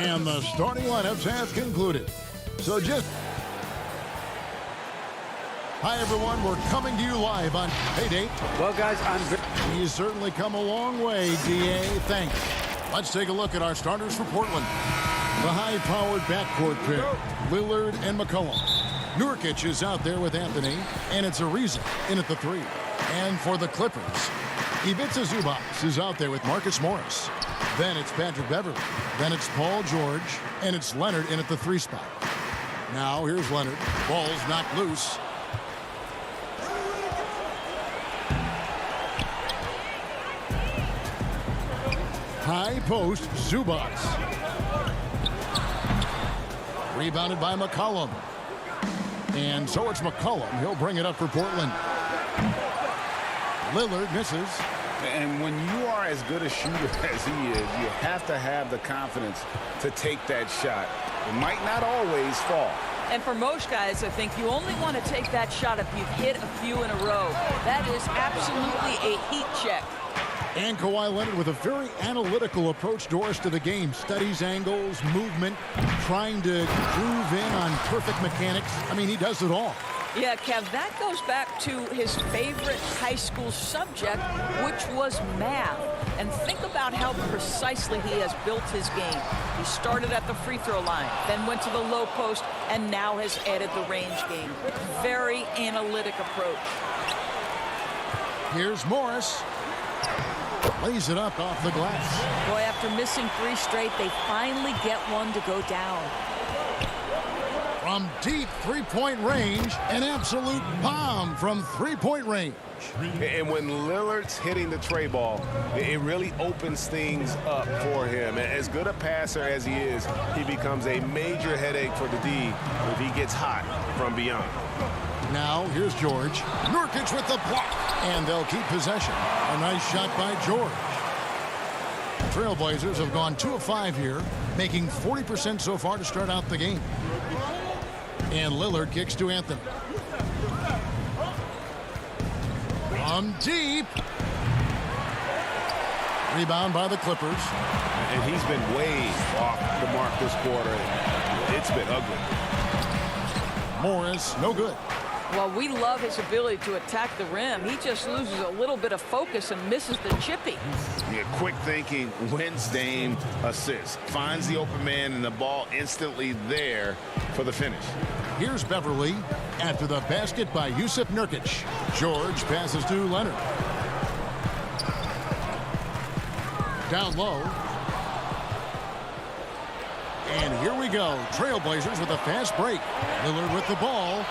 And the starting lineups have concluded. So just... Hi, everyone. We're coming to you live on Payday. Well, guys, He's certainly come a long way, D.A. Thanks. Let's take a look at our starters for Portland. The high-powered backcourt pair, Lillard and McCollum. Nurkic is out there with Anthony, and it's Ariza in at the 3. And for the Clippers, Ivica Zubac is out there with Marcus Morris. Then it's Patrick Beverley. Then it's Paul George, and it's Leonard in at the 3 spot. Now here's Leonard. Ball's knocked loose. High post, Zubac. Rebounded by McCollum. And so it's McCollum. He'll bring it up for Portland. Lillard misses. And when you are as good a shooter as he is, you have to have the confidence to take that shot. It might not always fall. And for most guys, I think you only want to take that shot if you've hit a few in a row. That is absolutely a heat check. And Kawhi Leonard with a very analytical approach, Doris, to the game. Studies angles, movement, trying to groove in on perfect mechanics. I mean, he does it all. Yeah, Kev, that goes back to his favorite high school subject, which was math. And think about how precisely he has built his game. He started at the free throw line, then went to the low post, and now has added the range game. Very analytic approach. Here's Morris. Lays it up off the glass. Boy, after missing 3 straight, they finally get one to go down. From deep three-point range, an absolute bomb from three-point range. And when Lillard's hitting the tray ball, it really opens things up for him. As good a passer as he is, he becomes a major headache for the D if he gets hot from beyond. Now, here's George. Nurkic with the block. And they'll keep possession. A nice shot by George. Trailblazers have gone 2 of 5 here, making 40% so far to start out the game. And Lillard kicks to Anthony. From deep. Rebound by the Clippers. And he's been way off the mark this quarter. It's been ugly. Morris, no good. Well, we love his ability to attack the rim. He just loses a little bit of focus and misses the chippy. Yeah, quick thinking wins Dame assist. Finds the open man and the ball instantly there for the finish. Here's Beverley after the basket by Jusuf Nurkic. George passes to Leonard. Down low. And here we go. Trailblazers with a fast break. Lillard with the ball.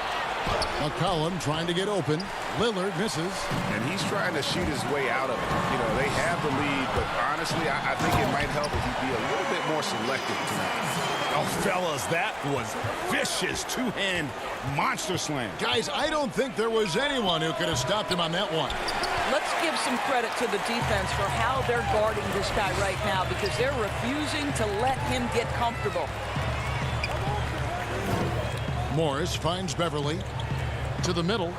McCollum trying to get open. Lillard misses. And he's trying to shoot his way out of it. You know, they have the lead, but honestly, I think it might help if he'd be a little bit more selective tonight. Oh, fellas, that was vicious two-hand monster slam. Guys, I don't think there was anyone who could have stopped him on that one. Let's give some credit to the defense for how they're guarding this guy right now because they're refusing to let him get comfortable. Morris finds Beverley to the middle.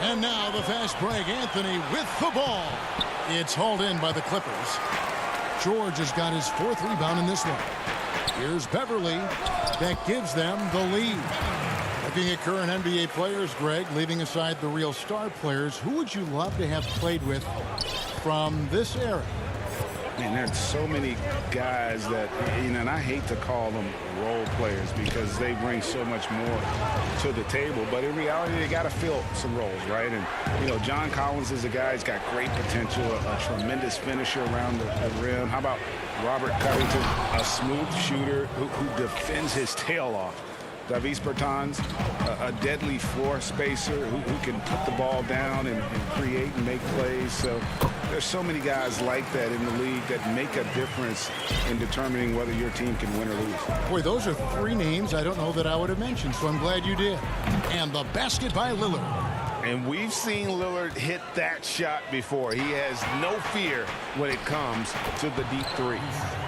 And now the fast break. Anthony with the ball. It's hauled in by the Clippers. George has got his 4th rebound in this one. Here's Beverley. That gives them the lead. Looking at current NBA players, Greg, leaving aside the real star players, who would you love to have played with from this era? And there's so many guys that, you know, and I hate to call them role players because they bring so much more to the table. But in reality, they got to fill some roles, right? And, you know, John Collins is a guy who's got great potential, a tremendous finisher around the rim. How about Robert Covington, a smooth shooter who defends his tail off? Davis Bertans, a deadly floor spacer who can put the ball down and create and make plays. So there's so many guys like that in the league that make a difference in determining whether your team can win or lose. Boy, those are 3 names I don't know that I would have mentioned, so I'm glad you did. And the basket by Lillard. And we've seen Lillard hit that shot before. He has no fear when it comes to the deep 3.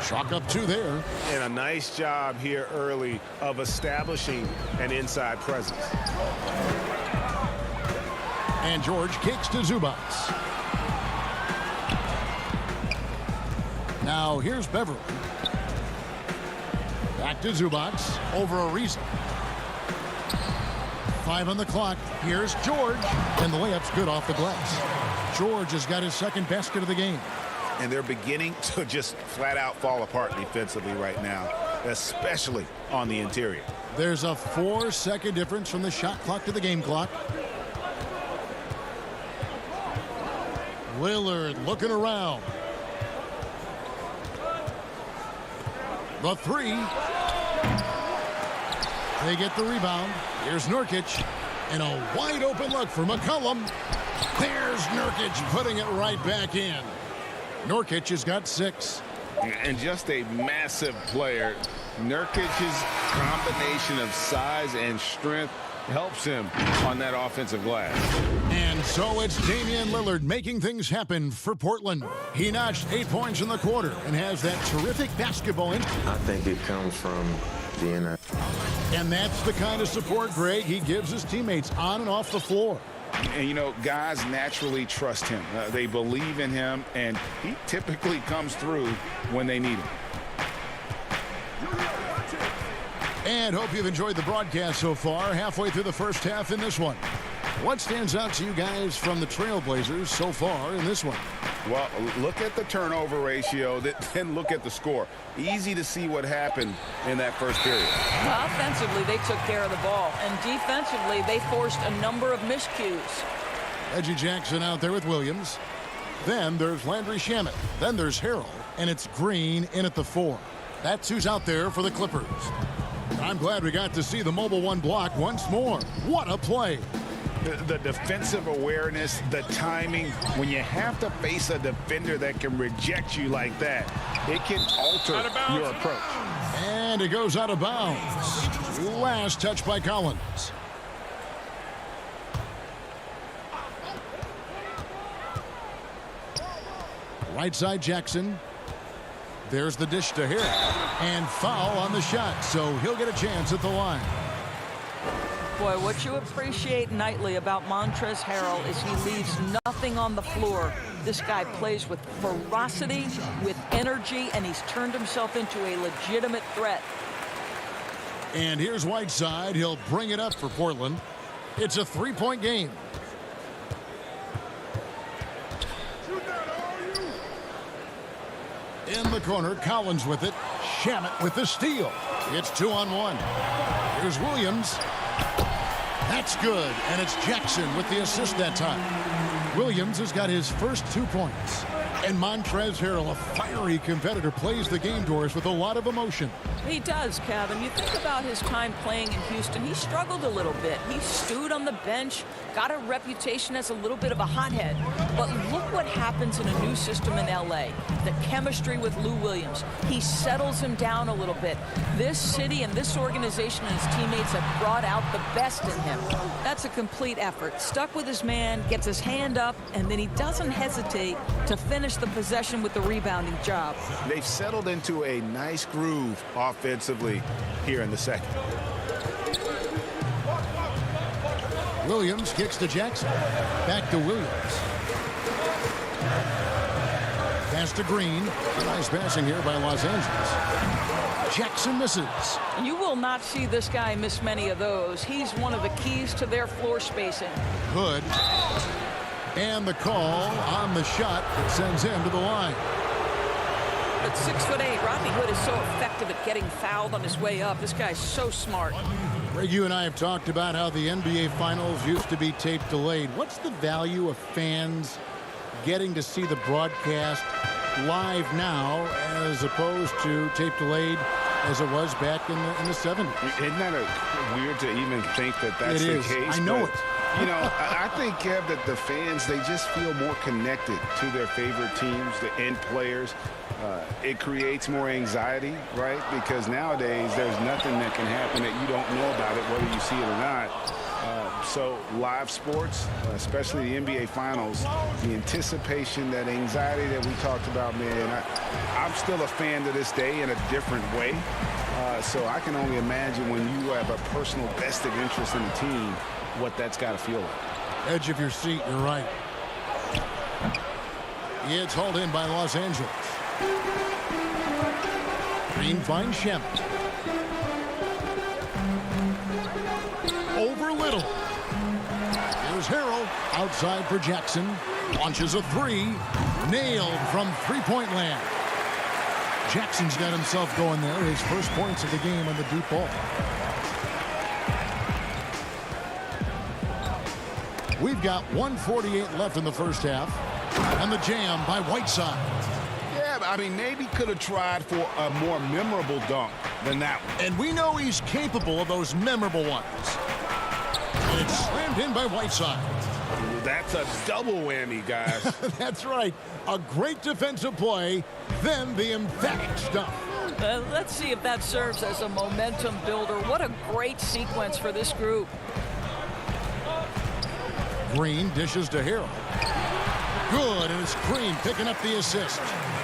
Chalk up 2 there. And a nice job here early of establishing an inside presence. And George kicks to Zubac. Now here's Beverly. Back to Zubac. Over Ariza. 5 on the clock. Here's George. And the layup's good off the glass. George has got his second basket of the game. And they're beginning to just flat out fall apart defensively right now, especially on the interior. There's a 4-second difference from the shot clock to the game clock. Lillard looking around. The three. They get the rebound. Here's Nurkic. And a wide open look for McCollum. There's Nurkic putting it right back in. Nurkic has got 6. And just a massive player. Nurkic's combination of size and strength helps him on that offensive glass. And so it's Damian Lillard making things happen for Portland. He notched 8 points in the quarter and has that terrific basketball in. I think it comes from the NFL. And that's the kind of support, Greg, he gives his teammates on and off the floor. And, you know, guys naturally trust him. They believe in him, and he typically comes through when they need him. And hope you've enjoyed the broadcast so far, halfway through the first half in this one. What stands out to you guys from the Trailblazers so far in this one? Well, look at the turnover ratio, then look at the score. Easy to see what happened in that first period. Offensively, they took care of the ball, and defensively, they forced a number of miscues. Reggie Jackson out there with Williams. Then there's Landry Shamet. Then there's Harrell, and it's Green in at the 4. That's who's out there for the Clippers. I'm glad we got to see the mobile one block once more. What a play. The defensive awareness, the timing, when you have to face a defender that can reject you like that, it can alter your approach. And it goes out of bounds. Last touch by Collins. Right side Jackson. There's the dish to Harrell. And foul on the shot, so he'll get a chance at the line. Boy, what you appreciate nightly about Montrezl Harrell is he leaves nothing on the floor. This guy plays with ferocity, with energy, and he's turned himself into a legitimate threat. And here's Whiteside. He'll bring it up for Portland. It's a 3-point game. In the corner, Collins with it. Shamet with the steal. It's 2-on-1. Here's Williams. That's good, and it's Jackson with the assist that time. Williams has got his first 2 points. And Montrezl Harrell, a fiery competitor, plays the game doors with a lot of emotion. He does, Kevin. You think about his time playing in Houston, he struggled a little bit. He stewed on the bench, got a reputation as a little bit of a hothead. But look what happens in a new system in L.A. The chemistry with Lou Williams. He settles him down a little bit. This city and this organization and his teammates have brought out the best in him. That's a complete effort. Stuck with his man, gets his hand up, and then he doesn't hesitate to finish the possession with the rebounding job. They've settled into a nice groove offensively here in the second. Williams kicks to Jackson. Back to Williams. Pass to Green. Nice passing here by Los Angeles. Jackson misses. You will not see this guy miss many of those. He's one of the keys to their floor spacing. Hood. And the call on the shot that sends him to the line. At 6'8", Rodney Hood is so effective at getting fouled on his way up. This guy's so smart. Greg, you and I have talked about how the NBA Finals used to be tape delayed. What's the value of fans getting to see the broadcast live now as opposed to tape delayed as it was back in the 70s? Isn't that weird to even think that that's the case? I know it. You know, I think, Kev, that the fans, they just feel more connected to their favorite teams, the end players. It creates more anxiety, right? Because nowadays there's nothing that can happen that you don't know about it, whether you see it or not. So live sports, especially the NBA Finals, the anticipation, that anxiety that we talked about, man, I'm still a fan to this day in a different way. So I can only imagine when you have a personal vested interest in the team, what that's got to feel like. Edge of your seat, you're right. It's hauled in by Los Angeles. Green finds Shamet. Over Little. Here's Harrell outside for Jackson. Launches a three. Nailed from three-point land. Jackson's got himself going there. His first points of the game on the deep ball. We've got 1:48 left in the first half. And the jam by Whiteside. Yeah, I mean, maybe could have tried for a more memorable dunk than that one. And we know he's capable of those memorable ones. And it's slammed in by Whiteside. That's a double whammy, guys. That's right. A great defensive play, then the emphatic stuff. Let's see if that serves as a momentum builder. What a great sequence for this group. Green dishes to Harrell. Good, and it's Green picking up the assist.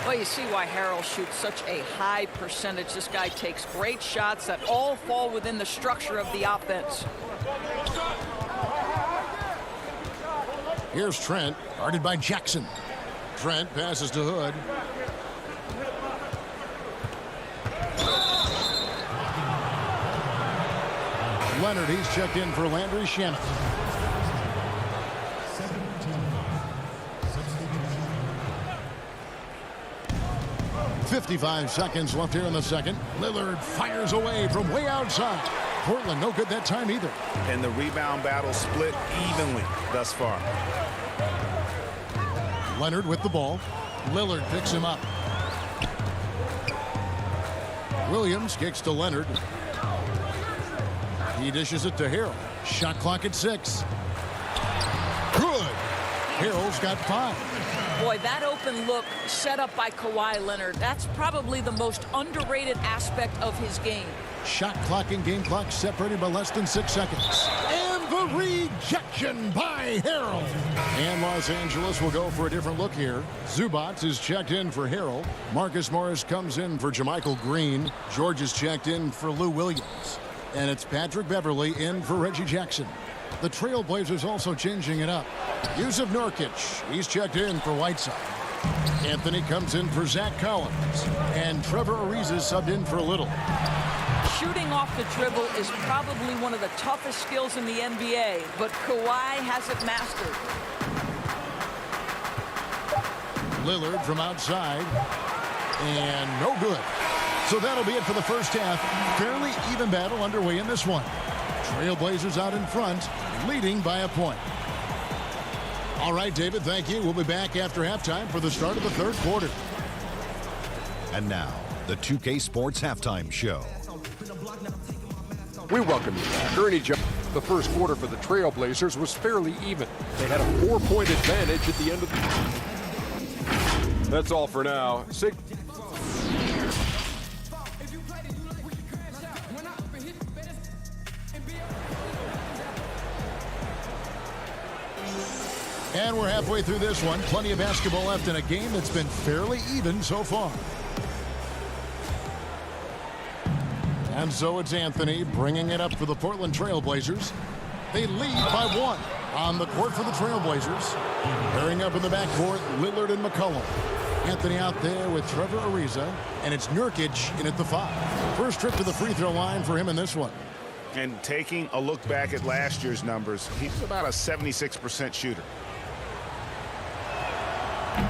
Well, you see why Harrell shoots such a high percentage. This guy takes great shots that all fall within the structure of the offense. Here's Trent, guarded by Jackson. Trent passes to Hood. Leonard, he's checked in for Landry Shamet. 55 seconds left here in the second. Lillard fires away from way outside. Portland no good that time either. And the rebound battle split evenly thus far. Leonard with the ball. Lillard picks him up. Williams kicks to Leonard. He dishes it to Harrell. Shot clock at 6. Good. Harrell's got 5. Boy, that open look set up by Kawhi Leonard, that's probably the most underrated aspect of his game. Shot clock and game clock separated by less than 6 seconds. And the rejection by Harrell. And Los Angeles will go for a different look here. Zubac is checked in for Harrell. Marcus Morris comes in for JaMychal Green. George is checked in for Lou Williams. And it's Patrick Beverley in for Reggie Jackson. The Trailblazers also changing it up. Yusuf Nurkic, he's checked in for Whiteside. Anthony comes in for Zach Collins. And Trevor Ariza subbed in for Little. Shooting off the dribble is probably one of the toughest skills in the NBA, but Kawhi has it mastered. Lillard from outside. And no good. So that'll be it for the first half. Fairly even battle underway in this one. Trailblazers out in front, leading by a point. All right, David, thank you. We'll be back after halftime for the start of the third quarter. And now, the 2K Sports Halftime Show. We welcome you back. Ernie Jones. The first quarter for the Trailblazers was fairly even. They had a 4-point advantage at the end of the... That's all for now. And we're halfway through this one. Plenty of basketball left in a game that's been fairly even so far. And so it's Anthony bringing it up for the Portland Trailblazers. They lead by 1 on the court for the Trailblazers. Pairing up in the backcourt, Lillard and McCollum. Anthony out there with Trevor Ariza. And it's Nurkic in at the 5. First trip to the free throw line for him in this one. And taking a look back at last year's numbers, he's about a 76% shooter.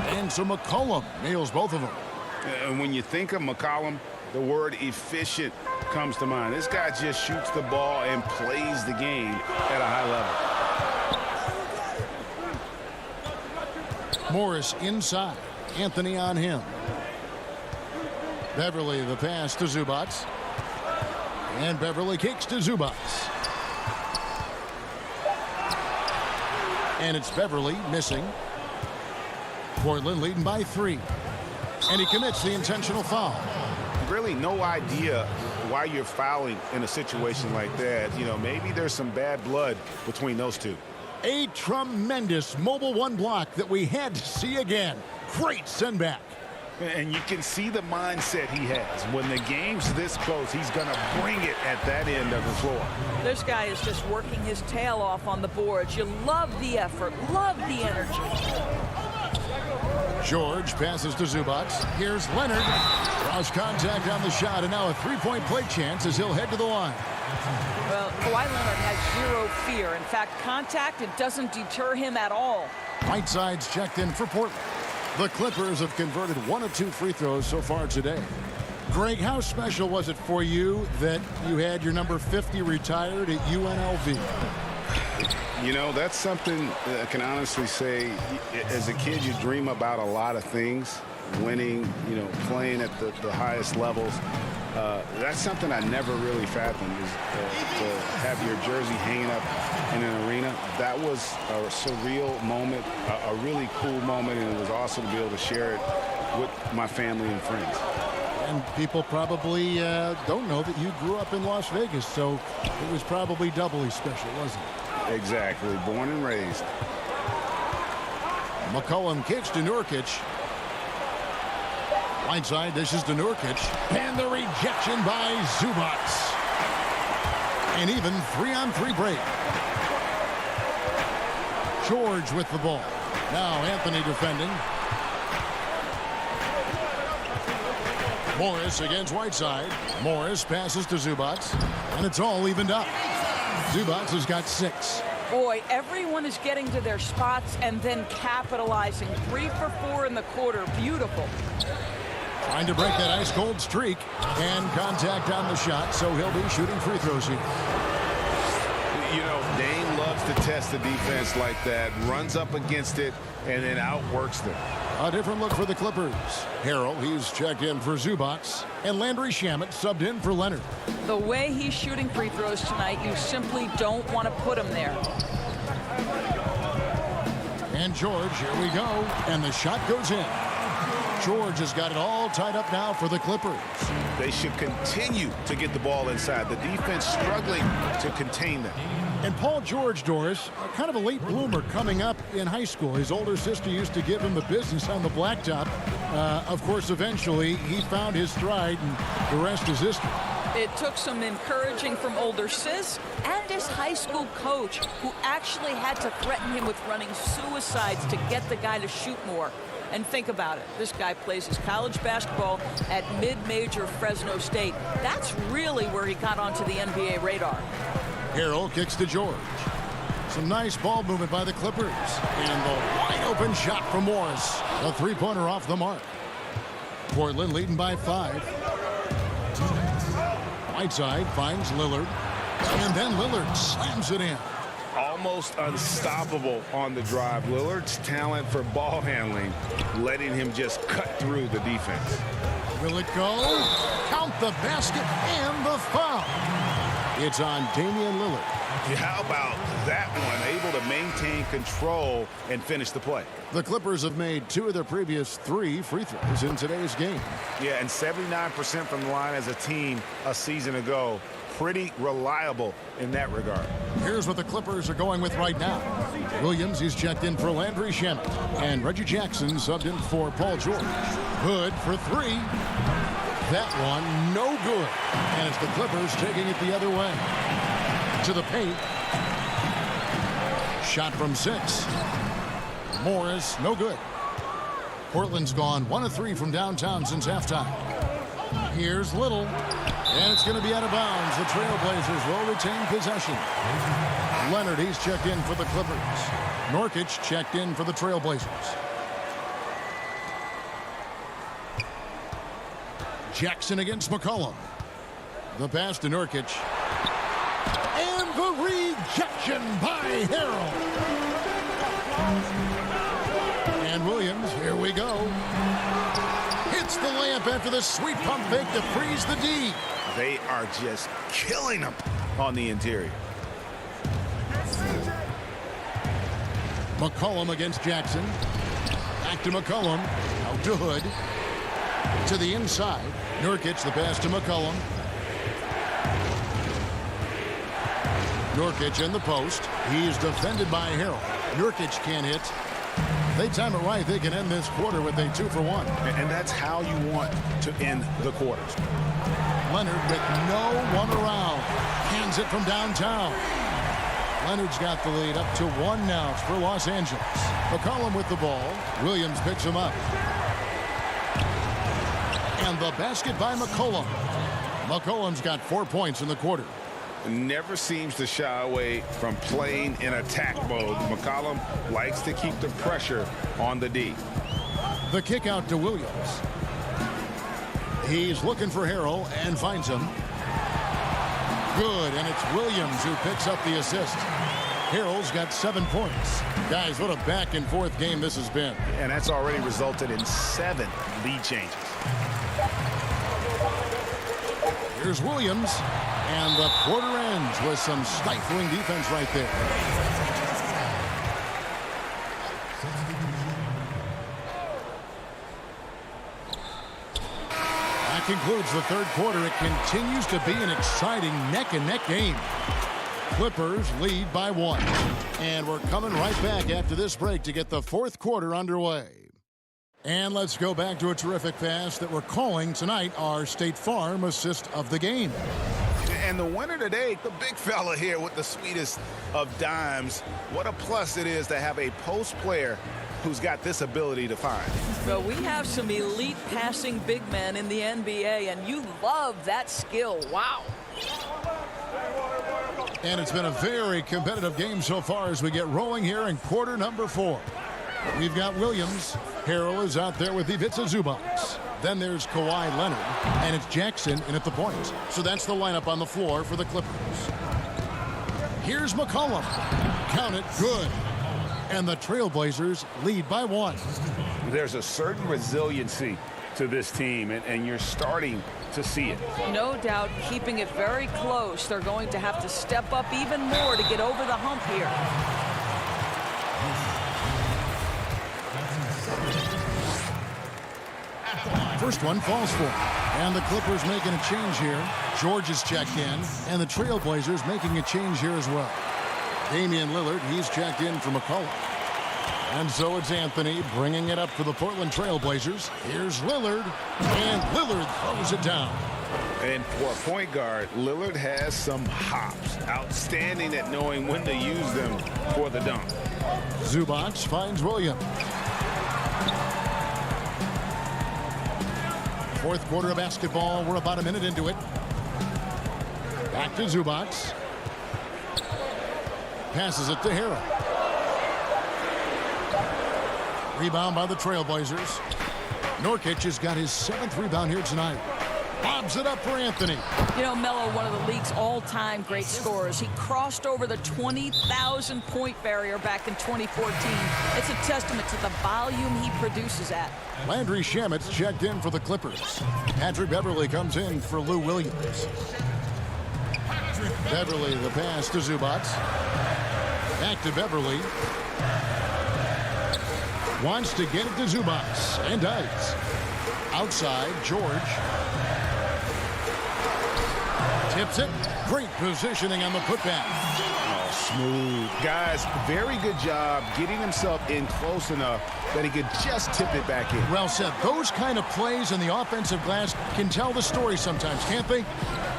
And so McCollum nails both of them. And when you think of McCollum, the word efficient comes to mind. This guy just shoots the ball and plays the game at a high level. Morris inside. Anthony on him. Beverly the pass to Zubac. And Beverly kicks to Zubac. And it's Beverly missing. Portland leading by 3. And he commits the intentional foul. Really no idea why you're fouling in a situation like that. You know, maybe there's some bad blood between those two. A tremendous mobile 1 block that we had to see again. Great send back. And you can see the mindset he has. When the game's this close, he's going to bring it at that end of the floor. This guy is just working his tail off on the boards. You love the effort, love the energy. George passes to Zubac. Here's Leonard. Draws contact on the shot, and now a three-point play chance as he'll head to the line. Well, Kawhi Leonard has zero fear. In fact, contact, it doesn't deter him at all. Whiteside's checked in for Portland. The Clippers have converted 1 of 2 free throws so far today. Greg, how special was it for you that you had your number 50 retired at UNLV? You know, that's something I can honestly say. As a kid, you dream about a lot of things. Winning, you know, playing at the highest levels. That's something I never really fathomed, is to have your jersey hanging up in an arena. That was a surreal moment, a really cool moment, and it was awesome to be able to share it with my family and friends. And people probably don't know that you grew up in Las Vegas, so it was probably doubly special, wasn't it? Exactly. Born and raised. McCollum kicks to Nurkic. Whiteside dishes to Nurkic. And the rejection by Zubac. An even 3-on-3 break. George with the ball. Now Anthony defending. Morris against Whiteside. Morris passes to Zubac. And it's all evened up. Zubac has got 6. Boy, everyone is getting to their spots and then capitalizing. 3 for 4 in the quarter. Beautiful. Trying to break that ice-cold streak. And contact on the shot, so he'll be shooting free throws here. You know, Dame loves to test the defense like that. Runs up against it and then outworks them. A different look for the Clippers. Harrell, he's checked in for Zubac. And Landry Shamet subbed in for Leonard. The way he's shooting free throws tonight, you simply don't want to put him there. And George, here we go. And the shot goes in. George has got it all tied up now for the Clippers. They should continue to get the ball inside. The defense struggling to contain them. And Paul George, Doris, kind of a late bloomer coming up in high school. His older sister used to give him the business on the blacktop. Of course, eventually, he found his stride, and the rest is history. It took some encouraging from older sis and his high school coach, who actually had to threaten him with running suicides to get the guy to shoot more. And think about it. This guy plays his college basketball at mid-major Fresno State. That's really where he got onto the NBA radar. Harrell kicks to George. Some nice ball movement by the Clippers. And the wide-open shot from Morris. A three-pointer off the mark. Portland leading by 5. Whiteside finds Lillard. And then Lillard slams it in. Almost unstoppable on the drive. Lillard's talent for ball handling, letting him just cut through the defense. Will it go? Count the basket and the foul. It's on Damian Lillard. How about that one? Able to maintain control and finish the play. The Clippers have made 2 of their previous 3 free throws in today's game. Yeah, and 79% from the line as a team a season ago. Pretty reliable in that regard. Here's what the Clippers are going with right now. Williams, he's checked in for Landry Shamet. And Reggie Jackson subbed in for Paul George. Hood for 3. That one, no good. And it's the Clippers taking it the other way. To the paint. Shot from 6. Morris, no good. Portland's gone 1 of 3 from downtown since halftime. Here's Little. And it's going to be out of bounds. The Trailblazers will retain possession. Leonard, he's checked in for the Clippers. Nurkic checked in for the Trailblazers. Jackson against McCollum. The pass to Nurkic. And the rejection by Harrell. And Williams, here we go. Hits the layup after the sweet pump fake to freeze the D. They are just killing them on the interior. McCollum against Jackson. Back to McCollum. Out to Hood. To the inside. Nurkic, the pass to McCollum. Nurkic in the post. He's defended by Harrell. Nurkic can't hit. They time it right, they can end this quarter with a 2 for 1. And that's how you want to end the quarters. Leonard with no one around. Hands it from downtown. Leonard's got the lead up to 1 now for Los Angeles. McCollum with the ball. Williams picks him up. And the basket by McCollum. McCollum's got 4 points in the quarter. Never seems to shy away from playing in attack mode. McCollum likes to keep the pressure on the D. The kick out to Williams. He's looking for Harrell and finds him. Good, and it's Williams who picks up the assist. Harrell's got 7 points. Guys, what a back-and-forth game this has been. And that's already resulted in 7 lead changes. Here's Williams, and the quarter ends with some stifling defense right there. That concludes the third quarter. It continues to be an exciting neck-and-neck game. Clippers lead by 1. And we're coming right back after this break to get the fourth quarter underway. And let's go back to a terrific pass that we're calling tonight our State Farm assist of the game. And the winner today, the big fella here with the sweetest of dimes. What a plus it is to have a post player who's got this ability to find. Well, we have some elite passing big men in the NBA, and you love that skill. Wow. And it's been a very competitive game so far as we get rolling here in quarter number 4. We've got Williams. Harrell is out there with Ivica Zubac. Then there's Kawhi Leonard, and it's Jackson in at the point. So that's the lineup on the floor for the Clippers. Here's McCollum. Count it, good. And the Trailblazers lead by 1. There's a certain resiliency to this team, and you're starting to see it. No doubt, keeping it very close. They're going to have to step up even more to get over the hump here. First one falls for him. And the Clippers making a change here. George is checked in, and the Trailblazers making a change here as well. Damian Lillard, he's checked in for McCollum. And so it's Anthony bringing it up for the Portland Trailblazers. Here's Lillard, and Lillard throws it down. And for a point guard, Lillard has some hops. Outstanding at knowing when to use them for the dunk. Zubac finds Williams. Fourth quarter of basketball. We're about a minute into it. Back to Zubac. Passes it to Harrell. Rebound by the Trailblazers. Nurkic has got his 7th rebound here tonight. Bobs it up for Anthony. You know, Melo, one of the league's all-time great scorers. He crossed over the 20,000-point barrier back in 2014. It's a testament to the volume he produces at. Landry Shamet's checked in for the Clippers. Patrick Beverly comes in for Lou Williams. Beverly, the pass to Zubac. Back to Beverly. Wants to get it to Zubac, and does. Outside, George. Tips it. Great positioning on the putback. Oh, smooth. Guys, very good job getting himself in close enough that he could just tip it back in. Well said. Those kind of plays in the offensive glass can tell the story sometimes, can't they?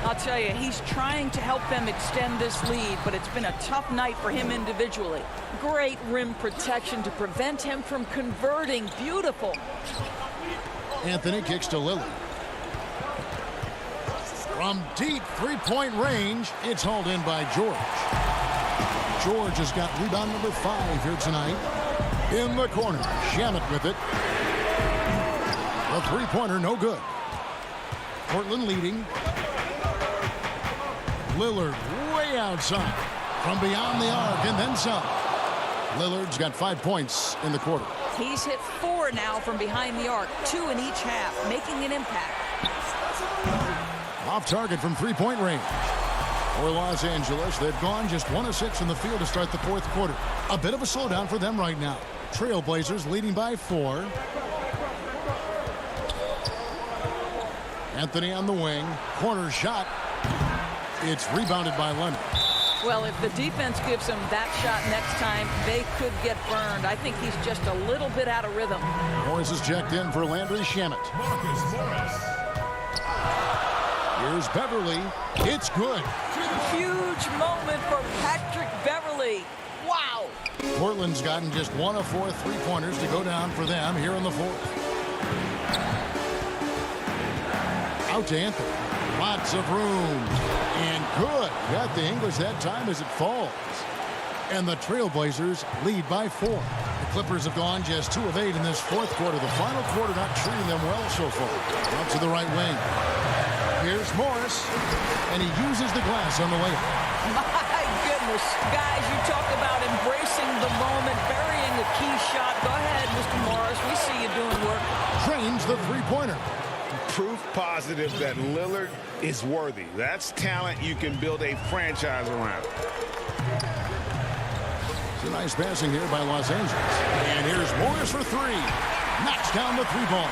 I'll tell you, he's trying to help them extend this lead, but it's been a tough night for him individually. Great rim protection to prevent him from converting. Beautiful. Anthony kicks to Lillard. From deep three-point range, it's hauled in by George. George has got rebound number 5 here tonight. In the corner, Shamet with it. The three-pointer, no good. Portland leading. Lillard way outside. From beyond the arc and then some. Lillard's got 5 points in the quarter. He's hit 4 now from behind the arc, 2 in each half, making an impact. Off target from three-point range. For Los Angeles, they've gone just 1 of 6 in the field to start the fourth quarter. A bit of a slowdown for them right now. Trailblazers leading by 4. Anthony on the wing. Corner shot. It's rebounded by Leonard. Well, if the defense gives him that shot next time, they could get burned. I think he's just a little bit out of rhythm. Morris is checked in for Landry Shamet. Here's Beverly. It's good. Huge moment for Patrick Beverley. Wow. Portland's gotten just 1 of 4 3-pointers to go down for them here in the fourth. Out to Anthony. Lots of room. And good. Got the English that time as it falls. And the Trailblazers lead by 4. The Clippers have gone just 2 of 8 in this fourth quarter. The final quarter not treating them well so far. Out to the right wing. Here's Morris. And he uses the glass on the way. My goodness. Guys, you talk about embracing the moment, burying a key shot. Go ahead, Mr. Morris. We see you doing work. Trains the three-pointer. Proof positive that Lillard is worthy. That's talent you can build a franchise around. It's a nice passing here by Los Angeles. And here's Morris for 3. Knocks down the 3-ball.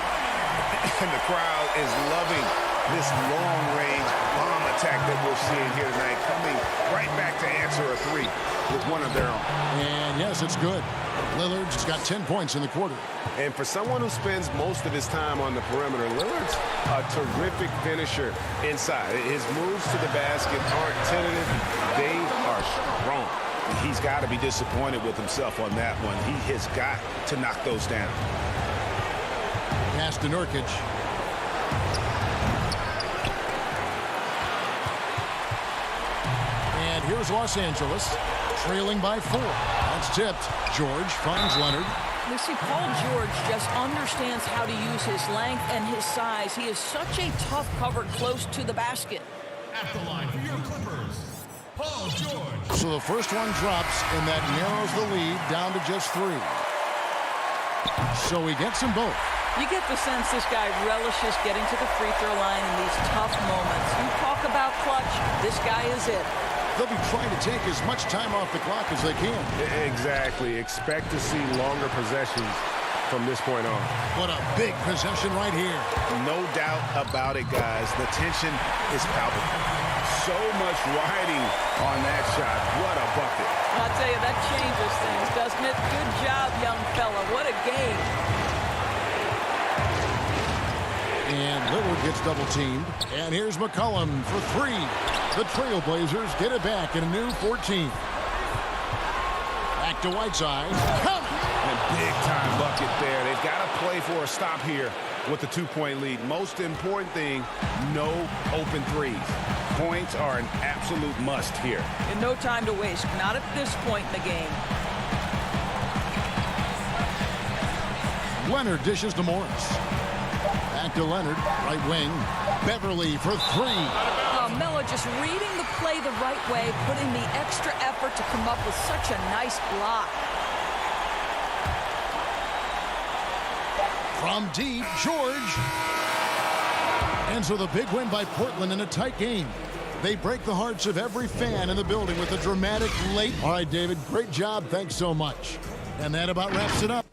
And the crowd is loving this long-range bomb attack that we're seeing here tonight, coming right back to answer a 3 with one of their own. And yes, it's good. Lillard's got 10 points in the quarter. And for someone who spends most of his time on the perimeter, Lillard's a terrific finisher inside. His moves to the basket aren't tentative. They are strong. He's got to be disappointed with himself on that one. He has got to knock those down. Pass to Nurkic. And here's Los Angeles, trailing by 4. That's tipped. George finds Leonard. You see, Paul George just understands how to use his length and his size. He is such a tough cover close to the basket. At the line for your Clippers, Paul George. So the first one drops, and that narrows the lead down to just 3. So he gets them both. You get the sense this guy relishes getting to the free throw line in these tough moments. You talk about clutch, this guy is it. They'll be trying to take as much time off the clock as they can. Exactly. Expect to see longer possessions from this point on. What a big possession right here. No doubt about it, guys. The tension is palpable. So much riding on that shot. What a bucket. I'll tell you, that changes things, doesn't it? Good job, young fella. What a game. And Lillard gets double-teamed. And here's McCollum for 3. The Trailblazers get it back in a new 14. Back to Whiteside. And big-time bucket there. They've got to play for a stop here with the 2-point lead. Most important thing, no open threes. Points are an absolute must here. And no time to waste. Not at this point in the game. Leonard dishes to Morris. Back to Leonard, right wing. Beverly for 3. Melo just reading the play the right way, putting the extra effort to come up with such a nice block. From deep, George. And so the big win by Portland in a tight game. They break the hearts of every fan in the building with a dramatic late. All right, David, great job. Thanks so much. And that about wraps it up.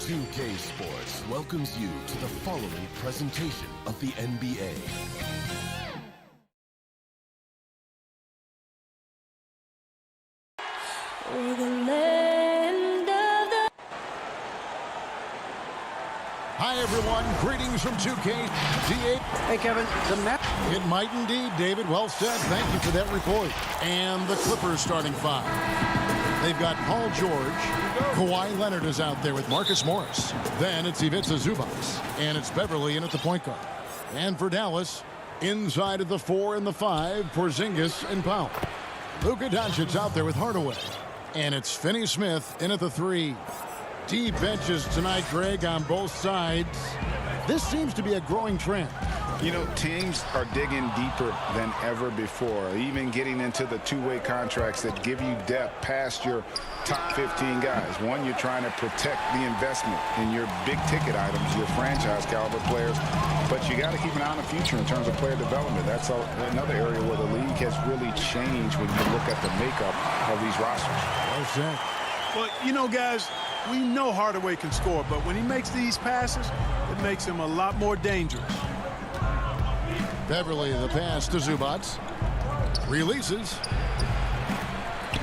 2K Sports welcomes you to the following presentation of the NBA. Hi, everyone. Greetings from 2K. Hey, Kevin. It might indeed, David. Well said. Thank you for that report. And the Clippers starting five. They've got Paul George. Kawhi Leonard is out there with Marcus Morris. Then it's Ivica Zubac. And it's Beverly in at the point guard. And for Dallas, inside of the 4 and the 5, Porzingis and Powell. Luka Doncic out there with Hardaway. And it's Finney-Smith in at the 3. Deep benches tonight, Greg, on both sides. This seems to be a growing trend. You know, teams are digging deeper than ever before, even getting into the two-way contracts that give you depth past your top 15 guys. One, you're trying to protect the investment in your big-ticket items, your franchise-caliber players, but you got to keep an eye on the future in terms of player development. That's another area where the league has really changed when you look at the makeup of these rosters. Well said. Well, you know, guys, we know Hardaway can score, but when he makes these passes, it makes him a lot more dangerous. Beverly, the pass to Zubac. Releases.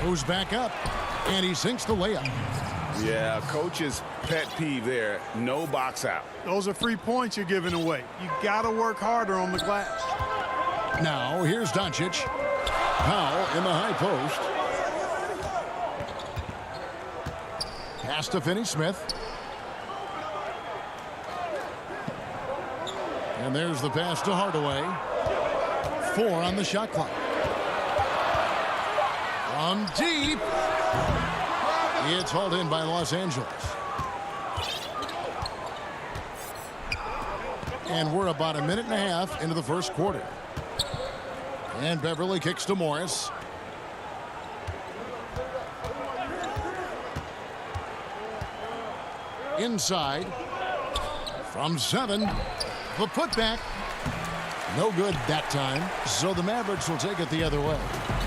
Goes back up. And he sinks the layup. Yeah, coach's pet peeve there. No box out. Those are free points you're giving away. You got to work harder on the glass. Now, here's Doncic. Powell in the high post. Pass to Finney-Smith. And there's the pass to Hardaway. 4 on the shot clock. From deep. It's hauled in by Los Angeles. And we're about a minute and a half into the first quarter. And Beverly kicks to Morris. Inside. From 7. The putback. No good that time. So the Mavericks will take it the other way.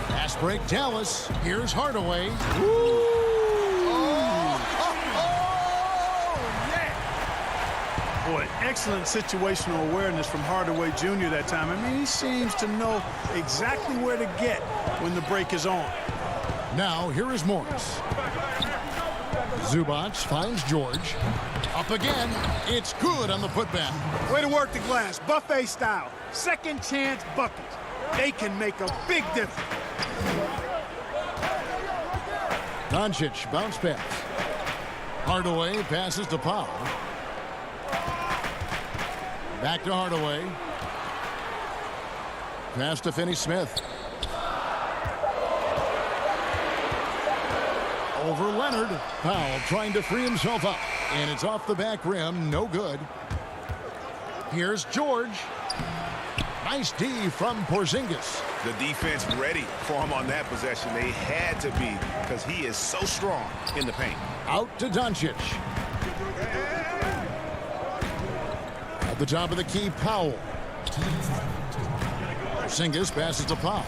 Pass break, Dallas. Here's Hardaway. Boy, excellent situational awareness from Hardaway Jr. that time. I mean, he seems to know exactly where to get when the break is on. Now, here is Morris. Zubac finds George. Up again. It's good on the putback. Way to work the glass. Buffet style. Second chance buckets. They can make a big difference. Doncic, bounce pass. Hardaway passes to Powell. Back to Hardaway. Pass to Finney-Smith. Over Leonard. Powell trying to free himself up. And it's off the back rim. No good. Here's George. Nice D from Porzingis. The defense ready for him on that possession. They had to be because he is so strong in the paint. Out to Doncic. At the top of the key, Powell. Porzingis passes to Powell.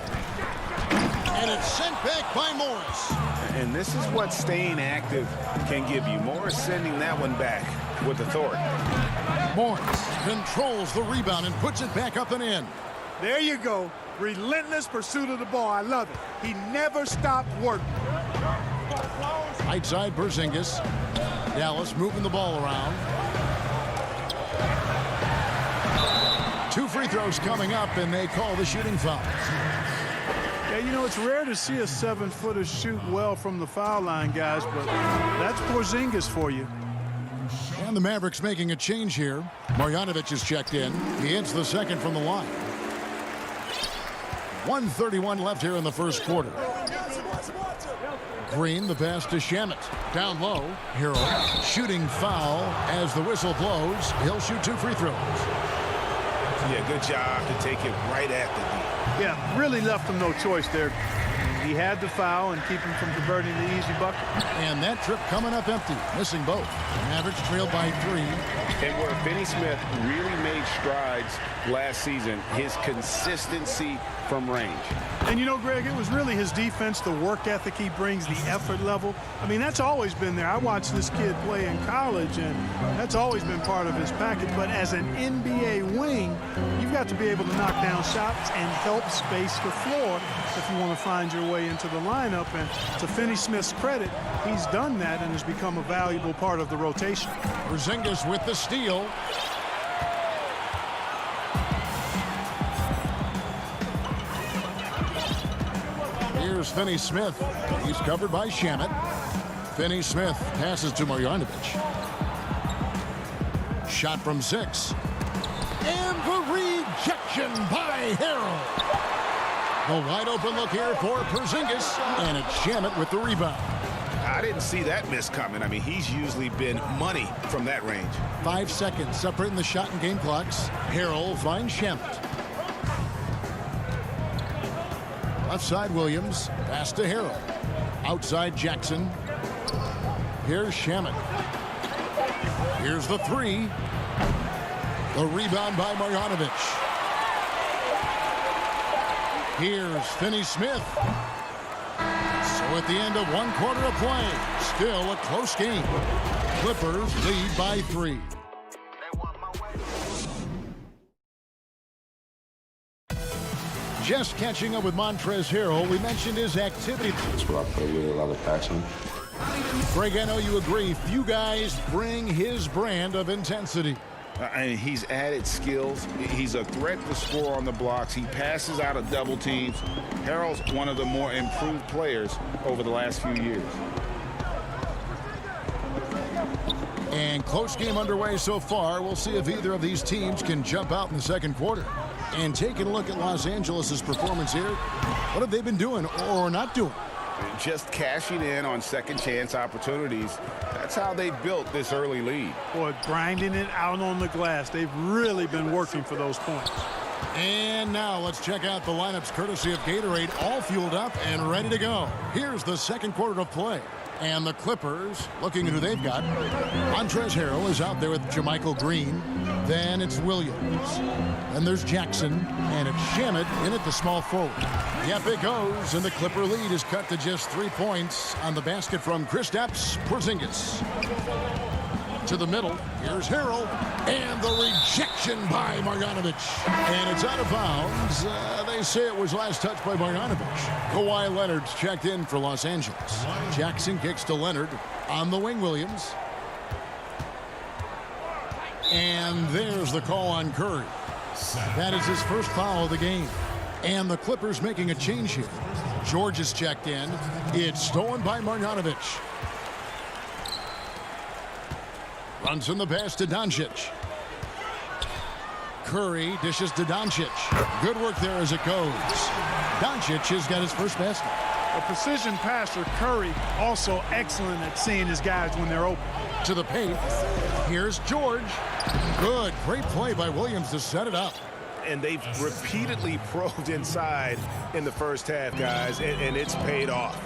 And it's sent back by Morris. And this is what staying active can give you. Morris sending that one back with authority. Morris controls the rebound and puts it back up and in. There you go. Relentless pursuit of the ball. I love it. He never stopped working. Right side, Porzingis. Dallas moving the ball around. 2 free throws coming up, and they call the shooting foul. Yeah, you know, it's rare to see a 7-footer shoot well from the foul line, guys, but that's Porzingis for you. And the Mavericks making a change here. Marjanovic is checked in. He hits the second from the line. 1:31 left here in the first quarter. Green, the pass to Shamet. Down low. Hero shooting foul as the whistle blows. He'll shoot 2 free throws. Yeah, good job to take it right at the D. Yeah, really left him no choice there. He had the foul and keep him from converting the easy bucket. And that trip coming up empty, missing both. Mavericks trailed by 3. And where Finney Smith really made strides last season, his consistency from range. And you know, Greg, it was really his defense, the work ethic he brings, the effort level. I mean, that's always been there. I watched this kid play in college, and that's always been part of his package. But as an NBA wing, you've got to be able to knock down shots and help space the floor if you want to find your way into the lineup. And to Finney Smith's credit, he's done that and has become a valuable part of the rotation. Porzingis with the steal. Here's Finney Smith. He's covered by Shamet. Finney Smith passes to Marjanovic. Shot from 6. And the rejection by Harrell. The wide open look here for Porzingis. And it's Shamet with the rebound. I didn't see that miss coming. I mean, he's usually been money from that range. 5 seconds separating the shot and game clocks. Harrell finds Shamet. Left side Williams. Pass to Harrell. Outside Jackson. Here's Shamet. Here's the 3. The rebound by Marjanovic. Here's Finney Smith. So at the end of 1 quarter of play, still a close game. Clippers lead by 3. Just catching up with Montrezl Harrell, we mentioned his activity. That's what I play with, a lot of passion. Greg, I know you agree. Few guys bring his brand of intensity. And he's added skills. He's a threat to score on the blocks. He passes out of double teams. Harrell's one of the more improved players over the last few years. And close game underway so far. We'll see if either of these teams can jump out in the second quarter. And taking a look at Los Angeles' performance here, what have they been doing or not doing? Just cashing in on second chance opportunities. That's how they built this early lead. Boy, grinding it out on the glass. They've really been working for those points. And now let's check out the lineups courtesy of Gatorade, all fueled up and ready to go. Here's the second quarter of play. And the Clippers, looking at who they've got. Montrezl Harrell is out there with Jermichael Green. Then it's Williams. Then there's Jackson. And it's Shamet in at the small forward. Yep, it goes. And the Clipper lead is cut to just 3 points on the basket from Kristaps Porzingis. To the middle. Here's Harrell. And the rejection by Marjanovic. And it's out of bounds. They say it was last touched by Marjanovic. Kawhi Leonard's checked in for Los Angeles. Jackson kicks to Leonard. On the wing, Williams. And there's the call on Curry. That is his first foul of the game. And the Clippers making a change here. George is checked in. It's stolen by Marjanovic. Runs in the pass to Doncic. Curry dishes to Doncic. Good work there as it goes. Doncic has got his first basket. A precision passer, Curry, also excellent at seeing his guys when they're open. To the paint. Here's George. Good. Great play by Williams to set it up. And they've repeatedly probed inside in the first half, guys, and it's paid off.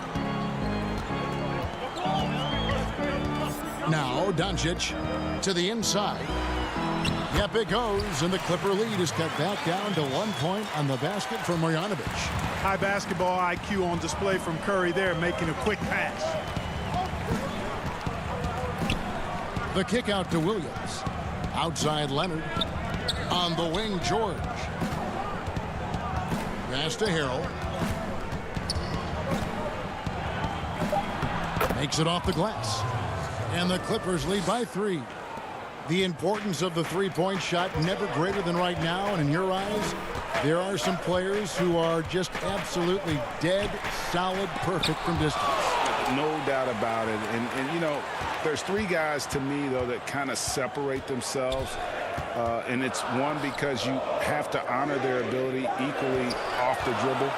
Now Doncic to the inside. Yep, it goes, and the Clipper lead is cut back down to 1 point on the basket from Marjanovic. High basketball IQ on display from Curry there, making a quick pass. The kick out to Williams. Outside Leonard. On the wing, George. Pass to Harrell. Makes it off the glass. And the Clippers lead by 3. The importance of the three-point shot never greater than right now. And in your eyes, there are some players who are just absolutely dead, solid, perfect from distance. No doubt about it. And you know, there's 3 guys to me, though, that kind of separate themselves. And it's one, because you have to honor their ability equally off the dribble,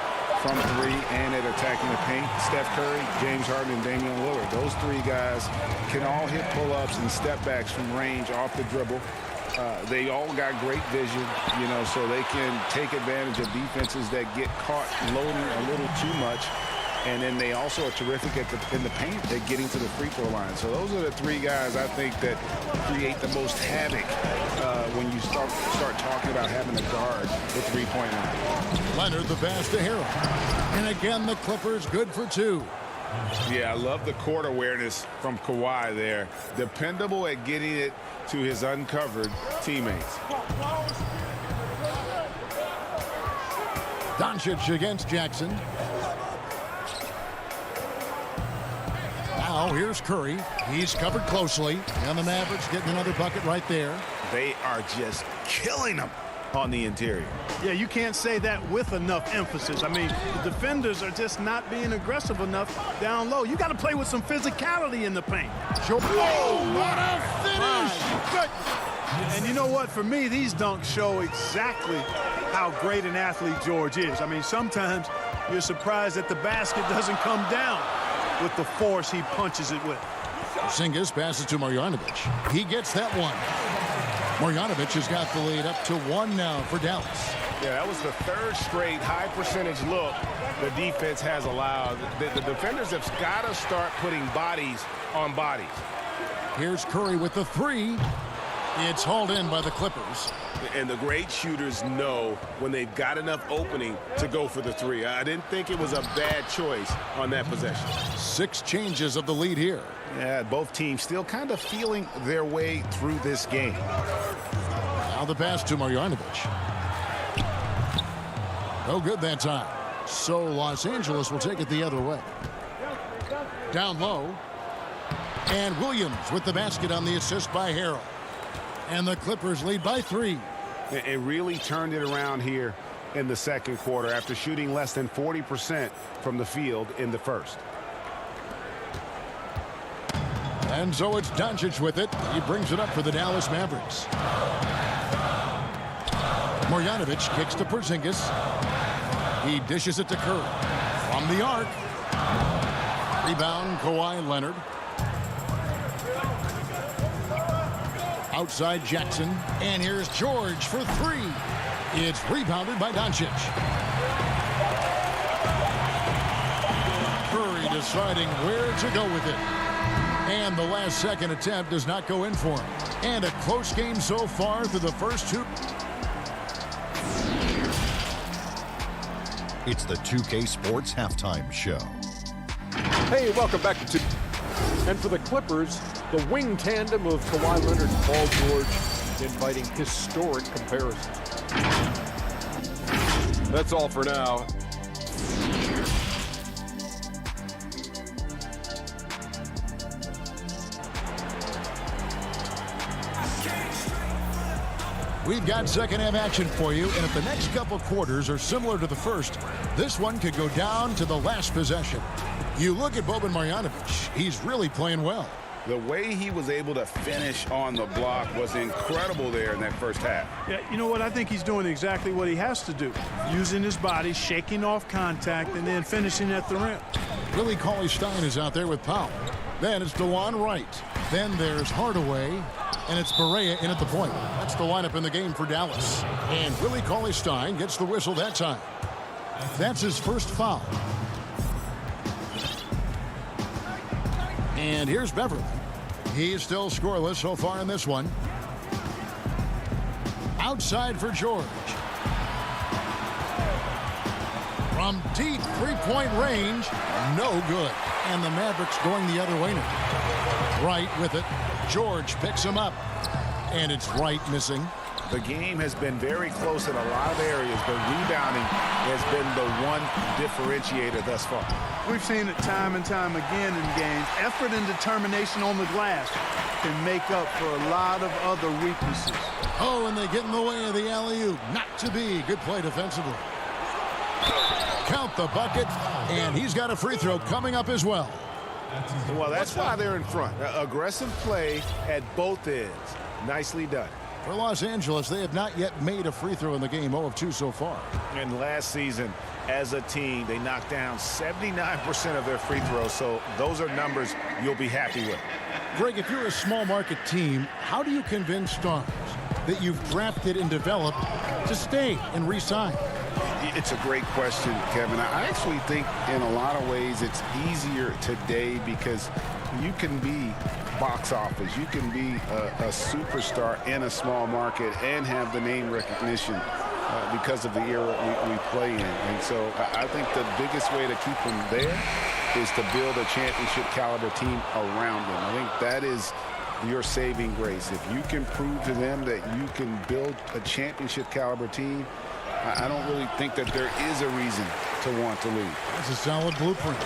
from 3, and at attacking the paint. Seth Curry, James Harden, and Damian Lillard. Those 3 guys can all hit pull-ups and step-backs from range off the dribble. They all got great vision, you know, so they can take advantage of defenses that get caught loading a little too much. and then they also are terrific in the paint at getting to the free throw line. So those are the three guys I think that create the most havoc when you start talking about having a guard with three-point line. Leonard the pass to Harrell. And again, the Clippers good for two. Yeah, I love the court awareness from Kawhi there. Dependable at getting it to his uncovered teammates. Doncic against Jackson. Now here's Curry. He's covered closely. And the Mavericks getting another bucket right there. They are just killing them on the interior. Yeah, you can't say that with enough emphasis. I mean, the defenders are just not being aggressive enough down low. You got to play with some physicality in the paint. Oh, what a finish! And you know what? For me, these dunks show exactly how great an athlete George is. I mean, sometimes you're surprised that the basket doesn't come down with the force he punches it with. Porzingis passes to Marjanovic. He gets that one. Marjanovic has got the lead up to 1 now for Dallas. Yeah, that was the third straight high percentage look the defense has allowed. The defenders have got to start putting bodies on bodies. Here's Curry with the three. It's hauled in by the Clippers. And the great shooters know when they've got enough opening to go for the three. I didn't think it was a bad choice on that possession. 6 changes of the lead here. Yeah, both teams still kind of feeling their way through this game. Now the pass to Marjanovic. No good that time. So Los Angeles will take it the other way. Down low. And Williams with the basket on the assist by Harrell. And the Clippers lead by 3. It really turned it around here in the second quarter after shooting less than 40% from the field in the first. And so it's Doncic with it. He brings it up for the Dallas Mavericks. Marjanovic kicks to Porzingis. He dishes it to Curry. From the arc. Rebound, Kawhi Leonard. Outside Jackson. And here's George for 3. It's rebounded by Doncic. Curry deciding where to go with it. And the last second attempt does not go in for him. And a close game so far through the first 2. It's the 2K Sports Halftime Show. Hey, welcome back to And for the Clippers, the wing tandem of Kawhi Leonard and Paul George inviting historic comparisons. That's all for now. We've got second half action for you, and if the next couple quarters are similar to the first, this one could go down to the last possession. You look at Boban Marjanovic, he's really playing well. The way he was able to finish on the block was incredible there in that first half. Yeah, you know what? I think he's doing exactly what he has to do. Using his body, shaking off contact, and then finishing at the rim. Willie Cauley-Stein is out there with Powell. Then it's DeJuan Wright. Then there's Hardaway. And it's Barea in at the point. That's the lineup in the game for Dallas. And Willie Cauley-Stein gets the whistle that time. That's his first foul. And here's Beverly. He's still scoreless so far in this one. Outside for George. From deep three-point range, no good. And the Mavericks going the other way now. Wright with it. George picks him up. And it's Wright missing. The game has been very close in a lot of areas, but rebounding has been the one differentiator thus far. We've seen it time and time again in games. Effort and determination on the glass can make up for a lot of other weaknesses. Oh, and they get in the way of the alley-oop. Not to be. Good play defensively. Count the bucket, and he's got a free throw coming up as well. Well, that's why they're in front. Aggressive play at both ends. Nicely done. For Los Angeles, they have not yet made a free throw in the game, 0 of 2 so far. And last season, as a team, they knocked down 79% of their free throws, so those are numbers you'll be happy with. Greg, if you're a small market team, how do you convince stars that you've drafted and developed to stay and re-sign? It's a great question, Kevin. I actually think in a lot of ways it's easier today because you can be box office. You can be a superstar in a small market and have the name recognition because of the era we play in. And so I think the biggest way to keep them there is to build a championship caliber team around them. I think that is your saving grace. If you can prove to them that you can build a championship caliber team, I don't really think that there is a reason to want to leave. That's a solid blueprint.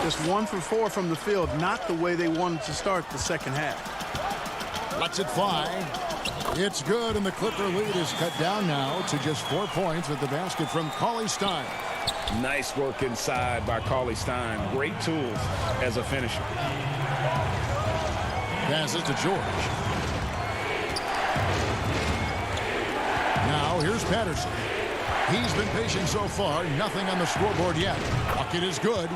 Just 1 for 4 from the field, not the way they wanted to start the second half. Lets it fly. It's good, and the Clipper lead is cut down now to just 4 points with the basket from Cauley Stein. Nice work inside by Cauley Stein. Great tools as a finisher. Passes to George. Now here's Patterson. He's been patient so far. Nothing on the scoreboard yet. Bucket is good.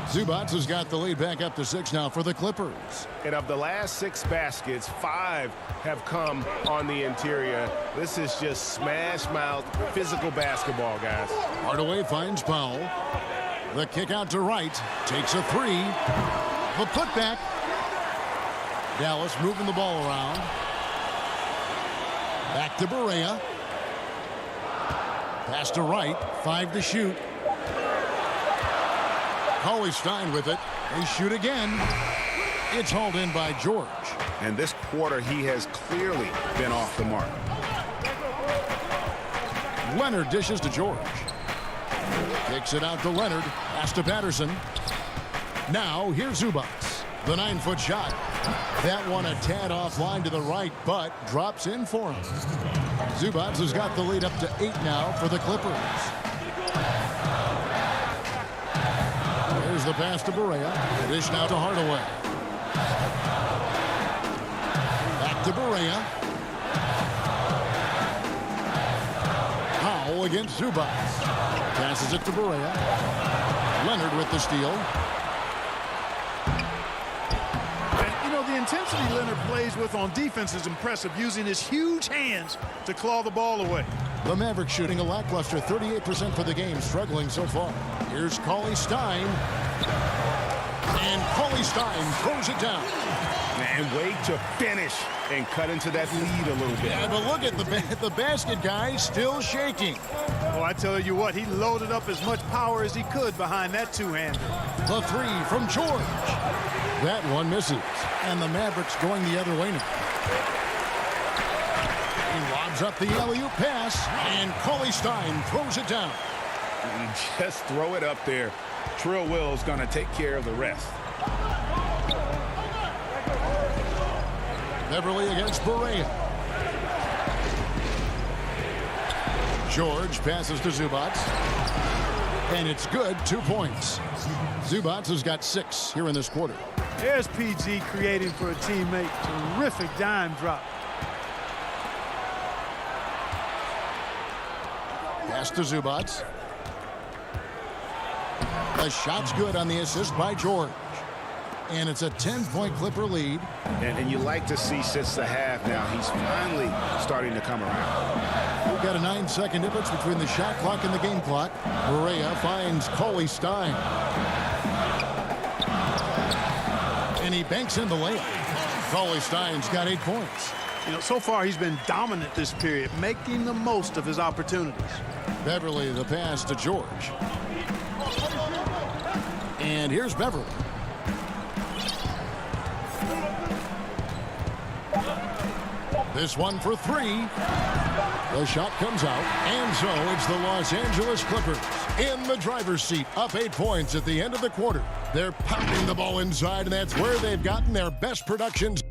Zubac has got the lead back up to 6 now for the Clippers. And of the last 6 baskets, 5 have come on the interior. This is just smash mouth physical basketball, guys. Hardaway finds Powell. The kick out to Wright. Takes a 3. The putback. Dallas moving the ball around. Back to Barea. Pass to Wright. 5 to shoot. Cauley Stein with it. They shoot again. It's hauled in by George. And this quarter, he has clearly been off the mark. Leonard dishes to George. Kicks it out to Leonard. Pass to Patterson. Now here's Zubac. The 9-foot shot. That one a tad offline to the right, but drops in for him. Zubac has got the lead up to 8 now for the Clippers. There's the pass to Barea. Dish now to Hardaway. Back to Barea. Powell against Zubac. Passes it to Barea. Leonard with the steal. The intensity Leonard plays with on defense is impressive, using his huge hands to claw the ball away. The Mavericks shooting a lackluster 38% for the game, struggling so far. Here's Cauley Stein. And Cauley Stein throws it down. And wait to finish and cut into that lead a little bit. Yeah, but look at the basket, guys, still shaking. Oh, I tell you what, he loaded up as much power as he could behind that two-hander. The 3 from George. That one misses. And the Mavericks going the other way now. He lobs up the alley-oop pass, and Cauley Stein throws it down. And just throw it up there. Trill Will's going to take care of the rest. Beverly against Barea. George passes to Zubac. And it's good, 2 points. Zubac has got 6 here in this quarter. There's PG creating for a teammate. Terrific dime drop. Pass to Zubac. The shot's good on the assist by George. And it's a 10-point Clipper lead. And you like to see since the half now, he's finally starting to come around. We've got a 9-second difference between the shot clock and the game clock. Barea finds Cauley Stein. And he banks in the layup. Cauley Stein's got 8 points. You know, so far he's been dominant this period, making the most of his opportunities. Beverly, the pass to George. And here's Beverly. This one for 3. The shot comes out, and so it's the Los Angeles Clippers in the driver's seat, up 8 points at the end of the quarter. They're pounding the ball inside, and that's where they've gotten their best productions.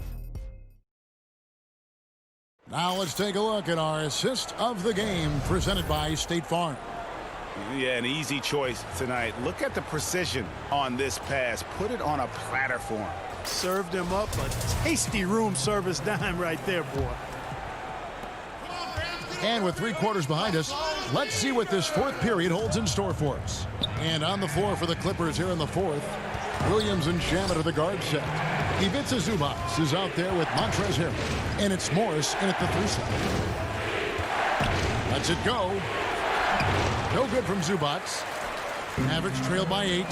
Now let's take a look at our assist of the game presented by State Farm. Yeah, an easy choice tonight. Look at the precision on this pass. Put it on a platter for him. Served him up a tasty room service dime right there, boy. And with 3 quarters behind us, let's see what this 4th period holds in store for us. And on the floor for the Clippers here in the 4th, Williams and Shamet are the guard set. Ivica Zubac is out there with Montrezl Harrell. And it's Morris in at the 3 set. Lets it go. No good from Zubats. Mavericks trail by 8.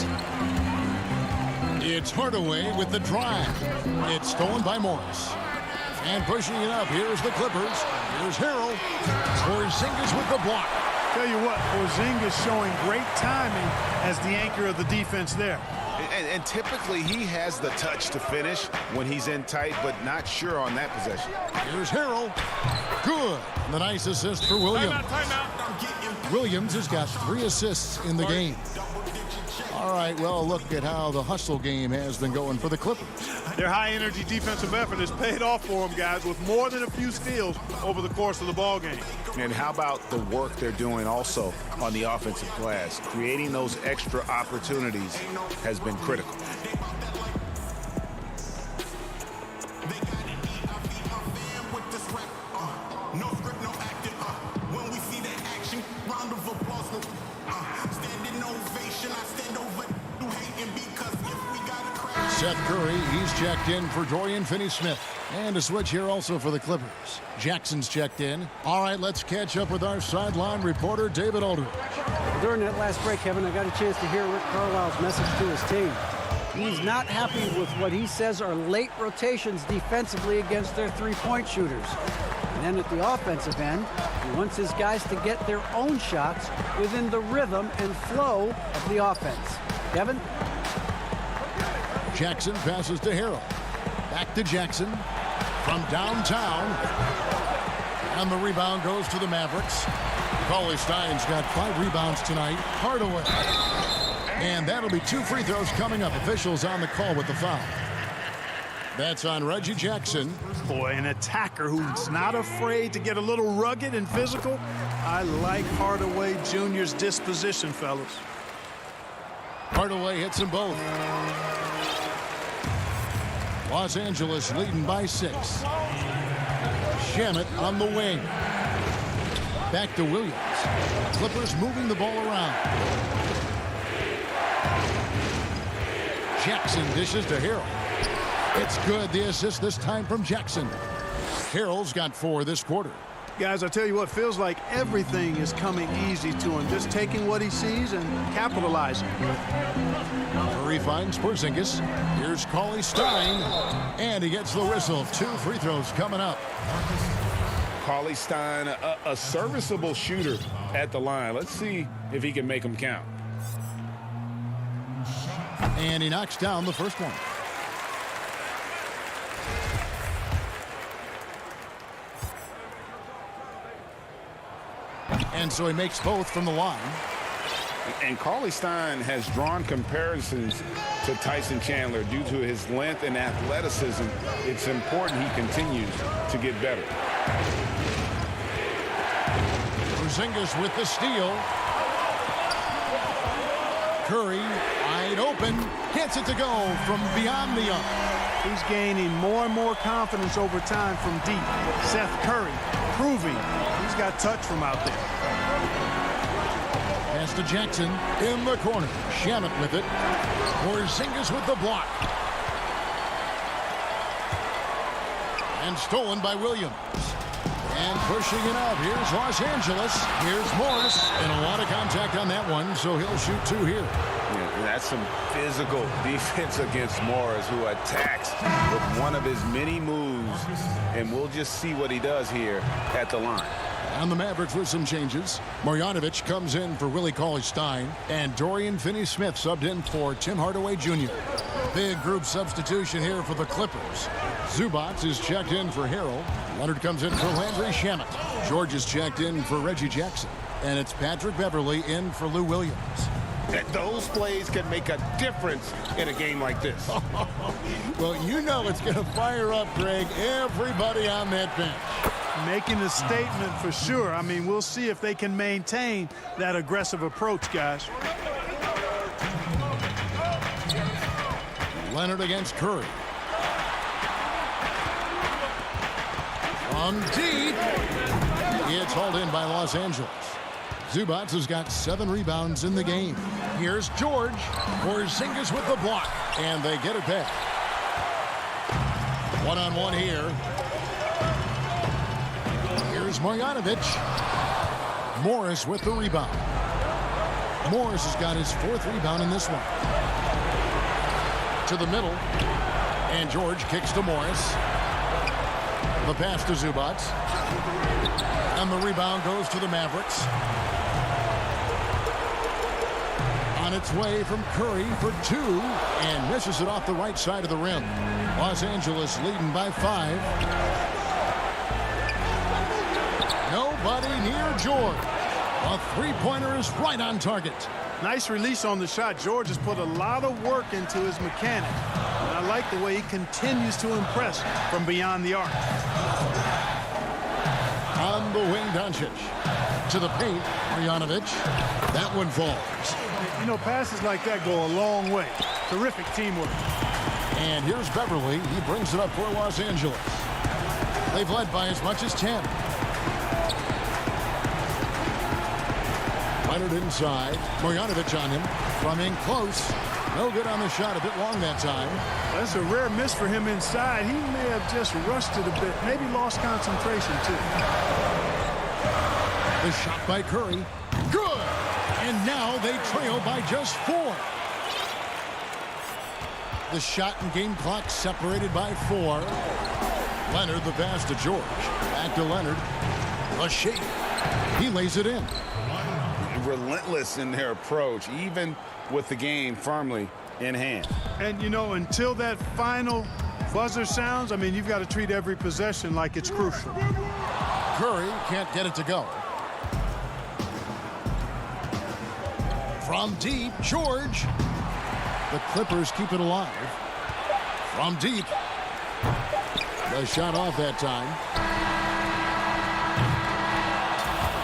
It's Hardaway with the drive. It's stolen by Morris. And pushing it up, here's the Clippers. Here's Harrell. Porzingis with the block. Tell you what, Porzingis showing great timing as the anchor of the defense there. And typically he has the touch to finish when he's in tight, but not sure on that possession. Here's Harrell. Good. The nice assist for Williams. Timeout. Williams has got 3 assists in the game. All right, well, look at how the hustle game has been going for the Clippers. Their high-energy defensive effort has paid off for them, guys, with more than a few steals over the course of the ball game. And how about the work they're doing also on the offensive glass? Creating those extra opportunities has been critical. Seth Curry, he's checked in for Dorian Finney-Smith. And a switch here also for the Clippers. Jackson's checked in. All right, let's catch up with our sideline reporter, David Aldridge. During that last break, Kevin, I got a chance to hear Rick Carlisle's message to his team. He's not happy with what he says are late rotations defensively against their three-point shooters. And then at the offensive end, he wants his guys to get their own shots within the rhythm and flow of the offense. Kevin? Jackson passes to Harrell. Back to Jackson from downtown. And the rebound goes to the Mavericks. Cauley Stein's got 5 rebounds tonight. Hardaway. And that'll be 2 free throws coming up. Officials on the call with the foul. That's on Reggie Jackson. Boy, an attacker who's not afraid to get a little rugged and physical. I like Hardaway Jr.'s disposition, fellas. Hardaway hits them both. Los Angeles leading by 6. Shamet on the wing. Back to Williams. Clippers moving the ball around. Jackson dishes to Harrell. It's good. The assist this time from Jackson. Harrell's got 4 this quarter. Guys, I tell you what, feels like everything is coming easy to him. Just taking what he sees and capitalizing. Curry finds Porzingis. Here's Cauley Stein. And he gets the whistle. 2 free throws coming up. Cauley Stein, a serviceable shooter at the line. Let's see if he can make them count. And he knocks down the first one. And so he makes both from the line. And Cauley Stein has drawn comparisons to Tyson Chandler due to his length and athleticism. It's important he continues to get better. Porzingis with the steal. Curry wide open. Gets it to go from beyond the arc. He's gaining more and more confidence over time from deep. Seth Curry proving he's got touch from out there. Pass to Jackson in the corner. Shamet with it. Porzingis with the block. And stolen by Williams. And pushing it out. Here's Los Angeles. Here's Morris. And a lot of contact on that one, so he'll shoot 2 here. Yeah, that's some physical defense against Morris, who attacks with one of his many moves. And we'll just see what he does here at the line. On the Mavericks with some changes. Marjanovic comes in for Willie Cauley-Stein. And Dorian Finney-Smith subbed in for Tim Hardaway Jr. Big group substitution here for the Clippers. Zubats is checked in for Harrell. Leonard comes in for Landry Shamet. George is checked in for Reggie Jackson. And it's Patrick Beverly in for Lou Williams. And those plays can make a difference in a game like this. Well, you know it's going to fire up, Greg, everybody on that bench. Making a statement for sure. I mean, we'll see if they can maintain that aggressive approach, guys. Leonard against Curry. From deep. It's hauled in by Los Angeles. Zubats has got 7 rebounds in the game. Here's George. Porzingis with the block. And they get it back. One-on-one here. Here's Marjanovic. Morris with the rebound. Morris has got his 4th rebound in this one. To the middle. And George kicks to Morris. The pass to Zubac. And the rebound goes to the Mavericks. On its way from Curry for 2. And misses it off the right side of the rim. Los Angeles leading by 5. Nobody near George. A three-pointer is right on target. Nice release on the shot. George has put a lot of work into his mechanics. And I like the way he continues to impress from beyond the arc. On the wing, Doncic. To the paint, Marjanovic. That one falls. You know, passes like that go a long way. Terrific teamwork. And here's Beverly. He brings it up for Los Angeles. They've led by as much as 10. Leonard inside. Marjanovic on him. From in close. No good on the shot. A bit long that time. That's a rare miss for him inside. He may have just rushed it a bit. Maybe lost concentration, too. The shot by Curry. Good! And now they trail by just 4. The shot and game clock separated by 4. Leonard the pass to George. Back to Leonard. A shake. He lays it in. Relentless in their approach, even with the game firmly in hand. And, you know, until that final buzzer sounds, I mean, you've got to treat every possession like it's crucial. Curry can't get it to go. From deep, George. The Clippers keep it alive. From deep. The shot off that time.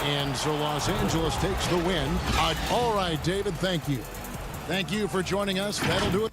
And so Los Angeles takes the win. All right, David, thank you. Thank you for joining us. That'll do it.